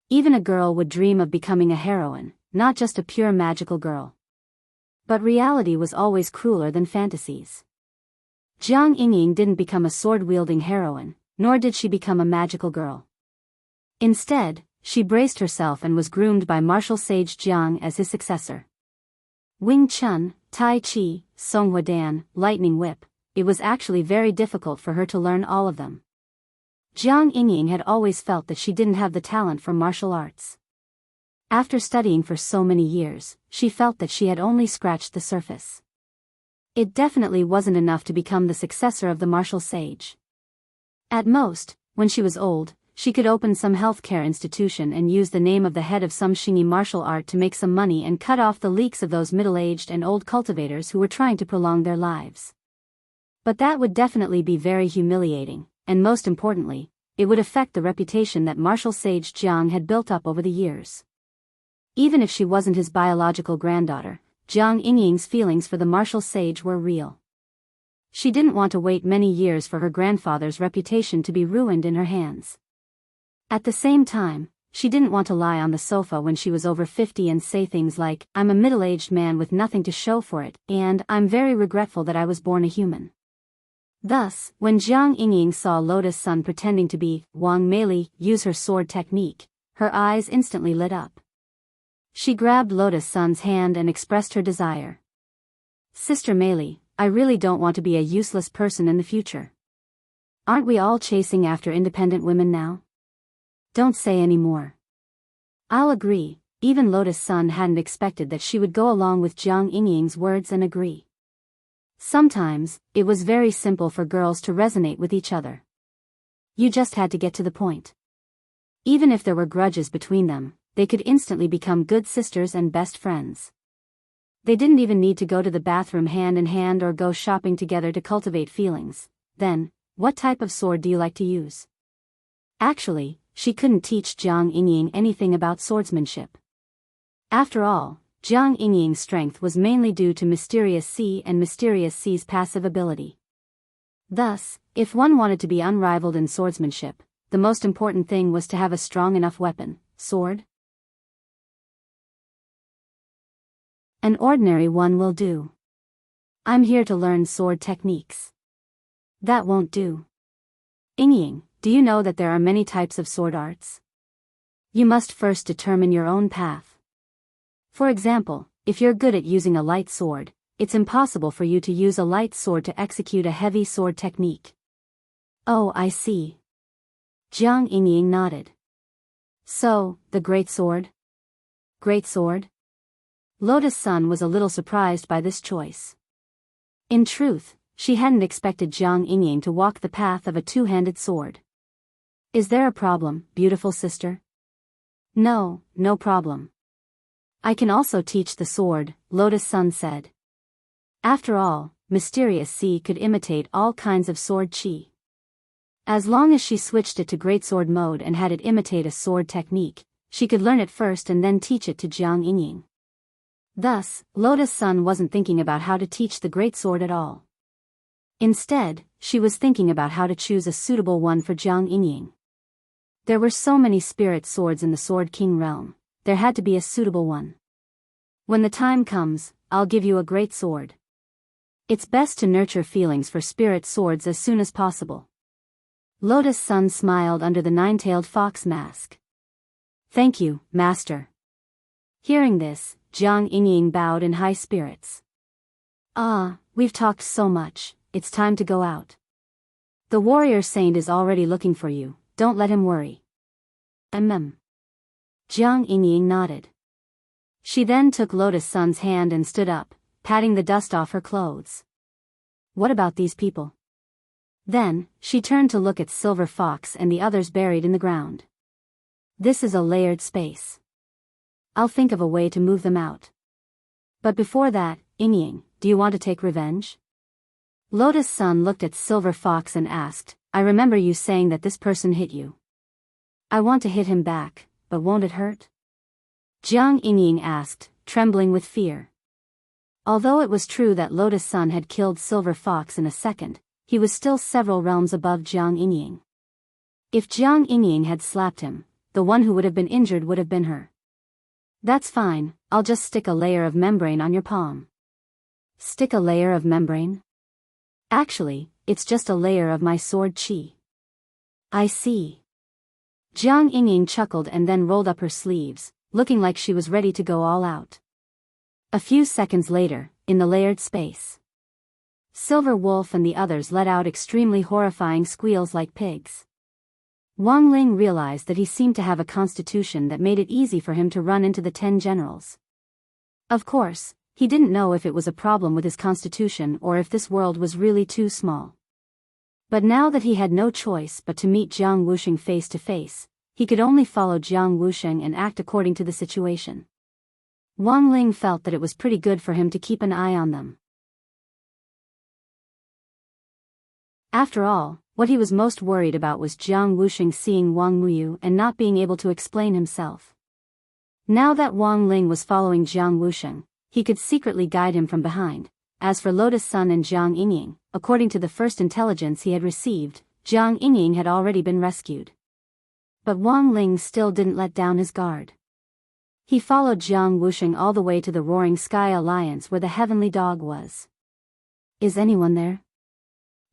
Even a girl would dream of becoming a heroine, not just a pure magical girl. But reality was always crueler than fantasies. Jiang Yingying didn't become a sword-wielding heroine, nor did she become a magical girl. Instead, she braced herself and was groomed by martial sage Jiang as his successor. Wing Chun, Tai Chi, Songhua Dan, Lightning Whip, it was actually very difficult for her to learn all of them. Jiang Yingying had always felt that she didn't have the talent for martial arts. After studying for so many years, she felt that she had only scratched the surface. It definitely wasn't enough to become the successor of the martial sage. At most, when she was old, she could open some healthcare institution and use the name of the head of some shingy martial art to make some money and cut off the leeks of those middle-aged and old cultivators who were trying to prolong their lives. But that would definitely be very humiliating, and most importantly, it would affect the reputation that martial sage Jiang had built up over the years. Even if she wasn't his biological granddaughter, Jiang Yingying's feelings for the martial sage were real. She didn't want to wait many years for her grandfather's reputation to be ruined in her hands. At the same time, she didn't want to lie on the sofa when she was over 50 and say things like, I'm a middle-aged man with nothing to show for it, and I'm very regretful that I was born a human. Thus, when Jiang Yingying saw Lotus Sun pretending to be Wang Meili use her sword technique, her eyes instantly lit up. She grabbed Lotus Sun's hand and expressed her desire. Sister Meili, I really don't want to be a useless person in the future. Aren't we all chasing after independent women now? Don't say any more. I'll agree. Even Lotus Sun hadn't expected that she would go along with Jiang Yingying's words and agree. Sometimes, it was very simple for girls to resonate with each other. You just had to get to the point. Even if there were grudges between them, they could instantly become good sisters and best friends. They didn't even need to go to the bathroom hand in hand or go shopping together to cultivate feelings. Then, what type of sword do you like to use? Actually, she couldn't teach Jiang Yingying anything about swordsmanship. After all, Jiang Yingying's strength was mainly due to Mysterious C and Mysterious C's passive ability. Thus, if one wanted to be unrivaled in swordsmanship, the most important thing was to have a strong enough weapon, sword. An ordinary one will do. I'm here to learn sword techniques. That won't do. Yingying, do you know that there are many types of sword arts? You must first determine your own path. For example, if you're good at using a light sword, it's impossible for you to use a light sword to execute a heavy sword technique. Oh, I see. Jiang Yingying nodded. So, the great sword? Great sword? Lotus Sun was a little surprised by this choice. In truth, she hadn't expected Jiang Yingying to walk the path of a two-handed sword. Is there a problem, beautiful sister? No, no problem. I can also teach the sword, Lotus Sun said. After all, mysterious sea could imitate all kinds of sword chi. As long as she switched it to greatsword mode and had it imitate a sword technique, she could learn it first and then teach it to Jiang Yingying. Thus, Lotus Sun wasn't thinking about how to teach the greatsword at all. Instead, she was thinking about how to choose a suitable one for Jiang Yingying. There were so many spirit swords in the Sword King realm, there had to be a suitable one. When the time comes, I'll give you a great sword. It's best to nurture feelings for spirit swords as soon as possible. Lotus Sun smiled under the nine-tailed fox mask. Thank you, master. Hearing this, Jiang Yingying bowed in high spirits. We've talked so much, it's time to go out. The warrior saint is already looking for you, don't let him worry. Jiang Yingying nodded. She then took Lotus Sun's hand and stood up, patting the dust off her clothes. What about these people? Then, she turned to look at Silver Fox and the others buried in the ground. This is a layered space. I'll think of a way to move them out. But before that, Yingying, do you want to take revenge? Lotus Sun looked at Silver Fox and asked, I remember you saying that this person hit you. I want to hit him back, but won't it hurt? Jiang Yingying asked, trembling with fear. Although it was true that Lotus Sun had killed Silver Fox in a second, he was still several realms above Jiang Yingying. If Jiang Yingying had slapped him, the one who would have been injured would have been her. That's fine, I'll just stick a layer of membrane on your palm. Stick a layer of membrane? Actually, it's just a layer of my sword chi. I see. Jiang Yingying chuckled and then rolled up her sleeves, looking like she was ready to go all out. A few seconds later, in the layered space, Silver Wolf and the others let out extremely horrifying squeals like pigs. Wang Ling realized that he seemed to have a constitution that made it easy for him to run into the 10 generals. Of course, he didn't know if it was a problem with his constitution or if this world was really too small. But now that he had no choice but to meet Jiang Wusheng face to face, he could only follow Jiang Wusheng and act according to the situation. Wang Ling felt that it was pretty good for him to keep an eye on them. After all, what he was most worried about was Jiang Wusheng seeing Wang Muyu and not being able to explain himself. Now that Wang Ling was following Jiang Wusheng, he could secretly guide him from behind. As for Lotus Sun and Jiang Yingying, according to the first intelligence he had received, Jiang Yingying had already been rescued. But Wang Ling still didn't let down his guard. He followed Jiang Wusheng all the way to the Roaring Sky Alliance where the Heavenly Dog was. Is anyone there?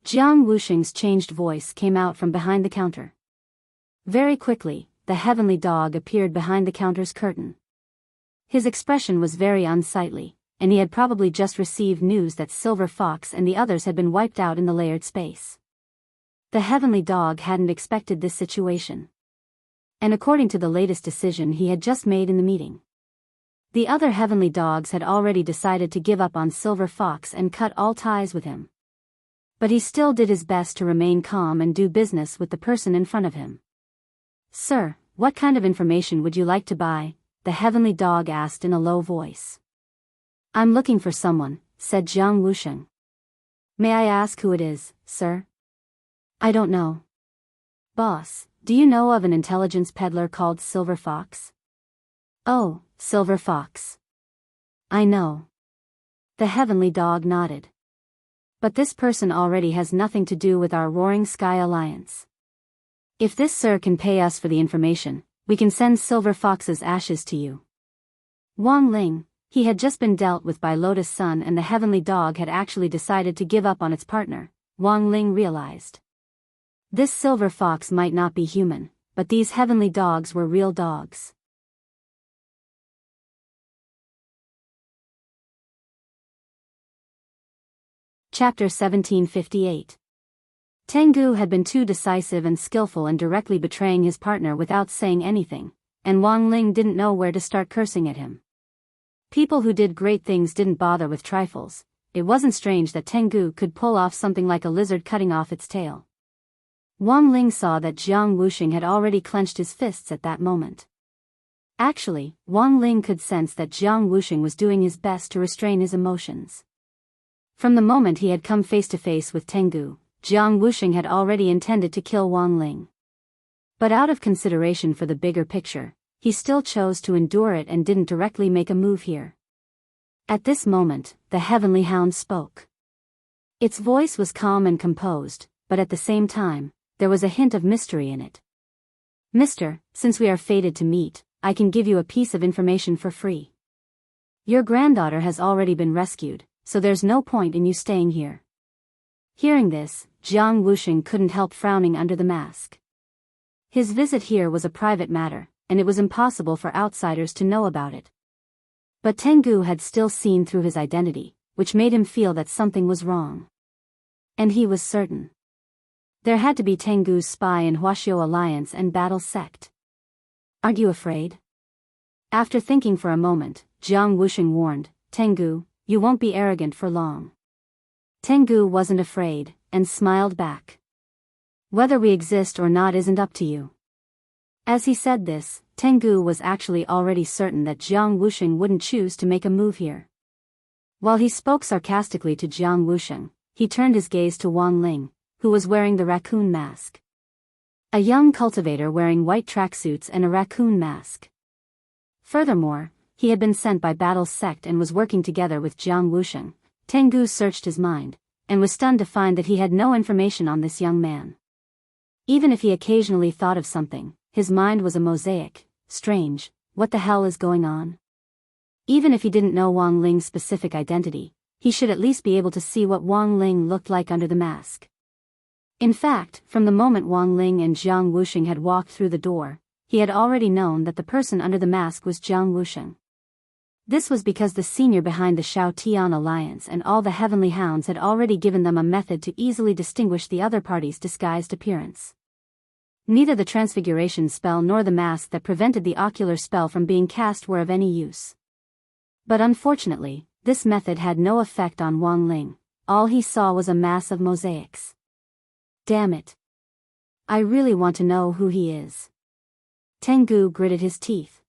Jiang Wusheng's changed voice came out from behind the counter. Very quickly, the Heavenly Dog appeared behind the counter's curtain. His expression was very unsightly, and he had probably just received news that Silver Fox and the others had been wiped out in the layered space. The Heavenly Dog hadn't expected this situation. And according to the latest decision he had just made in the meeting, the other Heavenly Dogs had already decided to give up on Silver Fox and cut all ties with him. But he still did his best to remain calm and do business with the person in front of him. Sir, what kind of information would you like to buy? The Heavenly Dog asked in a low voice. I'm looking for someone, said Jiang Wusheng. May I ask who it is, sir? I don't know. Boss, do you know of an intelligence peddler called Silver Fox? Oh, Silver Fox. I know. The Heavenly Dog nodded. But this person already has nothing to do with our Roaring Sky Alliance. If this sir can pay us for the information, we can send Silver Fox's ashes to you. Wang Ling, he had just been dealt with by Lotus Sun and the Heavenly Dog had actually decided to give up on its partner, Wang Ling realized. This Silver Fox might not be human, but these Heavenly Dogs were real dogs. Chapter 1758. Tengu had been too decisive and skillful in directly betraying his partner without saying anything, and Wang Ling didn't know where to start cursing at him. People who did great things didn't bother with trifles. It wasn't strange that Tengu could pull off something like a lizard cutting off its tail. Wang Ling saw that Jiang Wusheng had already clenched his fists at that moment. Actually, Wang Ling could sense that Jiang Wusheng was doing his best to restrain his emotions. From the moment he had come face to face with Tengu, Jiang Wuxing had already intended to kill Wang Ling. But out of consideration for the bigger picture, he still chose to endure it and didn't directly make a move here. At this moment, the Heavenly Hound spoke. Its voice was calm and composed, but at the same time, there was a hint of mystery in it. Mister, since we are fated to meet, I can give you a piece of information for free. Your granddaughter has already been rescued, so there's no point in you staying here. Hearing this, Jiang Wuxing couldn't help frowning under the mask. His visit here was a private matter, and it was impossible for outsiders to know about it. But Tengu had still seen through his identity, which made him feel that something was wrong. And he was certain. There had to be Tengu's spy in Huaxiao Alliance and Battle Sect. Aren't you afraid? After thinking for a moment, Jiang Wuxing warned, Tengu, you won't be arrogant for long. Tengu wasn't afraid, and smiled back. Whether we exist or not isn't up to you. As he said this, Tengu was actually already certain that Jiang Wuxing wouldn't choose to make a move here. While he spoke sarcastically to Jiang Wuxing, he turned his gaze to Wang Ling, who was wearing the raccoon mask. A young cultivator wearing white tracksuits and a raccoon mask. Furthermore, he had been sent by Battle Sect and was working together with Jiang Wuxing. Tengu searched his mind, and was stunned to find that he had no information on this young man. Even if he occasionally thought of something, his mind was a mosaic. Strange, what the hell is going on? Even if he didn't know Wang Ling's specific identity, he should at least be able to see what Wang Ling looked like under the mask. In fact, from the moment Wang Ling and Jiang Wuxing had walked through the door, he had already known that the person under the mask was Jiang Wuxing. This was because the senior behind the Shao Tian Alliance and all the Heavenly Hounds had already given them a method to easily distinguish the other party's disguised appearance. Neither the transfiguration spell nor the mask that prevented the ocular spell from being cast were of any use. But unfortunately, this method had no effect on Wang Ling. All he saw was a mass of mosaics. Damn it. I really want to know who he is. Tengu gritted his teeth.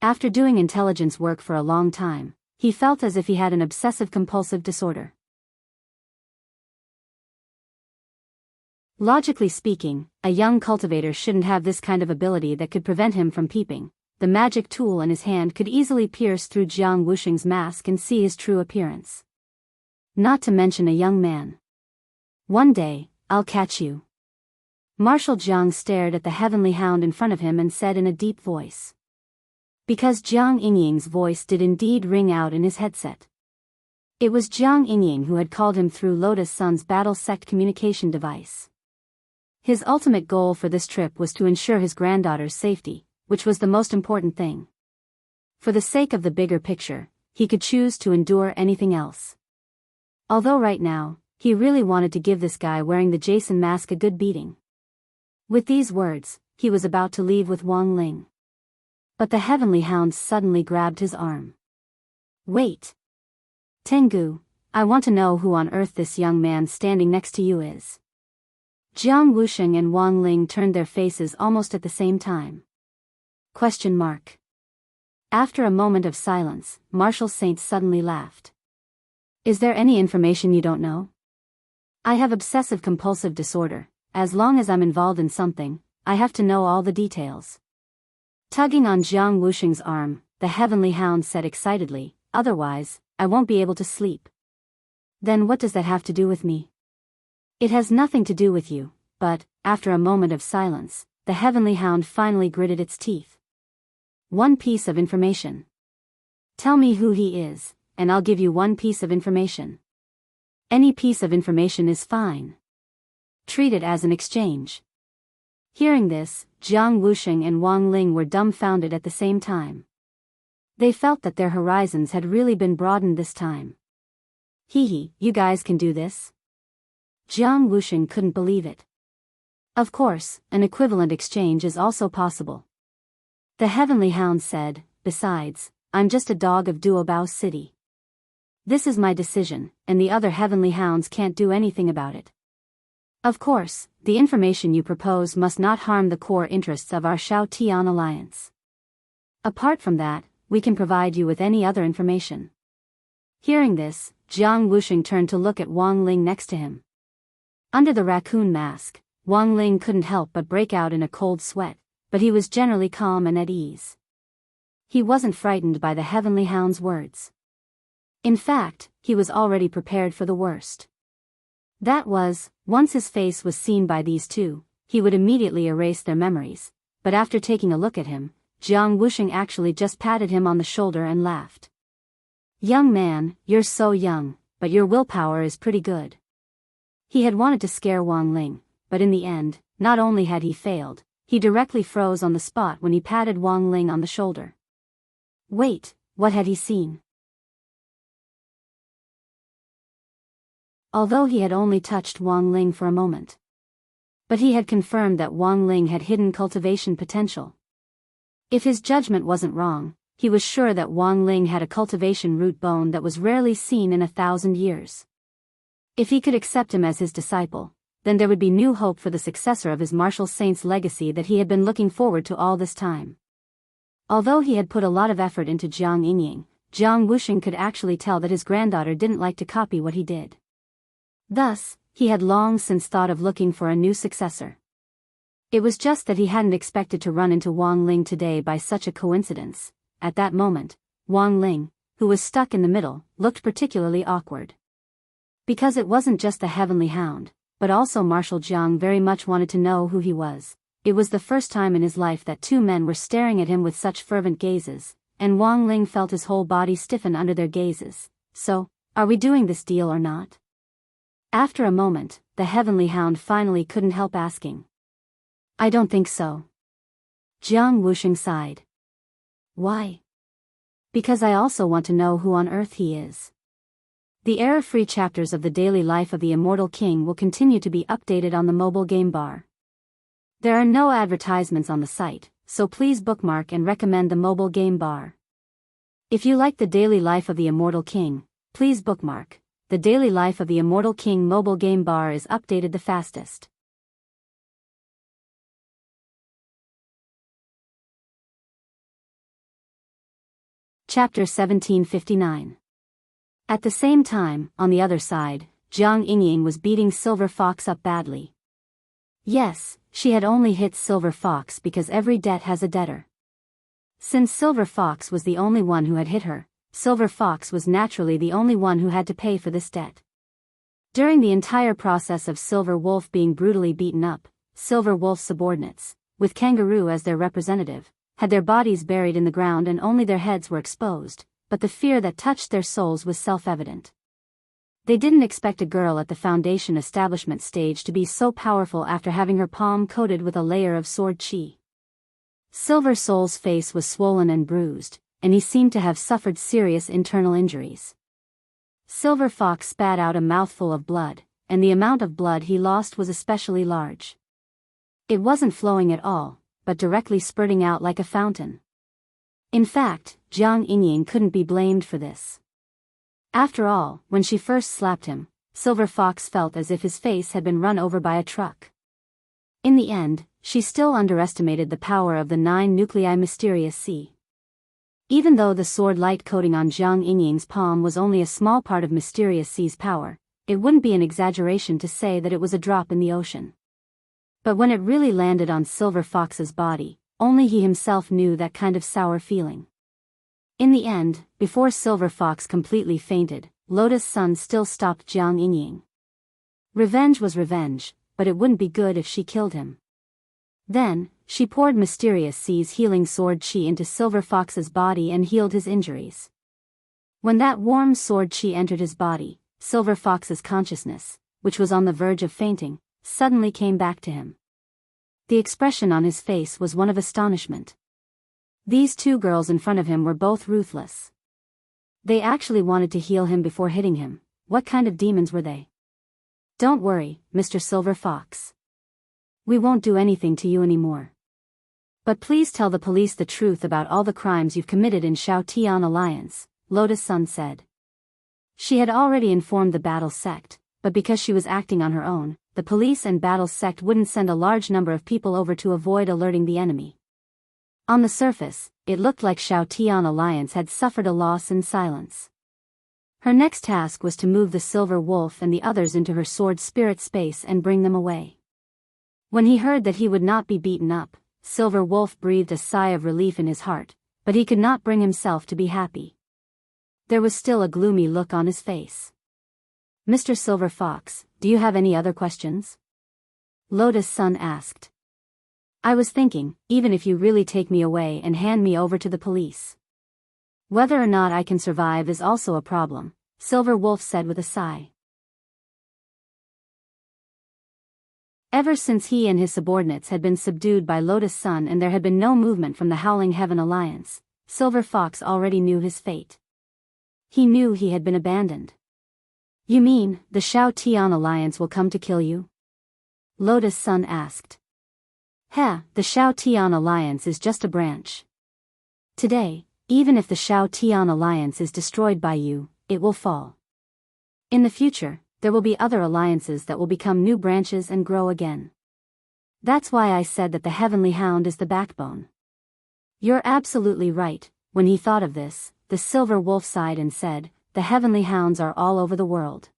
After doing intelligence work for a long time, he felt as if he had an obsessive-compulsive disorder. Logically speaking, a young cultivator shouldn't have this kind of ability that could prevent him from peeping. The magic tool in his hand could easily pierce through Jiang Wuxing's mask and see his true appearance. Not to mention a young man. One day, I'll catch you. Marshal Jiang stared at the Heavenly Hound in front of him and said in a deep voice. Because Jiang Yingying's voice did indeed ring out in his headset. It was Jiang Yingying who had called him through Lotus Sun's Battle Sect communication device. His ultimate goal for this trip was to ensure his granddaughter's safety, which was the most important thing. For the sake of the bigger picture, he could choose to endure anything else. Although right now, he really wanted to give this guy wearing the Jason mask a good beating. With these words, he was about to leave with Wang Ling. But the Heavenly Hound suddenly grabbed his arm. Wait. Tengu, I want to know who on earth this young man standing next to you is. Jiang Wuxing and Wang Ling turned their faces almost at the same time. Question mark. After a moment of silence, Marshal Saint suddenly laughed. Is there any information you don't know? I have obsessive-compulsive disorder. As long as I'm involved in something, I have to know all the details. Tugging on Jiang Wuxing's arm, the Heavenly Hound said excitedly, otherwise, I won't be able to sleep. Then what does that have to do with me? It has nothing to do with you, but, after a moment of silence, the Heavenly Hound finally gritted its teeth. One piece of information. Tell me who he is, and I'll give you one piece of information. Any piece of information is fine. Treat it as an exchange. Hearing this, Jiang Wuxing and Wang Ling were dumbfounded at the same time. They felt that their horizons had really been broadened this time. Hee, you guys can do this? Jiang Wuxing couldn't believe it. Of course, an equivalent exchange is also possible. The Heavenly Hound said, besides, I'm just a dog of Duobao City. This is my decision, and the other Heavenly Hounds can't do anything about it. Of course, the information you propose must not harm the core interests of our Shao Tian Alliance. Apart from that, we can provide you with any other information. Hearing this, Jiang Wuxing turned to look at Wang Ling next to him. Under the raccoon mask, Wang Ling couldn't help but break out in a cold sweat, but he was generally calm and at ease. He wasn't frightened by the Heavenly Hound's words. In fact, he was already prepared for the worst. That was, once his face was seen by these two, he would immediately erase their memories, but after taking a look at him, Jiang Wuxing actually just patted him on the shoulder and laughed. "Young man, you're so young, but your willpower is pretty good." He had wanted to scare Wang Ling, but in the end, not only had he failed, he directly froze on the spot when he patted Wang Ling on the shoulder. Wait, what had he seen? Although he had only touched Wang Ling for a moment. But he had confirmed that Wang Ling had hidden cultivation potential. If his judgment wasn't wrong, he was sure that Wang Ling had a cultivation root bone that was rarely seen in 1,000 years. If he could accept him as his disciple, then there would be new hope for the successor of his martial saint's legacy that he had been looking forward to all this time. Although he had put a lot of effort into Jiang Yingying, Jiang Wuxing could actually tell that his granddaughter didn't like to copy what he did. Thus, he had long since thought of looking for a new successor. It was just that he hadn't expected to run into Wang Ling today by such a coincidence. At that moment, Wang Ling, who was stuck in the middle, looked particularly awkward. Because it wasn't just the Heavenly Hound, but also Marshal Jiang very much wanted to know who he was. It was the first time in his life that two men were staring at him with such fervent gazes, and Wang Ling felt his whole body stiffen under their gazes. "So, are we doing this deal or not?" After a moment, the Heavenly Hound finally couldn't help asking. "I don't think so." Jiang Wuxing sighed. "Why?" "Because I also want to know who on earth he is." The error-free chapters of the daily life of the Immortal King will continue to be updated on the mobile game bar. There are no advertisements on the site, so please bookmark and recommend the mobile game bar. If you like the daily life of the Immortal King, please bookmark. The daily life of the Immortal King mobile game bar is updated the fastest. Chapter 1759. At the same time, on the other side, Jiang Yingying was beating Silver Fox up badly. Yes, she had only hit Silver Fox because every debt has a debtor. Since Silver Fox was the only one who had hit her, Silver Fox was naturally the only one who had to pay for this debt. During the entire process of Silver Wolf being brutally beaten up, Silver Wolf's subordinates, with Kangaroo as their representative, had their bodies buried in the ground and only their heads were exposed, but the fear that touched their souls was self-evident. They didn't expect a girl at the Foundation establishment stage to be so powerful after having her palm coated with a layer of sword chi. Silver Soul's face was swollen and bruised, and he seemed to have suffered serious internal injuries. Silver Fox spat out a mouthful of blood, and the amount of blood he lost was especially large. It wasn't flowing at all, but directly spurting out like a fountain. In fact, Jiang Yingying couldn't be blamed for this. After all, when she first slapped him, Silver Fox felt as if his face had been run over by a truck. In the end, she still underestimated the power of the 9 nuclei Mysterious C. Even though the sword light coating on Jiang Yingying's palm was only a small part of Mysterious C's power, it wouldn't be an exaggeration to say that it was a drop in the ocean. But when it really landed on Silver Fox's body, only he himself knew that kind of sour feeling. In the end, before Silver Fox completely fainted, Lotus Sun still stopped Jiang Yingying. Revenge was revenge, but it wouldn't be good if she killed him. Then, she poured Mysterious C's healing sword chi into Silver Fox's body and healed his injuries. When that warm sword chi entered his body, Silver Fox's consciousness, which was on the verge of fainting, suddenly came back to him. The expression on his face was one of astonishment. These two girls in front of him were both ruthless. They actually wanted to heal him before hitting him. What kind of demons were they? "Don't worry, Mr. Silver Fox. We won't do anything to you anymore. But please tell the police the truth about all the crimes you've committed in Shaotian Alliance," Lotus Sun said. She had already informed the Battle Sect, but because she was acting on her own, the police and Battle Sect wouldn't send a large number of people over to avoid alerting the enemy. On the surface, it looked like Shaotian Alliance had suffered a loss in silence. Her next task was to move the silver wolf and the others into her sword spirit space and bring them away. When he heard that he would not be beaten up, Silver Wolf breathed a sigh of relief in his heart, but he could not bring himself to be happy. There was still a gloomy look on his face. "Mr. Silver Fox, do you have any other questions?" Lotus Sun asked. "I was thinking, even if you really take me away and hand me over to the police. Whether or not I can survive is also a problem," Silver Wolf said with a sigh. Ever since he and his subordinates had been subdued by Lotus Sun and there had been no movement from the Howling Heaven Alliance, Silver Fox already knew his fate. He knew he had been abandoned. "You mean, the Shao Tian Alliance will come to kill you?" Lotus Sun asked. The Shao Tian Alliance is just a branch. Today, even if the Shao Tian Alliance is destroyed by you, it will fall. In the future, there will be other alliances that will become new branches and grow again. That's why I said that the Heavenly Hound is the backbone." "You're absolutely right." When he thought of this, the Silver Wolf sighed and said, "The Heavenly Hounds are all over the world.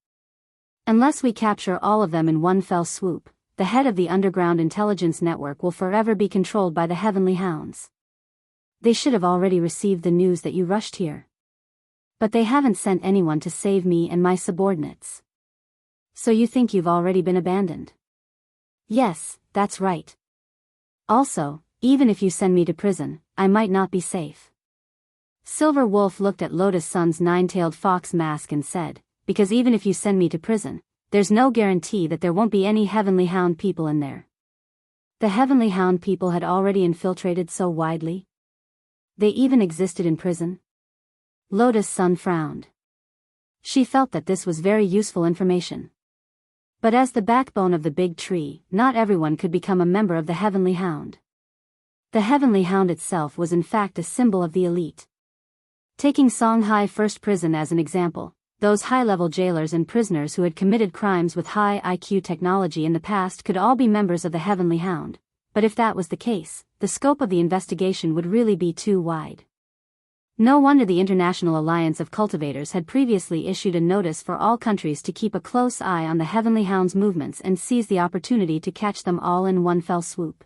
Unless we capture all of them in one fell swoop, the head of the underground intelligence network will forever be controlled by the Heavenly Hounds. They should have already received the news that you rushed here. But they haven't sent anyone to save me and my subordinates. So you think you've already been abandoned?" "Yes, that's right. Also, even if you send me to prison, I might not be safe." Silver Wolf looked at Lotus Sun's nine-tailed fox mask and said, "Because even if you send me to prison, there's no guarantee that there won't be any Heavenly Hound people in there." The Heavenly Hound people had already infiltrated so widely. They even existed in prison. Lotus Sun frowned. She felt that this was very useful information. But as the backbone of the big tree, not everyone could become a member of the Heavenly Hound. The Heavenly Hound itself was in fact a symbol of the elite. Taking Songhai First Prison as an example, those high-level jailers and prisoners who had committed crimes with high IQ technology in the past could all be members of the Heavenly Hound, but if that was the case, the scope of the investigation would really be too wide. No wonder the International Alliance of Cultivators had previously issued a notice for all countries to keep a close eye on the Heavenly Hound's movements and seize the opportunity to catch them all in one fell swoop.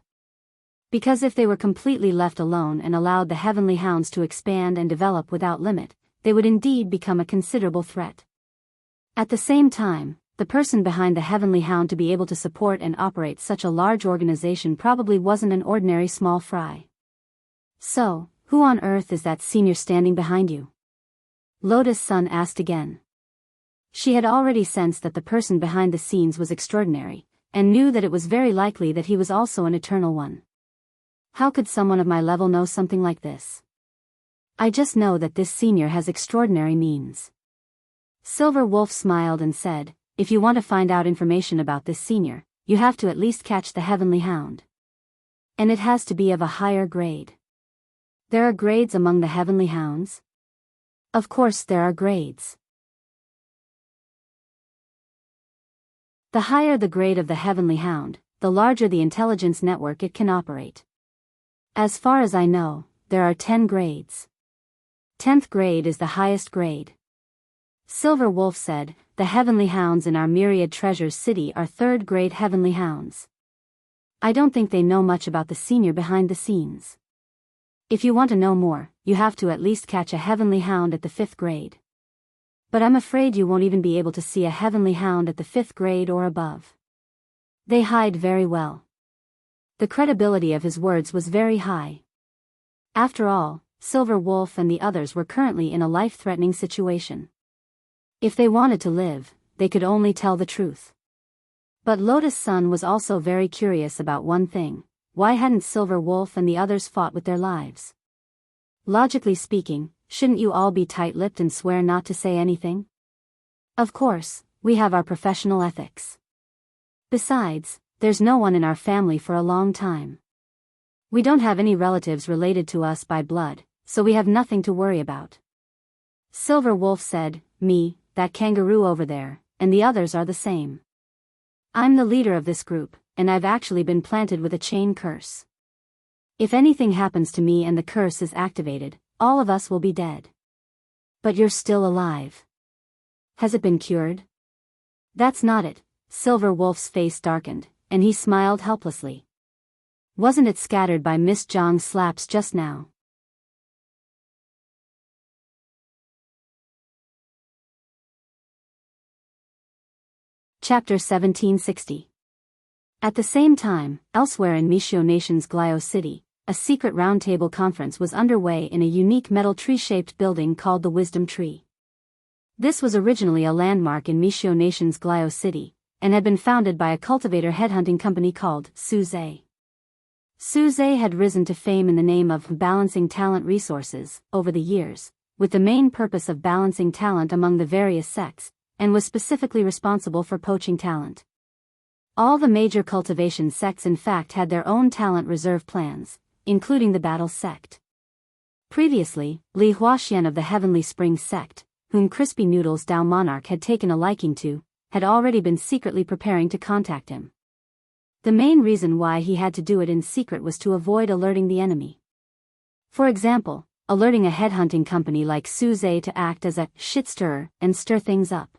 Because if they were completely left alone and allowed the Heavenly Hounds to expand and develop without limit, they would indeed become a considerable threat. At the same time, the person behind the Heavenly Hound to be able to support and operate such a large organization probably wasn't an ordinary small fry. "So, who on earth is that senior standing behind you?" Lotus Sun asked again. She had already sensed that the person behind the scenes was extraordinary, and knew that it was very likely that he was also an eternal one. "How could someone of my level know something like this? I just know that this senior has extraordinary means." Silver Wolf smiled and said, "If you want to find out information about this senior, you have to at least catch the Heavenly Hound. And it has to be of a higher grade." "There are grades among the Heavenly Hounds?" "Of course there are grades. The higher the grade of the Heavenly Hound, the larger the intelligence network it can operate. As far as I know, there are 10 grades. 10th grade is the highest grade." Silver Wolf said, "The Heavenly Hounds in our Myriad Treasures City are 3rd grade Heavenly Hounds. I don't think they know much about the senior behind the scenes. If you want to know more, you have to at least catch a Heavenly Hound at the 5th grade. But I'm afraid you won't even be able to see a Heavenly Hound at the 5th grade or above. They hide very well." The credibility of his words was very high. After all, Silver Wolf and the others were currently in a life-threatening situation. If they wanted to live, they could only tell the truth. But Lotus Sun was also very curious about one thing: why hadn't Silver Wolf and the others fought with their lives? Logically speaking, shouldn't you all be tight-lipped and swear not to say anything? Of course, we have our professional ethics. Besides, there's no one in our family for a long time. We don't have any relatives related to us by blood, so we have nothing to worry about." Silver Wolf said, "Me, that kangaroo over there, and the others are the same. I'm the leader of this group, and I've actually been planted with a chain curse. If anything happens to me and the curse is activated, all of us will be dead. But you're still alive. Has it been cured? That's not it. Silver Wolf's face darkened, and he smiled helplessly. Wasn't it scattered by Miss Zhang's slaps just now? Chapter 1760. At the same time, elsewhere in Mishio Nation's Glio City, a secret roundtable conference was underway in a unique metal tree-shaped building called the Wisdom Tree. This was originally a landmark in Mishio Nation's Glio City, and had been founded by a cultivator headhunting company called Suze. Suze had risen to fame in the name of balancing talent resources over the years, with the main purpose of balancing talent among the various sects, and was specifically responsible for poaching talent. All the major cultivation sects in fact had their own talent reserve plans, including the Battle sect. Previously, Li Huaxian of the Heavenly Spring sect, whom Crispy Noodles Dao Monarch had taken a liking to, had already been secretly preparing to contact him. The main reason why he had to do it in secret was to avoid alerting the enemy. For example, alerting a headhunting company like Suze to act as a shit-stirrer and stir things up.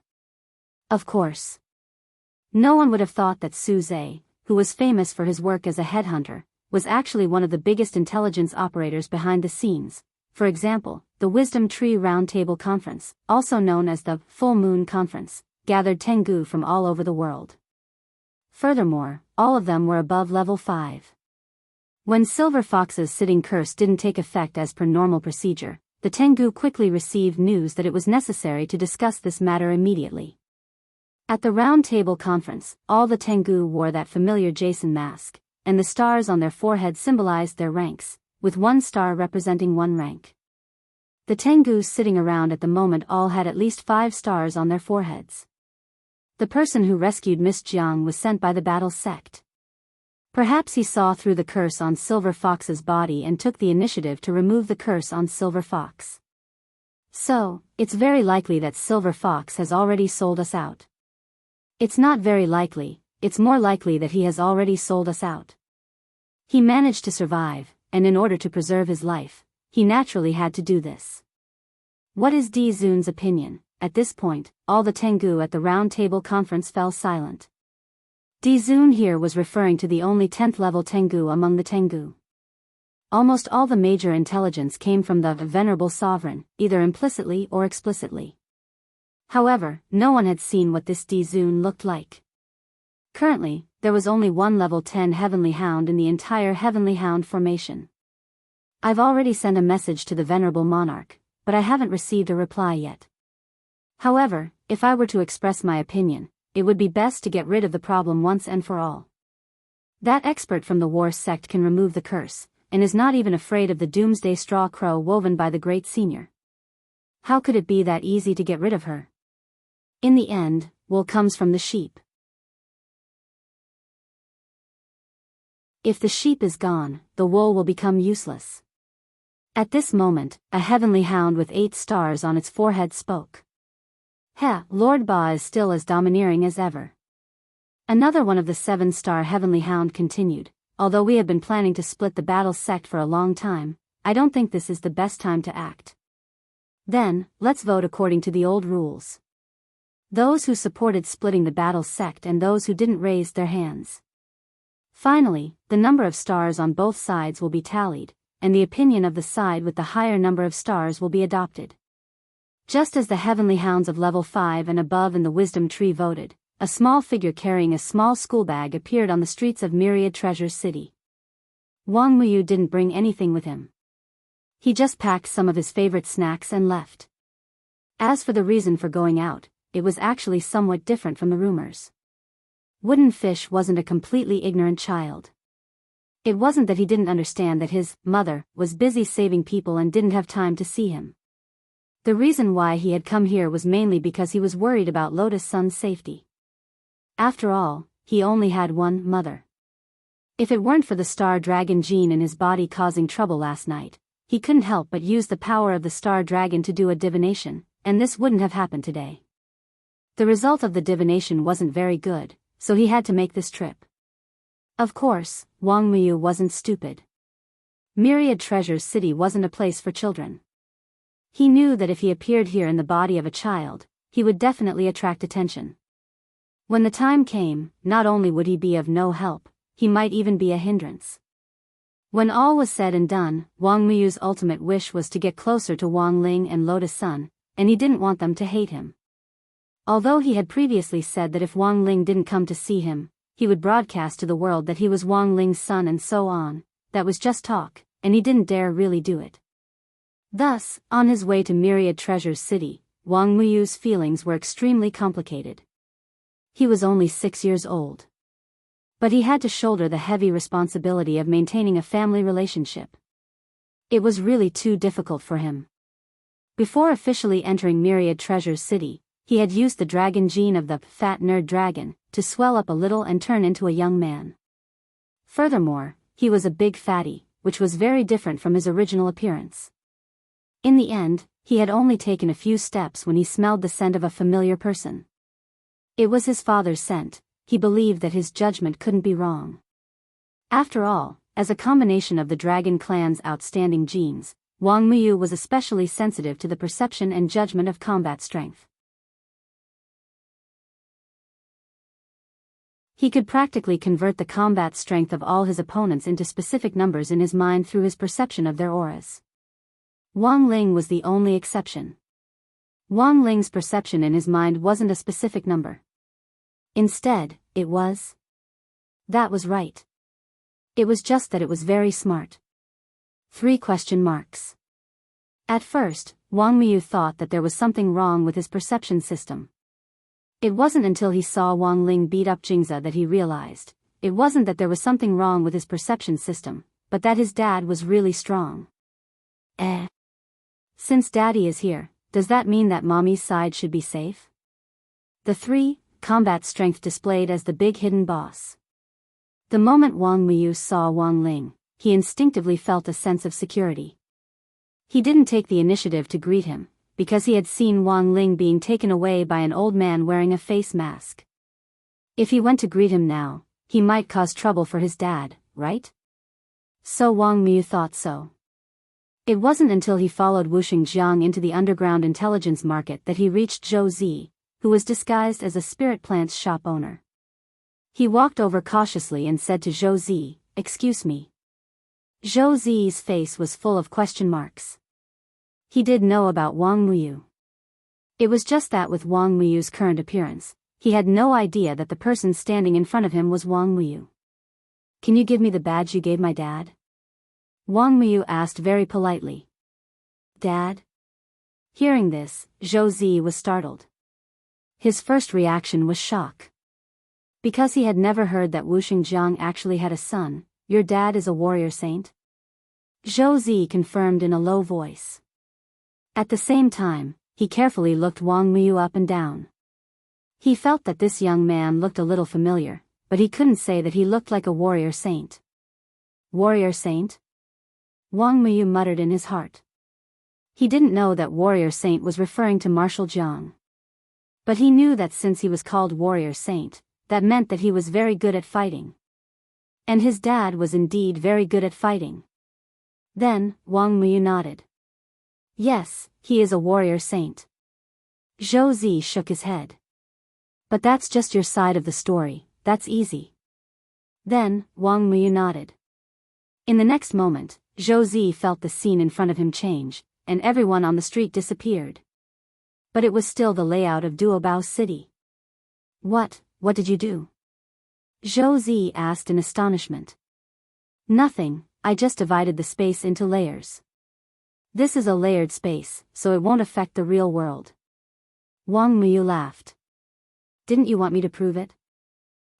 Of course. No one would have thought that Suze, who was famous for his work as a headhunter, was actually one of the biggest intelligence operators behind the scenes. For example, the Wisdom Tree Roundtable Conference, also known as the Full Moon Conference, gathered Tengu from all over the world. Furthermore, all of them were above level 5. When Silver Fox's sitting curse didn't take effect as per normal procedure, the Tengu quickly received news that it was necessary to discuss this matter immediately. At the Roundtable Conference, all the Tengu wore that familiar Jason mask, and the stars on their foreheads symbolized their ranks, with one star representing one rank. The Tengu sitting around at the moment all had at least 5 stars on their foreheads. The person who rescued Miss Jiang was sent by the Battle sect. Perhaps he saw through the curse on Silver Fox's body and took the initiative to remove the curse on Silver Fox. So, it's very likely that Silver Fox has already sold us out. It's not very likely, it's more likely that he has already sold us out. He managed to survive, and in order to preserve his life, he naturally had to do this. What is Di Zun's opinion? At this point, all the Tengu at the Round Table Conference fell silent. Di Zun here was referring to the only 10th level Tengu among the Tengu. Almost all the major intelligence came from the Venerable Sovereign, either implicitly or explicitly. However, no one had seen what this Di Zun looked like. Currently, there was only one level 10 Heavenly Hound in the entire Heavenly Hound formation. I've already sent a message to the Venerable Monarch, but I haven't received a reply yet. However, if I were to express my opinion, it would be best to get rid of the problem once and for all. That expert from the War sect can remove the curse, and is not even afraid of the doomsday straw crow woven by the great senior. How could it be that easy to get rid of her? In the end, wool comes from the sheep. If the sheep is gone, the wool will become useless. At this moment, a heavenly hound with 8 stars on its forehead spoke. Lord Ba is still as domineering as ever. Another one of the 7-star heavenly hound continued, although we have been planning to split the Battle sect for a long time, I don't think this is the best time to act. Then, let's vote according to the old rules. Those who supported splitting the Battle sect and those who didn't raised their hands. Finally, the number of stars on both sides will be tallied, and the opinion of the side with the higher number of stars will be adopted. Just as the heavenly hounds of level 5 and above in the Wisdom Tree voted, a small figure carrying a small school bag appeared on the streets of Myriad Treasures City. Wang Muyu didn't bring anything with him. He just packed some of his favorite snacks and left. As for the reason for going out, it was actually somewhat different from the rumors. Wooden Fish wasn't a completely ignorant child. It wasn't that he didn't understand that his mother was busy saving people and didn't have time to see him. The reason why he had come here was mainly because he was worried about Lotus Sun's safety. After all, he only had one mother. If it weren't for the Star Dragon gene in his body causing trouble last night, he couldn't help but use the power of the Star Dragon to do a divination, and this wouldn't have happened today. The result of the divination wasn't very good, so he had to make this trip. Of course, Wang Muyu wasn't stupid. Myriad Treasures City wasn't a place for children. He knew that if he appeared here in the body of a child, he would definitely attract attention. When the time came, not only would he be of no help, he might even be a hindrance. When all was said and done, Wang Muyu's ultimate wish was to get closer to Wang Ling and Lotus Sun, and he didn't want them to hate him. Although he had previously said that if Wang Ling didn't come to see him, he would broadcast to the world that he was Wang Ling's son and so on, that was just talk, and he didn't dare really do it. Thus, on his way to Myriad Treasures City, Wang Muyu's feelings were extremely complicated. He was only 6 years old. But he had to shoulder the heavy responsibility of maintaining a family relationship. It was really too difficult for him. Before officially entering Myriad Treasures City, he had used the dragon gene of the fat nerd dragon to swell up a little and turn into a young man. Furthermore, he was a big fatty, which was very different from his original appearance. In the end, he had only taken a few steps when he smelled the scent of a familiar person. It was his father's scent. He believed that his judgment couldn't be wrong. After all, as a combination of the dragon clan's outstanding genes, Wang Muyu was especially sensitive to the perception and judgment of combat strength. He could practically convert the combat strength of all his opponents into specific numbers in his mind through his perception of their auras. Wang Ling was the only exception. Wang Ling's perception in his mind wasn't a specific number. Instead, it was. That was right. It was just that it was very smart. 3 question marks. At first, Wang Miyu thought that there was something wrong with his perception system. It wasn't until he saw Wang Ling beat up Jingza that he realized, it wasn't that there was something wrong with his perception system, but that his dad was really strong. Since daddy is here, does that mean that mommy's side should be safe? The 3. Combat strength displayed as the big hidden boss. The moment Wang Miyu saw Wang Ling, he instinctively felt a sense of security. He didn't take the initiative to greet him, because he had seen Wang Ling being taken away by an old man wearing a face mask. If he went to greet him now, he might cause trouble for his dad, right? So Wang Miyu thought so. It wasn't until he followed Wu Xingjiang into the underground intelligence market that he reached Zhou Zi, who was disguised as a spirit plants shop owner. He walked over cautiously and said to Zhou Zi, "Excuse me." Zhou Zi's face was full of question marks. He did know about Wang Muyu. It was just that with Wang Muyu's current appearance, he had no idea that the person standing in front of him was Wang Muyu. "Can you give me the badge you gave my dad?" Wang Muyu asked very politely. "Dad?" Hearing this, Zhou Zi was startled. His first reaction was shock. Because he had never heard that Wu Xingjiang actually had a son. "Your dad is a warrior saint?" Zhou Zi confirmed in a low voice. At the same time, he carefully looked Wang Miyu up and down. He felt that this young man looked a little familiar, but he couldn't say that he looked like a warrior saint. Warrior saint? Wang Miyu muttered in his heart. He didn't know that warrior saint was referring to Marshal Jiang. But he knew that since he was called warrior saint, that meant that he was very good at fighting. And his dad was indeed very good at fighting. Then, Wang Miyu nodded. "Yes, he is a warrior saint." Zhou Zi shook his head. "But that's just your side of the story, that's easy." Then, Wang Miyu nodded. In the next moment, Zhou Zi felt the scene in front of him change, and everyone on the street disappeared. But it was still the layout of Duobao City. What did you do?" Zhou Zi asked in astonishment. "Nothing, I just divided the space into layers. This is a layered space, so it won't affect the real world." Wang Miyu laughed. "Didn't you want me to prove it?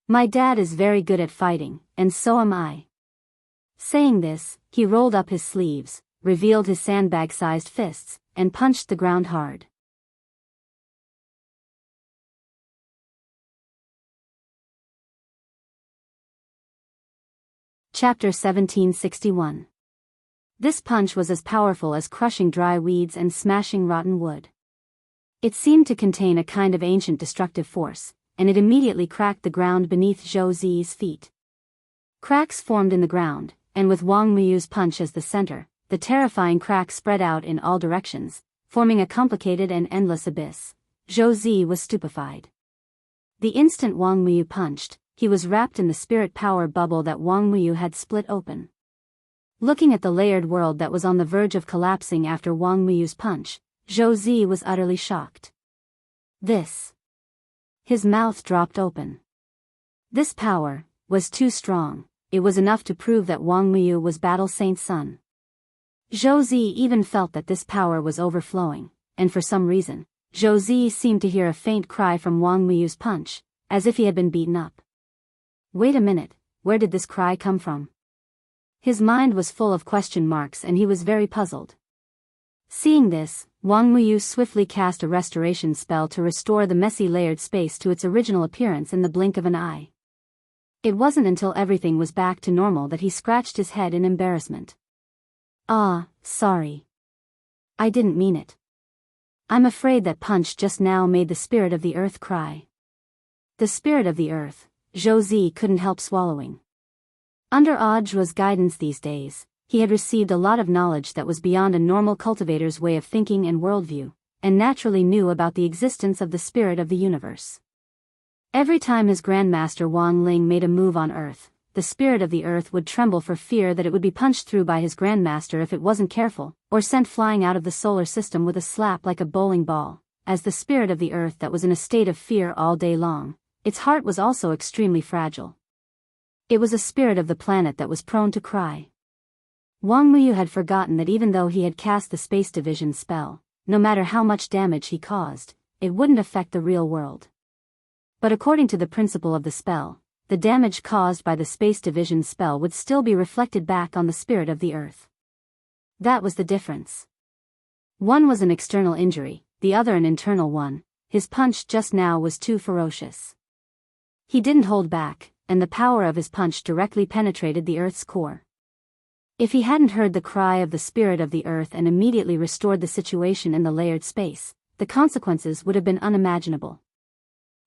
My dad is very good at fighting, and so am I." Saying this, he rolled up his sleeves, revealed his sandbag-sized fists, and punched the ground hard. Chapter 1761. This punch was as powerful as crushing dry weeds and smashing rotten wood. It seemed to contain a kind of ancient destructive force, and it immediately cracked the ground beneath Zhou Zi's feet. Cracks formed in the ground, and with Wang Miyu's punch as the center, the terrifying cracks spread out in all directions, forming a complicated and endless abyss. Zhou was stupefied. The instant Wang Muyu punched, he was wrapped in the spirit power bubble that Wang Muyu had split open. Looking at the layered world that was on the verge of collapsing after Wang Muyu's punch, Zhou was utterly shocked. This. His mouth dropped open. This power was too strong. It was enough to prove that Wang Muyu was Battle Saint's son. Zhou even felt that this power was overflowing, and for some reason, Zhou seemed to hear a faint cry from Wang Muyu's punch, as if he had been beaten up. Wait a minute, where did this cry come from? His mind was full of question marks and he was very puzzled. Seeing this, Wang Muyu swiftly cast a restoration spell to restore the messy layered space to its original appearance in the blink of an eye. It wasn't until everything was back to normal that he scratched his head in embarrassment. Sorry. I didn't mean it. I'm afraid that punch just now made the spirit of the earth cry. The spirit of the earth, Zhou couldn't help swallowing. Under Audiobook's guidance these days, he had received a lot of knowledge that was beyond a normal cultivator's way of thinking and worldview, and naturally knew about the existence of the spirit of the universe. Every time his grandmaster Wang Ling made a move on Earth, the spirit of the earth would tremble for fear that it would be punched through by his grandmaster if it wasn't careful, or sent flying out of the solar system with a slap like a bowling ball. As the spirit of the earth that was in a state of fear all day long, its heart was also extremely fragile. It was a spirit of the planet that was prone to cry. Wang Muyu had forgotten that even though he had cast the space division spell, no matter how much damage he caused, it wouldn't affect the real world. But according to the principle of the spell, the damage caused by the space division spell would still be reflected back on the spirit of the earth. That was the difference. One was an external injury, the other an internal one. His punch just now was too ferocious. He didn't hold back, and the power of his punch directly penetrated the earth's core. If he hadn't heard the cry of the spirit of the earth and immediately restored the situation in the layered space, the consequences would have been unimaginable.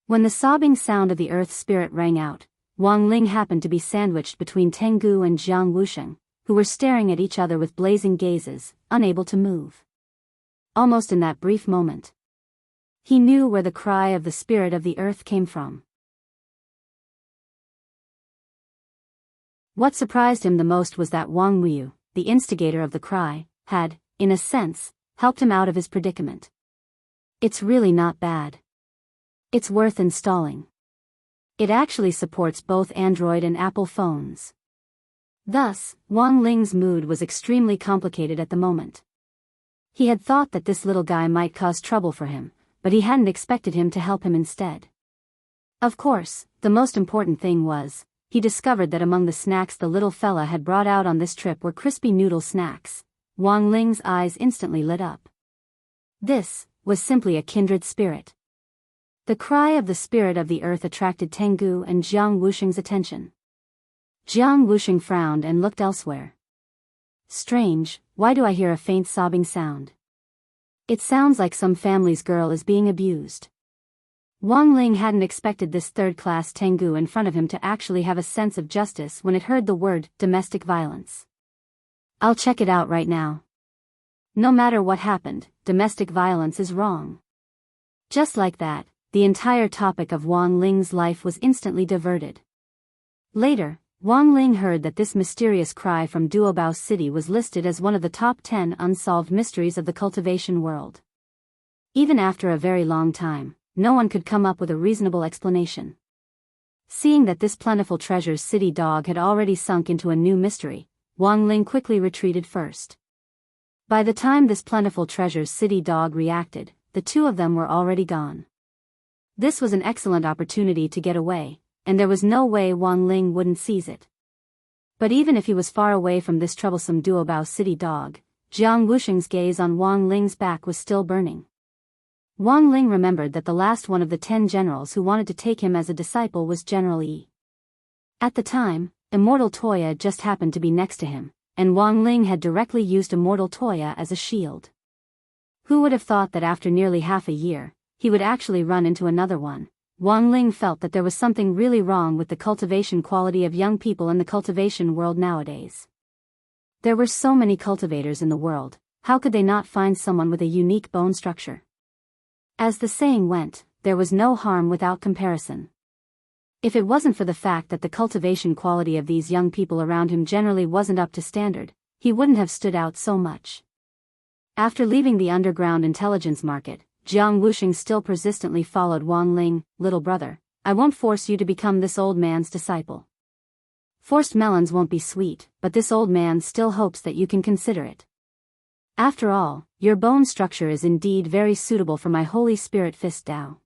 When the sobbing sound of the earth spirit rang out, Wang Ling happened to be sandwiched between Tengu and Jiang Wusheng, who were staring at each other with blazing gazes, unable to move. Almost in that brief moment, he knew where the cry of the spirit of the earth came from. What surprised him the most was that Wang Muyu, the instigator of the cry, had, in a sense, helped him out of his predicament. It's really not bad. It's worth installing. It actually supports both Android and Apple phones. Thus, Wang Ling's mood was extremely complicated at the moment. He had thought that this little guy might cause trouble for him, but he hadn't expected him to help him instead. Of course, the most important thing was, he discovered that among the snacks the little fella had brought out on this trip were crispy noodle snacks. Wang Ling's eyes instantly lit up. This was simply a kindred spirit. The cry of the spirit of the earth attracted Tengu and Jiang Wusheng's attention. Jiang Wusheng frowned and looked elsewhere. Strange, why do I hear a faint sobbing sound? It sounds like some family's girl is being abused. Wang Ling hadn't expected this third-class Tengu in front of him to actually have a sense of justice when it heard the word domestic violence. I'll check it out right now. No matter what happened, domestic violence is wrong. Just like that, the entire topic of Wang Ling's life was instantly diverted. Later, Wang Ling heard that this mysterious cry from Duobao City was listed as one of the top 10 unsolved mysteries of the cultivation world. Even after a very long time, no one could come up with a reasonable explanation. Seeing that this plentiful treasure's city dog had already sunk into a new mystery, Wang Ling quickly retreated first. By the time this plentiful treasure's city dog reacted, the two of them were already gone. This was an excellent opportunity to get away, and there was no way Wang Ling wouldn't seize it. But even if he was far away from this troublesome Duobao City dog, Jiang Wusheng's gaze on Wang Ling's back was still burning. Wang Ling remembered that the last one of the 10 generals who wanted to take him as a disciple was General Yi. At the time, Immortal Toya just happened to be next to him, and Wang Ling had directly used Immortal Toya as a shield. Who would have thought that after nearly half a year, he would actually run into another one? Wang Ling felt that there was something really wrong with the cultivation quality of young people in the cultivation world nowadays. There were so many cultivators in the world, how could they not find someone with a unique bone structure? As the saying went, there was no harm without comparison. If it wasn't for the fact that the cultivation quality of these young people around him generally wasn't up to standard, he wouldn't have stood out so much. After leaving the underground intelligence market, Jiang Wuxing still persistently followed Wang Ling. "Little brother, I won't force you to become this old man's disciple. Forced melons won't be sweet, but this old man still hopes that you can consider it. After all, your bone structure is indeed very suitable for my Holy Spirit Fist Tao.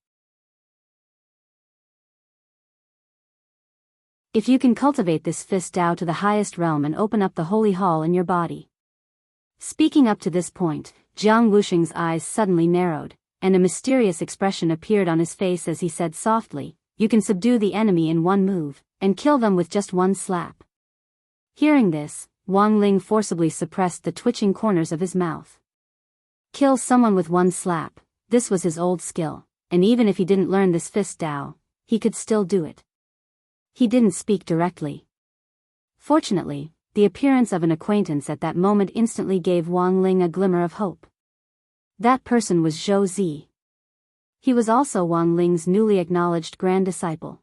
If you can cultivate this Fist Tao to the highest realm and open up the holy hall in your body." Speaking up to this point, Jiang Wuxing's eyes suddenly narrowed, and a mysterious expression appeared on his face as he said softly, "You can subdue the enemy in one move, and kill them with just one slap." Hearing this, Wang Ling forcibly suppressed the twitching corners of his mouth. Kill someone with one slap, this was his old skill, and even if he didn't learn this Fist Tao, he could still do it. He didn't speak directly. Fortunately, the appearance of an acquaintance at that moment instantly gave Wang Ling a glimmer of hope. That person was Zhou Zi. He was also Wang Ling's newly acknowledged grand disciple.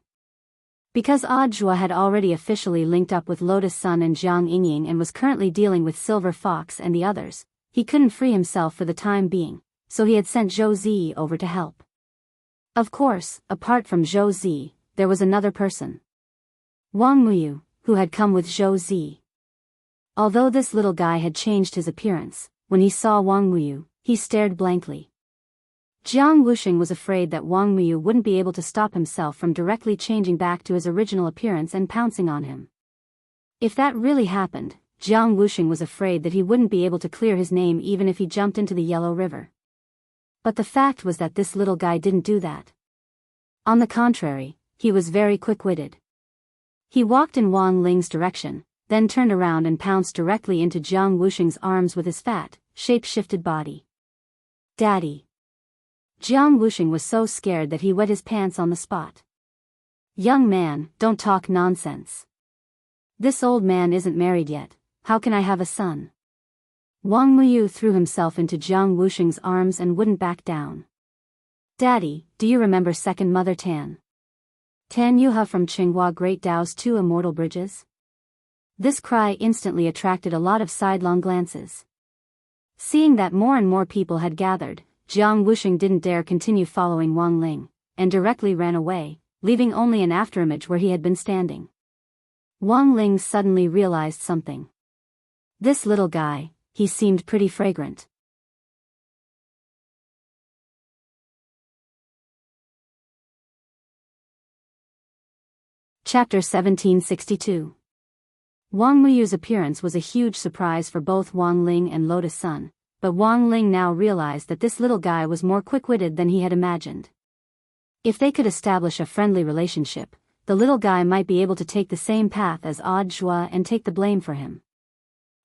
Because Zhua had already officially linked up with Lotus Sun and Jiang Yingying and was currently dealing with Silver Fox and the others, he couldn't free himself for the time being, so he had sent Zhou Zi over to help. Of course, apart from Zhou Zi, there was another person. Wang Muyu, who had come with Zhou Zi. Although this little guy had changed his appearance, when he saw Wang Muyu, he stared blankly. Jiang Wuxing was afraid that Wang Muyu wouldn't be able to stop himself from directly changing back to his original appearance and pouncing on him. If that really happened, Jiang Wuxing was afraid that he wouldn't be able to clear his name even if he jumped into the Yellow River. But the fact was that this little guy didn't do that. On the contrary, he was very quick-witted. He walked in Wang Ling's direction, then turned around and pounced directly into Jiang Wuxing's arms with his fat, shape-shifted body. "Daddy." Jiang Wuxing was so scared that he wet his pants on the spot. "Young man, don't talk nonsense. This old man isn't married yet, how can I have a son?" Wang Muyu threw himself into Jiang Wuxing's arms and wouldn't back down. "Daddy, do you remember second mother Tan? Tan Yuha from Tsinghua Great Dao's 2 Immortal Bridges?" This cry instantly attracted a lot of sidelong glances. Seeing that more and more people had gathered, Jiang Wuxing didn't dare continue following Wang Ling, and directly ran away, leaving only an afterimage where he had been standing. Wang Ling suddenly realized something. This little guy, he seemed pretty fragrant. Chapter 1762. Wang Muyu's appearance was a huge surprise for both Wang Ling and Lotus Sun, but Wang Ling now realized that this little guy was more quick-witted than he had imagined. If they could establish a friendly relationship, the little guy might be able to take the same path as Zhua and take the blame for him.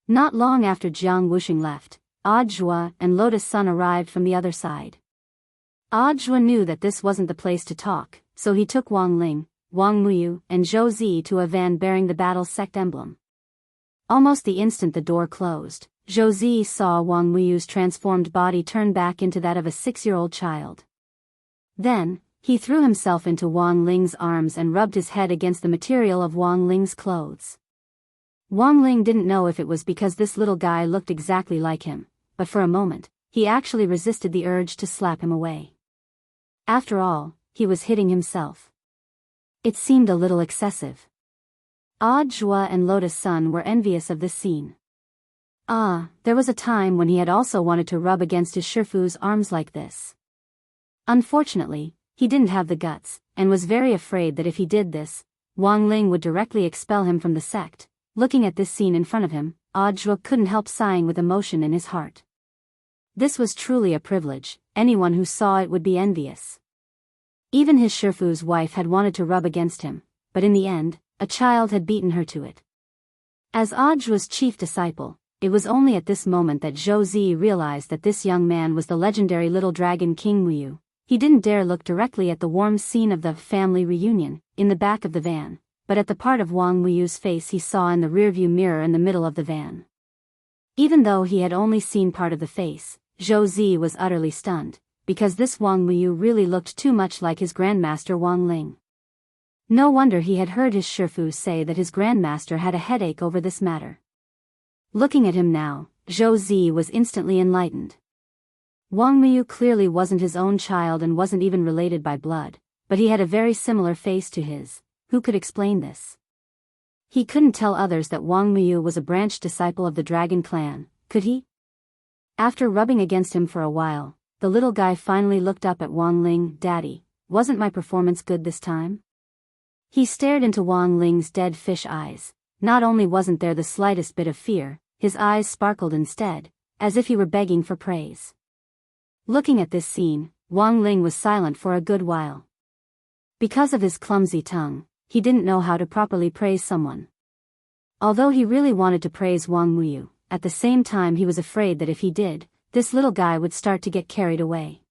Not long after Jiang Wuxing left, Zhua and Lotus Sun arrived from the other side. Zhua knew that this wasn't the place to talk, so he took Wang Ling, Wang Muyu, and Zhou Zi to a van bearing the battle's sect emblem. Almost the instant the door closed, Zhou Zi saw Wang Muyu's transformed body turn back into that of a 6-year-old child. Then, he threw himself into Wang Ling's arms and rubbed his head against the material of Wang Ling's clothes. Wang Ling didn't know if it was because this little guy looked exactly like him, but for a moment, he actually resisted the urge to slap him away. After all, he was hitting himself. It seemed a little excessive. Zhua and Lotus Sun were envious of this scene. There was a time when he had also wanted to rub against his Shifu's arms like this. Unfortunately, he didn't have the guts, and was very afraid that if he did this, Wang Ling would directly expel him from the sect. Looking at this scene in front of him, Zhua couldn't help sighing with emotion in his heart. This was truly a privilege, anyone who saw it would be envious. Even his Shifu's wife had wanted to rub against him, but in the end, a child had beaten her to it. As Zhua's chief disciple, it was only at this moment that Zhou Zi realized that this young man was the legendary little dragon King Muyu. He didn't dare look directly at the warm scene of the family reunion, in the back of the van, but at the part of Wang Muyu's face he saw in the rearview mirror in the middle of the van. Even though he had only seen part of the face, Zhou Zi was utterly stunned, because this Wang Muyu really looked too much like his grandmaster Wang Ling. No wonder he had heard his shifu say that his grandmaster had a headache over this matter. Looking at him now, Zhou Zi was instantly enlightened. Wang Muyu clearly wasn't his own child and wasn't even related by blood, but he had a very similar face to his. Who could explain this? He couldn't tell others that Wang Muyu was a branch disciple of the Dragon Clan, could he? After rubbing against him for a while, the little guy finally looked up at Wang Ling. "Daddy, wasn't my performance good this time?" He stared into Wang Ling's dead fish eyes. Not only wasn't there the slightest bit of fear, his eyes sparkled instead, as if he were begging for praise. Looking at this scene, Wang Ling was silent for a good while. Because of his clumsy tongue, he didn't know how to properly praise someone. Although he really wanted to praise Wang Muyu, at the same time he was afraid that if he did, this little guy would start to get carried away.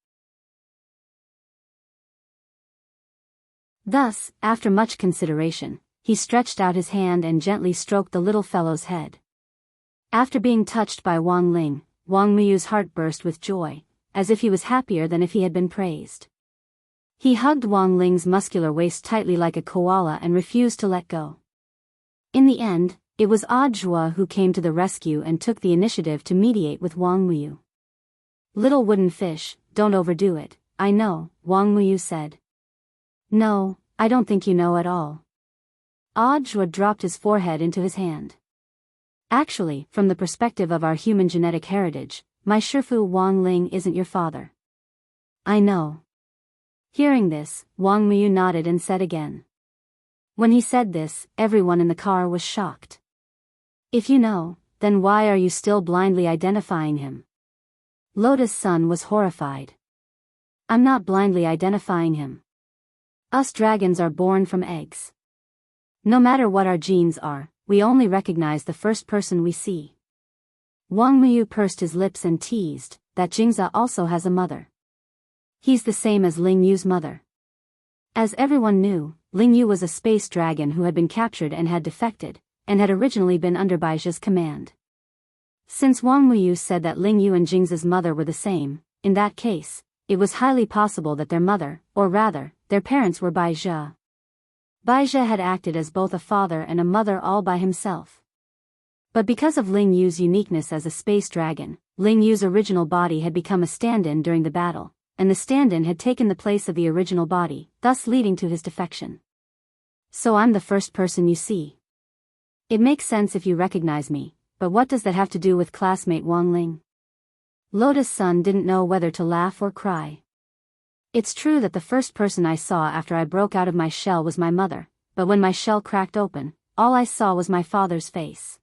Thus, after much consideration, he stretched out his hand and gently stroked the little fellow's head. After being touched by Wang Ling, Wang Muyu's heart burst with joy, as if he was happier than if he had been praised. He hugged Wang Ling's muscular waist tightly like a koala and refused to let go. In the end, it was Zhua who came to the rescue and took the initiative to mediate with Wang Muyu. "Little wooden fish, don't overdo it, I know," Wang Muyu said. "No, I don't think you know at all." Zhua dropped his forehead into his hand. "Actually, from the perspective of our human genetic heritage, my shifu Wang Ling isn't your father." "I know." Hearing this, Wang Muyu nodded and said again. When he said this, everyone in the car was shocked. "If you know, then why are you still blindly identifying him?" Lotus Sun was horrified. "I'm not blindly identifying him. Us dragons are born from eggs. No matter what our genes are, we only recognize the first person we see." Wang Muyu pursed his lips and teased that Jingza also has a mother. He's the same as Ling Yu's mother. As everyone knew, Ling Yu was a space dragon who had been captured and had defected, and had originally been under Baijia's command. Since Wang Muyu said that Ling Yu and Jingza's mother were the same, in that case, it was highly possible that their mother, or rather, their parents were Baijia. Baijia had acted as both a father and a mother all by himself. But because of Ling Yu's uniqueness as a space dragon, Ling Yu's original body had become a stand-in during the battle, and the stand-in had taken the place of the original body, thus leading to his defection. "So I'm the first person you see. It makes sense if you recognize me, but what does that have to do with classmate Wang Ling?" Lotus Sun didn't know whether to laugh or cry. "It's true that the first person I saw after I broke out of my shell was my mother, but when my shell cracked open, all I saw was my father's face."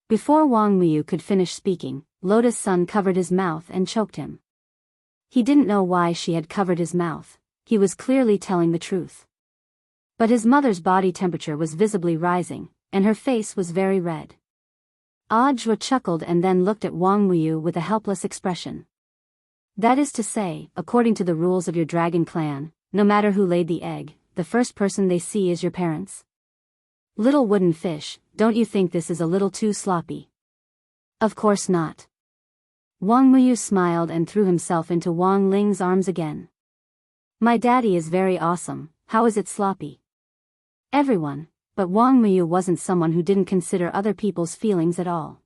Before Wang Muyu could finish speaking, Lotus Sun covered his mouth and choked him. He didn't know why she had covered his mouth. He was clearly telling the truth. But his mother's body temperature was visibly rising, and her face was very red. Zhua chuckled and then looked at Wang Muyu with a helpless expression. "That is to say, according to the rules of your dragon clan, no matter who laid the egg, the first person they see is your parents? Little wooden fish, don't you think this is a little too sloppy?" "Of course not." Wang Muyu smiled and threw himself into Wang Ling's arms again. "My daddy is very awesome, how is it sloppy?" Everyone, but Wang Muyu wasn't someone who didn't consider other people's feelings at all.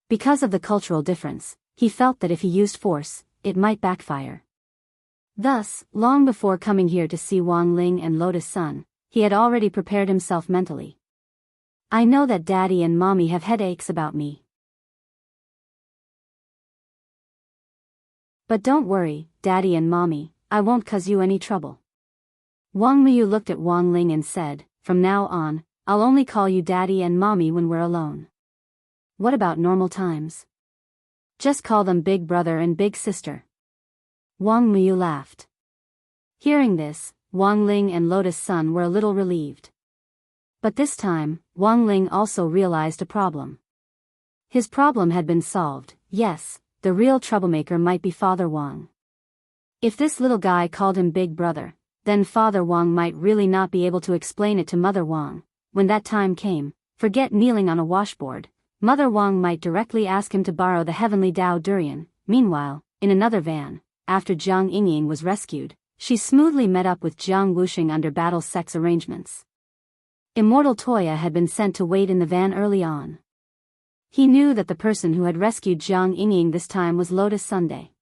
Because of the cultural difference, he felt that if he used force, it might backfire. Thus, long before coming here to see Wang Ling and Lotus Sun, he had already prepared himself mentally. "I know that daddy and mommy have headaches about me. But don't worry, daddy and mommy, I won't cause you any trouble." Wang Muyu looked at Wang Ling and said, "From now on, I'll only call you daddy and mommy when we're alone. What about normal times? Just call them big brother and big sister." Wang Muyu laughed. Hearing this, Wang Ling and Lotus Sun were a little relieved. But this time, Wang Ling also realized a problem. His problem had been solved. Yes, the real troublemaker might be Father Wang. If this little guy called him big brother, then Father Wang might really not be able to explain it to Mother Wang. When that time came, forget kneeling on a washboard, Mother Wang might directly ask him to borrow the heavenly Dao durian. Meanwhile, in another van, after Jiang Yingying was rescued, she smoothly met up with Jiang Wuxing under battle sex arrangements. Immortal Toya had been sent to wait in the van early on. He knew that the person who had rescued Jiang Yingying this time was Lotus Sunday.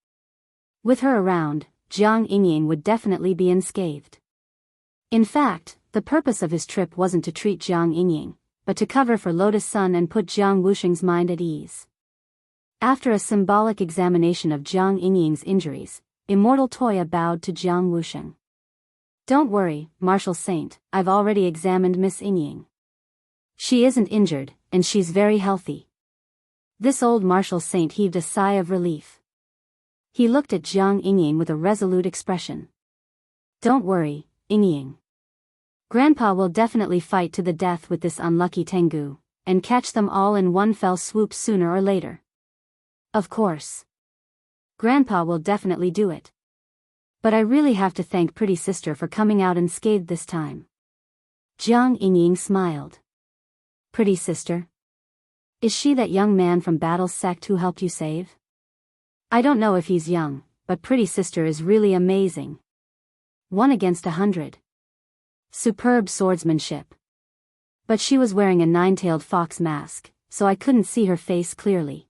With her around, Jiang Yingying would definitely be unscathed. In fact, the purpose of his trip wasn't to treat Jiang Yingying, but to cover for Lotus Sun and put Jiang Wuxing's mind at ease. After a symbolic examination of Jiang Yingying's injuries, Immortal Toya bowed to Jiang Wuxing. "Don't worry, Martial Saint, I've already examined Miss Yingying. She isn't injured, and she's very healthy." This old Martial Saint heaved a sigh of relief. He looked at Jiang Yingying with a resolute expression. "Don't worry, Yingying. Grandpa will definitely fight to the death with this unlucky Tengu, and catch them all in one fell swoop sooner or later. Of course. Grandpa will definitely do it. But I really have to thank Pretty Sister for coming out unscathed this time." Jiang Yingying smiled. "Pretty Sister? Is she that young man from Battle Sect who helped you save?" "I don't know if he's young, but Pretty Sister is really amazing. 1 against 100. Superb swordsmanship. But she was wearing a 9-tailed fox mask, so I couldn't see her face clearly."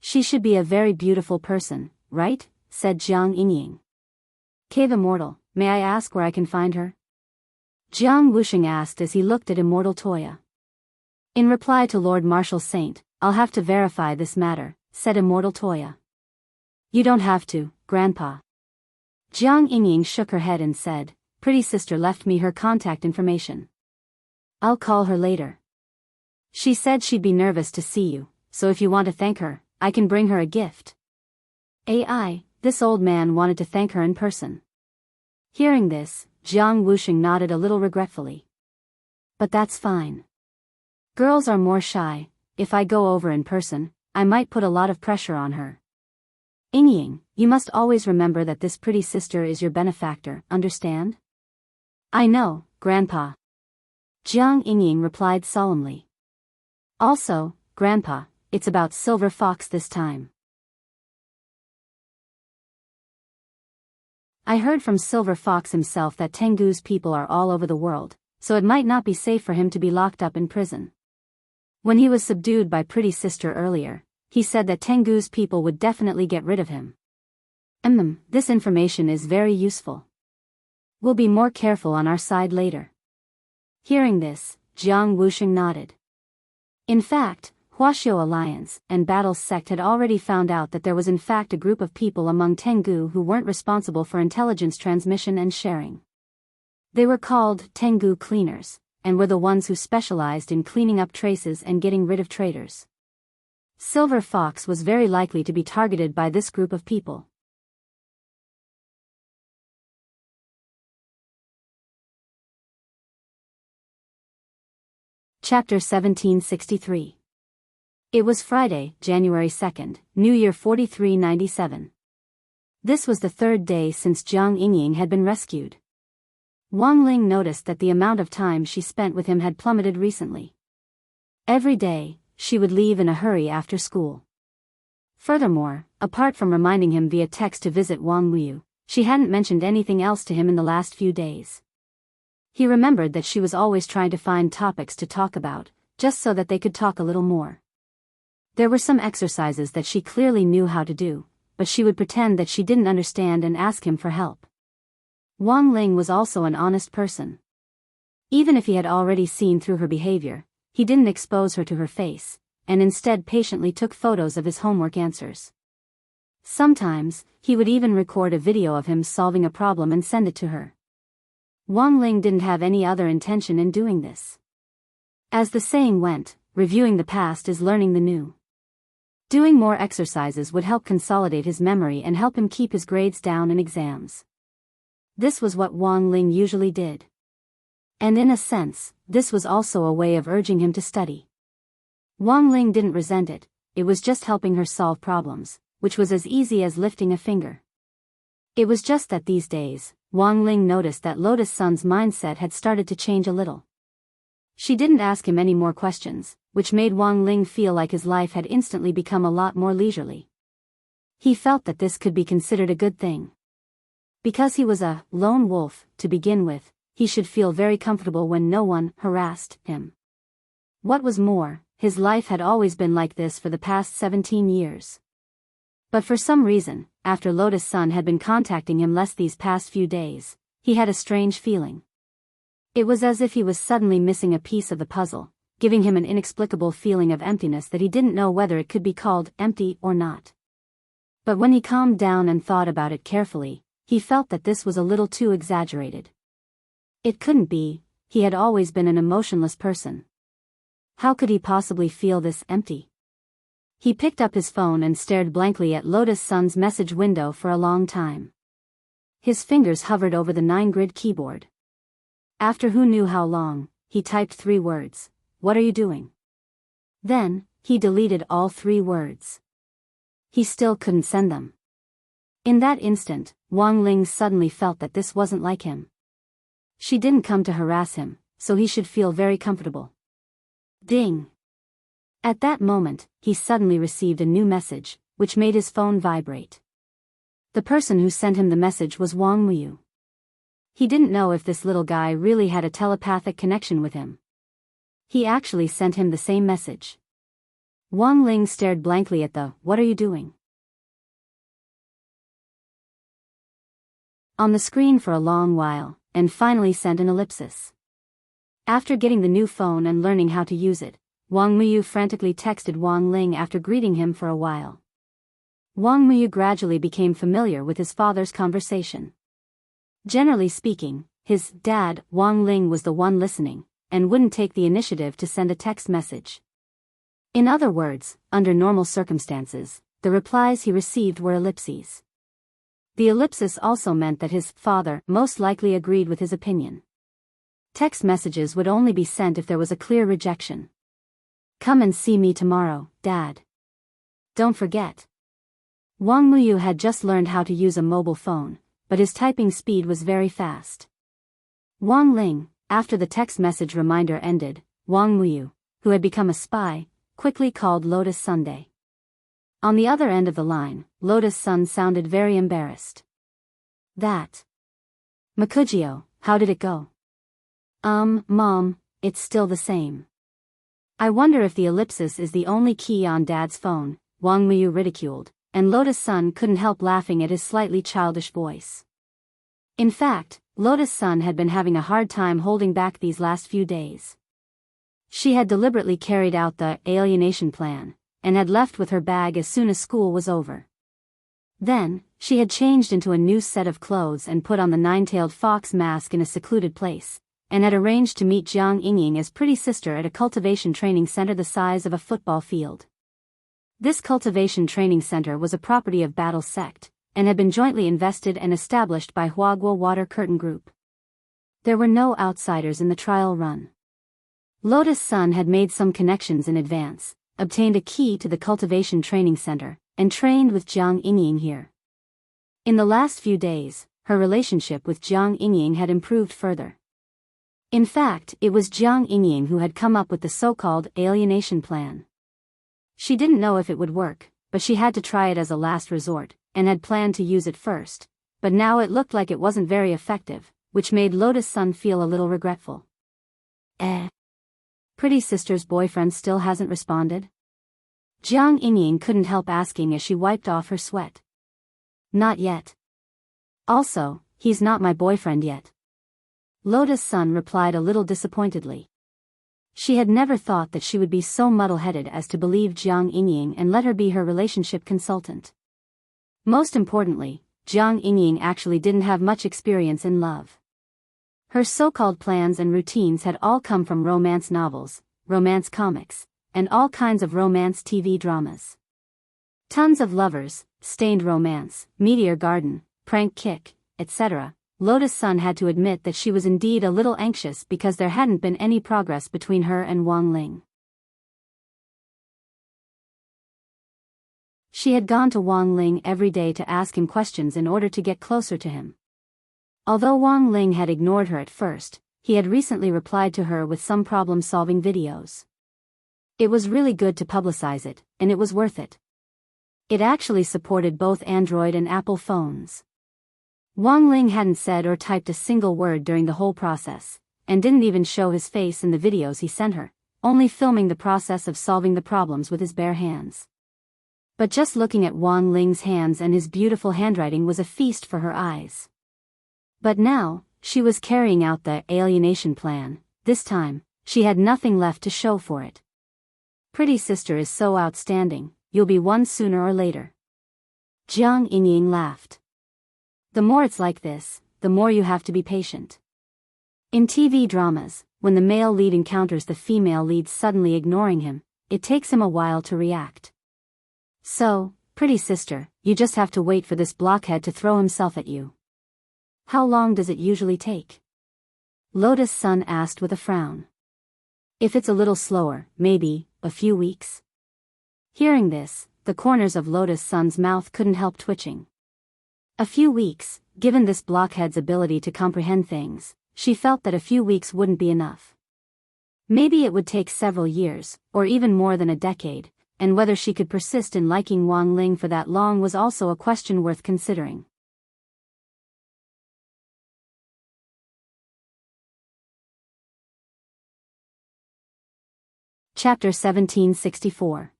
"She should be a very beautiful person, right?" said Jiang Yingying. "Cave Immortal, may I ask where I can find her?" Jiang Wuxing asked as he looked at Immortal Toya. "In reply to Lord Martial Saint, I'll have to verify this matter," said Immortal Toya. "You don't have to, Grandpa." Jiang Yingying shook her head and said, "Pretty Sister left me her contact information. I'll call her later. She said she'd be nervous to see you, so if you want to thank her, I can bring her a gift." This old man wanted to thank her in person. Hearing this, Jiang Wuxing nodded a little regretfully. "But that's fine. Girls are more shy. If I go over in person, I might put a lot of pressure on her. Yingying, you must always remember that this Pretty Sister is your benefactor, understand?" "I know, Grandpa." Jiang Yingying replied solemnly. "Also, Grandpa, it's about Silver Fox this time. I heard from Silver Fox himself that Tengu's people are all over the world, so it might not be safe for him to be locked up in prison. When he was subdued by Pretty Sister earlier, he said that Tengu's people would definitely get rid of him. This information is very useful. We'll be more careful on our side later." Hearing this, Jiang Wuxing nodded. In fact, Huaxiao Alliance and Battle Sect had already found out that there was in fact a group of people among Tengu who weren't responsible for intelligence transmission and sharing. They were called Tengu Cleaners, and were the ones who specialized in cleaning up traces and getting rid of traitors. Silver Fox was very likely to be targeted by this group of people. Chapter 1763. It was Friday, January 2nd, New Year 4397. This was the 3rd day since Jiang Yingying had been rescued. Wang Ling noticed that the amount of time she spent with him had plummeted recently. Every day, she would leave in a hurry after school. Furthermore, apart from reminding him via text to visit Wang Liu, she hadn't mentioned anything else to him in the last few days. He remembered that she was always trying to find topics to talk about, just so that they could talk a little more. There were some exercises that she clearly knew how to do, but she would pretend that she didn't understand and ask him for help. Wang Ling was also an honest person. Even if he had already seen through her behavior, he didn't expose her to her face, and instead patiently took photos of his homework answers. Sometimes, he would even record a video of him solving a problem and send it to her. Wang Ling didn't have any other intention in doing this. As the saying went, reviewing the past is learning the new. Doing more exercises would help consolidate his memory and help him keep his grades down in exams. This was what Wang Ling usually did. And in a sense, this was also a way of urging him to study. Wang Ling didn't resent it, it was just helping her solve problems, which was as easy as lifting a finger. It was just that these days, Wang Ling noticed that Lotus Sun's mindset had started to change a little. She didn't ask him any more questions, which made Wang Ling feel like his life had instantly become a lot more leisurely. He felt that this could be considered a good thing. Because he was a lone wolf, to begin with, he should feel very comfortable when no one harassed him. What was more, his life had always been like this for the past 17 years. But for some reason, after Lotus Sun had been contacting him less these past few days, he had a strange feeling. It was as if he was suddenly missing a piece of the puzzle, giving him an inexplicable feeling of emptiness that he didn't know whether it could be called empty or not. But when he calmed down and thought about it carefully, he felt that this was a little too exaggerated. It couldn't be, he had always been an emotionless person. How could he possibly feel this empty? He picked up his phone and stared blankly at Lotus Sun's message window for a long time. His fingers hovered over the 9-grid keyboard. After who knew how long, he typed 3 words. What are you doing? Then, he deleted all 3 words. He still couldn't send them. In that instant, Wang Ling suddenly felt that this wasn't like him. She didn't come to harass him, so he should feel very comfortable. Ding! At that moment, he suddenly received a new message, which made his phone vibrate. The person who sent him the message was Wang Muyu. He didn't know if this little guy really had a telepathic connection with him. He actually sent him the same message. Wang Ling stared blankly at the "What are you doing?" on the screen for a long while, and finally sent an ellipsis. After getting the new phone and learning how to use it, Wang Muyu frantically texted Wang Ling after greeting him for a while. Wang Muyu gradually became familiar with his father's conversation. Generally speaking, his dad, Wang Ling, was the one listening, and wouldn't take the initiative to send a text message. In other words, under normal circumstances, the replies he received were ellipses. The ellipsis also meant that his father most likely agreed with his opinion. Text messages would only be sent if there was a clear rejection. Come and see me tomorrow, Dad. Don't forget. Wang Muyu had just learned how to use a mobile phone, but his typing speed was very fast. Wang Ling, after the text message reminder ended, Wang Muyu, who had become a spy, quickly called Lotus Sunday. On the other end of the line, Lotus Sun sounded very embarrassed. That. Makujio, how did it go? Mom, it's still the same. I wonder if the ellipsis is the only key on Dad's phone, Wang Muyu ridiculed, and Lotus Sun couldn't help laughing at his slightly childish voice. In fact, Lotus Sun had been having a hard time holding back these last few days. She had deliberately carried out the alienation plan, and had left with her bag as soon as school was over. Then, she had changed into a new set of clothes and put on the 9-tailed fox mask in a secluded place, and had arranged to meet Jiang Yingying as pretty sister at a cultivation training center the size of a football field. This cultivation training center was a property of Battle Sect, and had been jointly invested and established by Huaguo Water Curtain Group. There were no outsiders in the trial run. Lotus Sun had made some connections in advance, obtained a key to the cultivation training center, and trained with Jiang Yingying here. In the last few days, her relationship with Jiang Yingying had improved further. In fact, it was Jiang Yingying who had come up with the so-called alienation plan. She didn't know if it would work, but she had to try it as a last resort, and had planned to use it first, but now it looked like it wasn't very effective, which made Lotus Sun feel a little regretful. Pretty sister's boyfriend still hasn't responded? Jiang Yingying couldn't help asking as she wiped off her sweat. Not yet. Also, he's not my boyfriend yet. Lotus Sun replied a little disappointedly. She had never thought that she would be so muddle-headed as to believe Jiang Yingying and let her be her relationship consultant. Most importantly, Jiang Yingying actually didn't have much experience in love. Her so-called plans and routines had all come from romance novels, romance comics, and all kinds of romance TV dramas. Tons of lovers, stained romance, meteor garden, prank kick, etc. Lotus Sun had to admit that she was indeed a little anxious because there hadn't been any progress between her and Wang Ling. She had gone to Wang Ling every day to ask him questions in order to get closer to him. Although Wang Ling had ignored her at first, he had recently replied to her with some problem-solving videos. It was really good to publicize it, and it was worth it. It actually supported both Android and Apple phones. Wang Ling hadn't said or typed a single word during the whole process, and didn't even show his face in the videos he sent her, only filming the process of solving the problems with his bare hands. But just looking at Wang Ling's hands and his beautiful handwriting was a feast for her eyes. But now, she was carrying out the alienation plan. This time, she had nothing left to show for it. Pretty sister is so outstanding, you'll be one sooner or later. Jiang Yingying laughed. The more it's like this, the more you have to be patient. In TV dramas, when the male lead encounters the female lead suddenly ignoring him, it takes him a while to react. So, pretty sister, you just have to wait for this blockhead to throw himself at you. How long does it usually take? Lotus Sun asked with a frown. If it's a little slower, maybe a few weeks. Hearing this, the corners of Lotus Sun's mouth couldn't help twitching. A few weeks, given this blockhead's ability to comprehend things, she felt that a few weeks wouldn't be enough. Maybe it would take several years, or even more than a decade, and whether she could persist in liking Wang Ling for that long was also a question worth considering. Chapter 1764.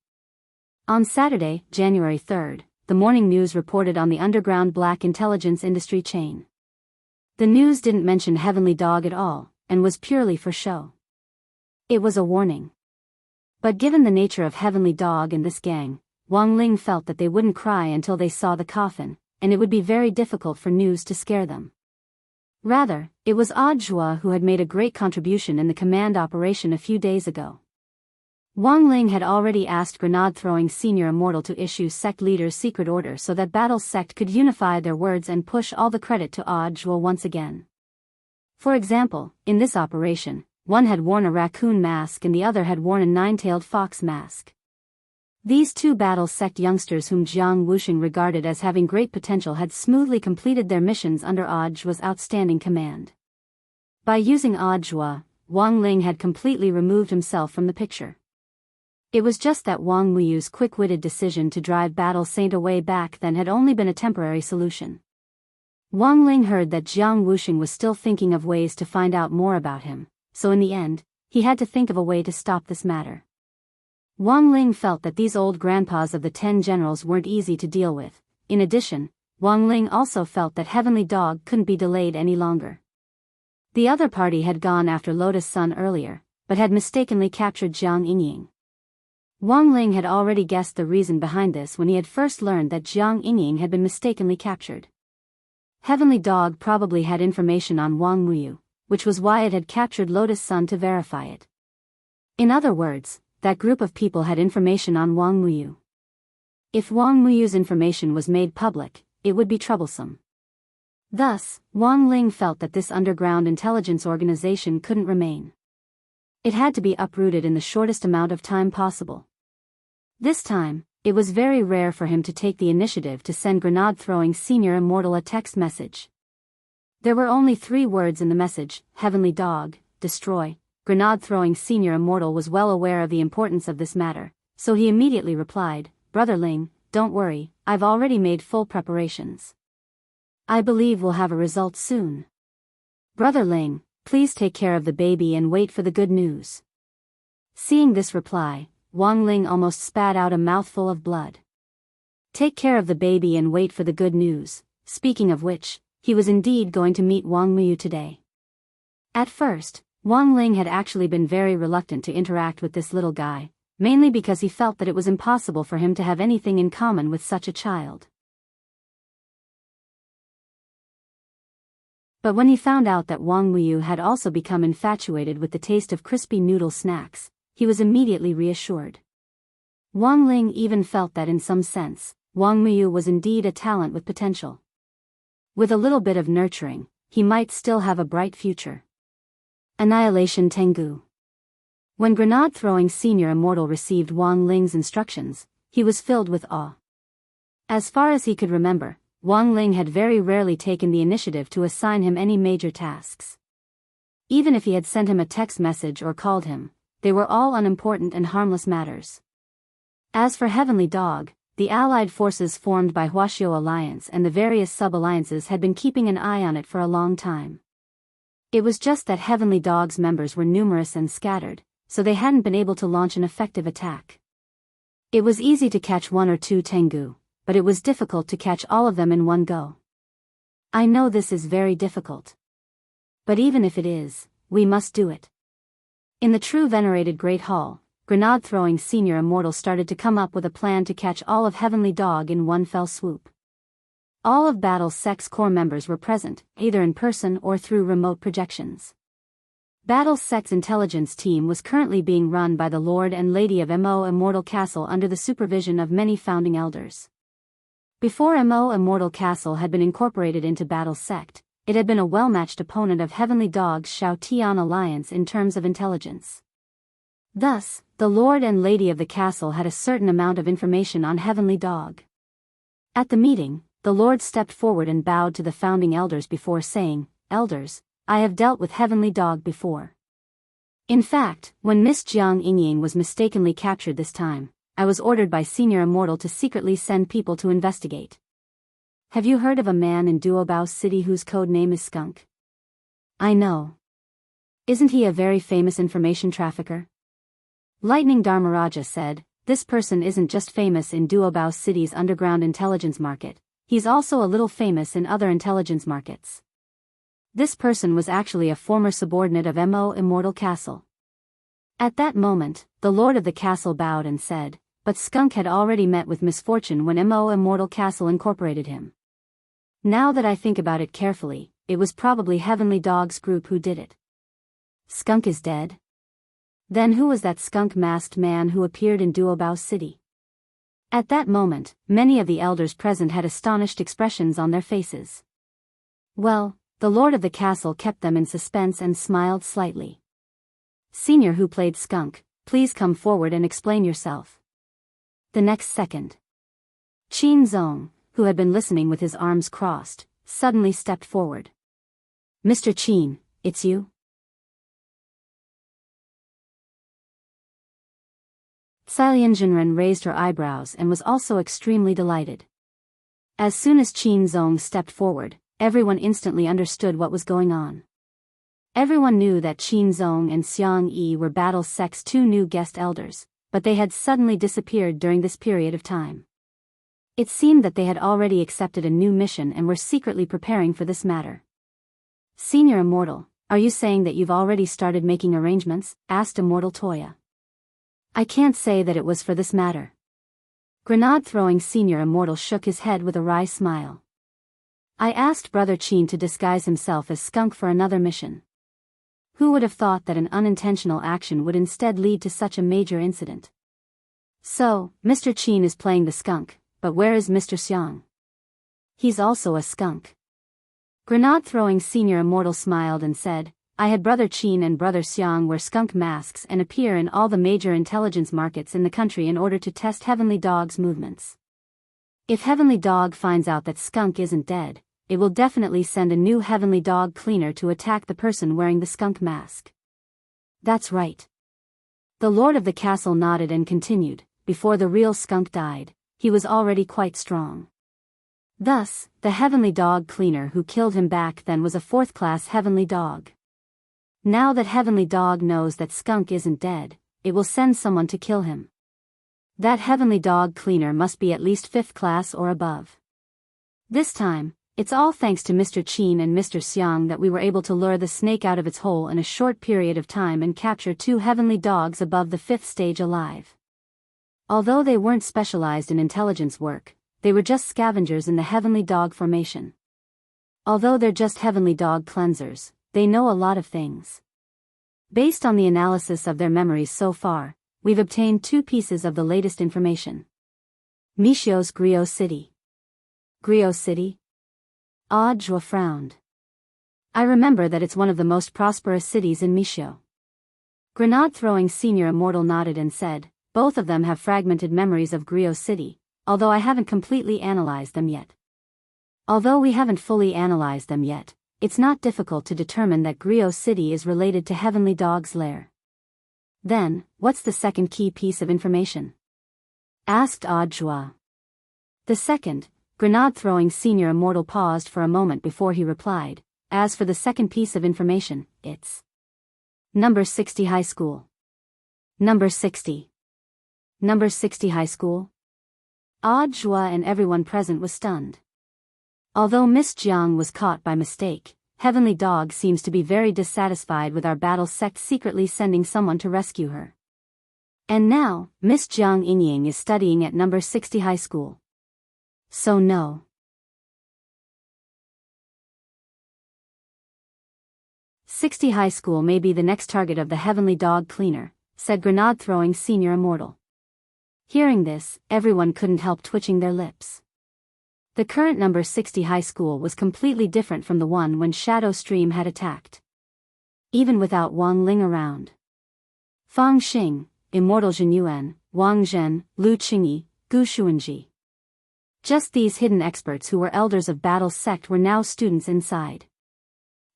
On Saturday, January 3rd, the morning news reported on the underground black intelligence industry chain. The news didn't mention Heavenly Dog at all, and was purely for show. It was a warning. But given the nature of Heavenly Dog and this gang, Wang Ling felt that they wouldn't cry until they saw the coffin, and it would be very difficult for news to scare them. Rather, it was Audiobook who had made a great contribution in the command operation a few days ago. Wang Ling had already asked grenade-throwing senior Immortal to issue sect leaders' secret order so that Battle's sect could unify their words and push all the credit to Audiobook once again. For example, in this operation, one had worn a raccoon mask and the other had worn a nine-tailed fox mask. These two Battle sect youngsters whom Jiang Wuxing regarded as having great potential had smoothly completed their missions under Audiobook's outstanding command. By using Audiobook, Wang Ling had completely removed himself from the picture. It was just that Wang Muyu's quick-witted decision to drive Battle Saint away back then had only been a temporary solution. Wang Ling heard that Jiang Wuxing was still thinking of ways to find out more about him, so in the end, he had to think of a way to stop this matter. Wang Ling felt that these old grandpas of the 10 generals weren't easy to deal with. In addition, Wang Ling also felt that Heavenly Dog couldn't be delayed any longer. The other party had gone after Lotus Sun earlier, but had mistakenly captured Jiang Yingying. Wang Ling had already guessed the reason behind this when he had first learned that Jiang Yingying had been mistakenly captured. Heavenly Dog probably had information on Wang Muyu, which was why it had captured Lotus Sun to verify it. In other words, that group of people had information on Wang Muyu. If Wang Muyu's information was made public, it would be troublesome. Thus, Wang Ling felt that this underground intelligence organization couldn't remain. It had to be uprooted in the shortest amount of time possible. This time, it was very rare for him to take the initiative to send grenade-throwing senior Immortal a text message. There were only 3 words in the message: Heavenly Dog, destroy. Grenade-throwing senior Immortal was well aware of the importance of this matter, so he immediately replied, Brother Ling, don't worry, I've already made full preparations. I believe we'll have a result soon. Brother Ling, please take care of the baby and wait for the good news. Seeing this reply, Wang Ling almost spat out a mouthful of blood. Take care of the baby and wait for the good news. Speaking of which, he was indeed going to meet Wang Muyu today. At first, Wang Ling had actually been very reluctant to interact with this little guy, mainly because he felt that it was impossible for him to have anything in common with such a child. But when he found out that Wang Muyu had also become infatuated with the taste of crispy noodle snacks, he was immediately reassured. Wang Ling even felt that in some sense, Wang Muyu was indeed a talent with potential. With a little bit of nurturing, he might still have a bright future. Annihilation Tengu. When grenade-throwing senior Immortal received Wang Ling's instructions, he was filled with awe. As far as he could remember, Wang Ling had very rarely taken the initiative to assign him any major tasks. Even if he had sent him a text message or called him, they were all unimportant and harmless matters. As for Heavenly Dog, the allied forces formed by Huaxiao Alliance and the various sub-alliances had been keeping an eye on it for a long time. It was just that Heavenly Dog's members were numerous and scattered, so they hadn't been able to launch an effective attack. It was easy to catch one or two Tengu, but it was difficult to catch all of them in one go. I know this is very difficult. But even if it is, we must do it. In the true venerated Great Hall, grenade-throwing Senior Immortal started to come up with a plan to catch all of Heavenly Dog in one fell swoop. All of Battle Sec's core members were present, either in person or through remote projections. Battle Sec's intelligence team was currently being run by the Lord and Lady of Immortal Castle under the supervision of many founding elders. Before Immortal Castle had been incorporated into Battle Sect, it had been a well-matched opponent of Heavenly Dog's Shao Tian Alliance in terms of intelligence. Thus, the Lord and Lady of the castle had a certain amount of information on Heavenly Dog. At the meeting, the Lord stepped forward and bowed to the founding elders before saying, "Elders, I have dealt with Heavenly Dog before. In fact, when Miss Jiang Yingying was mistakenly captured this time, I was ordered by Senior Immortal to secretly send people to investigate. Have you heard of a man in Duobao City whose code name is Skunk?" "I know. Isn't he a very famous information trafficker?" Lightning Dharmaraja said, "This person isn't just famous in Duobao City's underground intelligence market, he's also a little famous in other intelligence markets. This person was actually a former subordinate of Immortal Castle." At that moment, the Lord of the Castle bowed and said, "But Skunk had already met with misfortune when Immortal Castle incorporated him. Now that I think about it carefully, it was probably Heavenly Dog's group who did it." "Skunk is dead? Then who was that skunk-masked man who appeared in Duobao City?" At that moment, many of the elders present had astonished expressions on their faces. Well, the Lord of the Castle kept them in suspense and smiled slightly. "Senior who played Skunk, please come forward and explain yourself." The next second, Qin Zong, who had been listening with his arms crossed, suddenly stepped forward. "Mr. Qin, it's you?" Cai Jinren raised her eyebrows and was also extremely delighted. As soon as Qin Zong stepped forward, everyone instantly understood what was going on. Everyone knew that Qin Zong and Xiang Yi were Battle Sec's two new guest elders, but they had suddenly disappeared during this period of time. It seemed that they had already accepted a new mission and were secretly preparing for this matter. "Senior Immortal, are you saying that you've already started making arrangements?" asked Immortal Toya. "I can't say that it was for this matter." Grenade-throwing Senior Immortal shook his head with a wry smile. "I asked Brother Qin to disguise himself as Skunk for another mission. Who would have thought that an unintentional action would instead lead to such a major incident? So, Mr. Qin is playing the skunk, but where is Mr. Xiang? He's also a skunk." Grenade-throwing Senior Immortal smiled and said, "I had Brother Qin and Brother Xiang wear skunk masks and appear in all the major intelligence markets in the country in order to test Heavenly Dog's movements. If Heavenly Dog finds out that Skunk isn't dead, it will definitely send a new Heavenly Dog cleaner to attack the person wearing the skunk mask." "That's right." The Lord of the Castle nodded and continued, "Before the real Skunk died, he was already quite strong. Thus, the Heavenly Dog cleaner who killed him back then was a fourth-class Heavenly Dog. Now that Heavenly Dog knows that Skunk isn't dead, it will send someone to kill him. That Heavenly Dog cleaner must be at least 5th class or above. This time, it's all thanks to Mr. Qin and Mr. Xiang that we were able to lure the snake out of its hole in a short period of time and capture 2 Heavenly Dogs above the 5th stage alive. Although they weren't specialized in intelligence work, they were just scavengers in the Heavenly Dog formation. Although they're just Heavenly Dog cleansers, they know a lot of things. Based on the analysis of their memories so far, we've obtained 2 pieces of the latest information. Mishio's Griot City. Griot City? Jua frowned. "I remember that it's one of the most prosperous cities in Mishio." Grenade-throwing Senior Immortal nodded and said, "Both of them have fragmented memories of Griot City, although I haven't completely analyzed them yet. Although we haven't fully analyzed them yet, it's not difficult to determine that Griot City is related to Heavenly Dog's lair." "Then, what's the second key piece of information?" asked Jua. The second, grenade-throwing senior immortal paused for a moment before he replied, as for the second piece of information, it's number 60 high school. Number 60. Number 60 high school? Odd Joie and everyone present was stunned. Although Miss Jiang was caught by mistake, Heavenly Dog seems to be very dissatisfied with our battle sect secretly sending someone to rescue her. And now, Miss Jiang Yingying is studying at number 60 high school. So no. 60 high school may be the next target of the Heavenly Dog cleaner, said grenade-throwing senior immortal. Hearing this, everyone couldn't help twitching their lips. The current number 60 high school was completely different from the one when Shadow Stream had attacked. Even without Wang Ling around. Fang Xing, Immortal Zhenyuan, Wang Zhen, Lu Qingyi, Gu Xuanji. Just these hidden experts who were elders of Battle's sect were now students inside.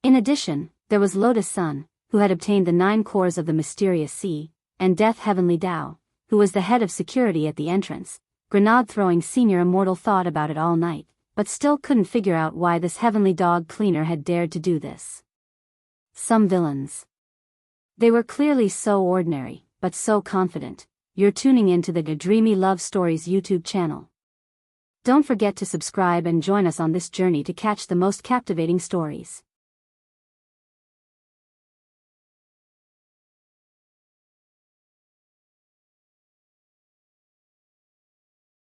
In addition, there was Lotus Sun, who had obtained the 9 cores of the mysterious sea, and Death Heavenly Dao, who was the head of security at the entrance. Grenade-throwing senior immortal thought about it all night, but still couldn't figure out why this Heavenly Dog cleaner had dared to do this. Some villains. They were clearly so ordinary, but so confident. You're tuning into the Dreamy Love Stories YouTube channel. Don't forget to subscribe and join us on this journey to catch the most captivating stories.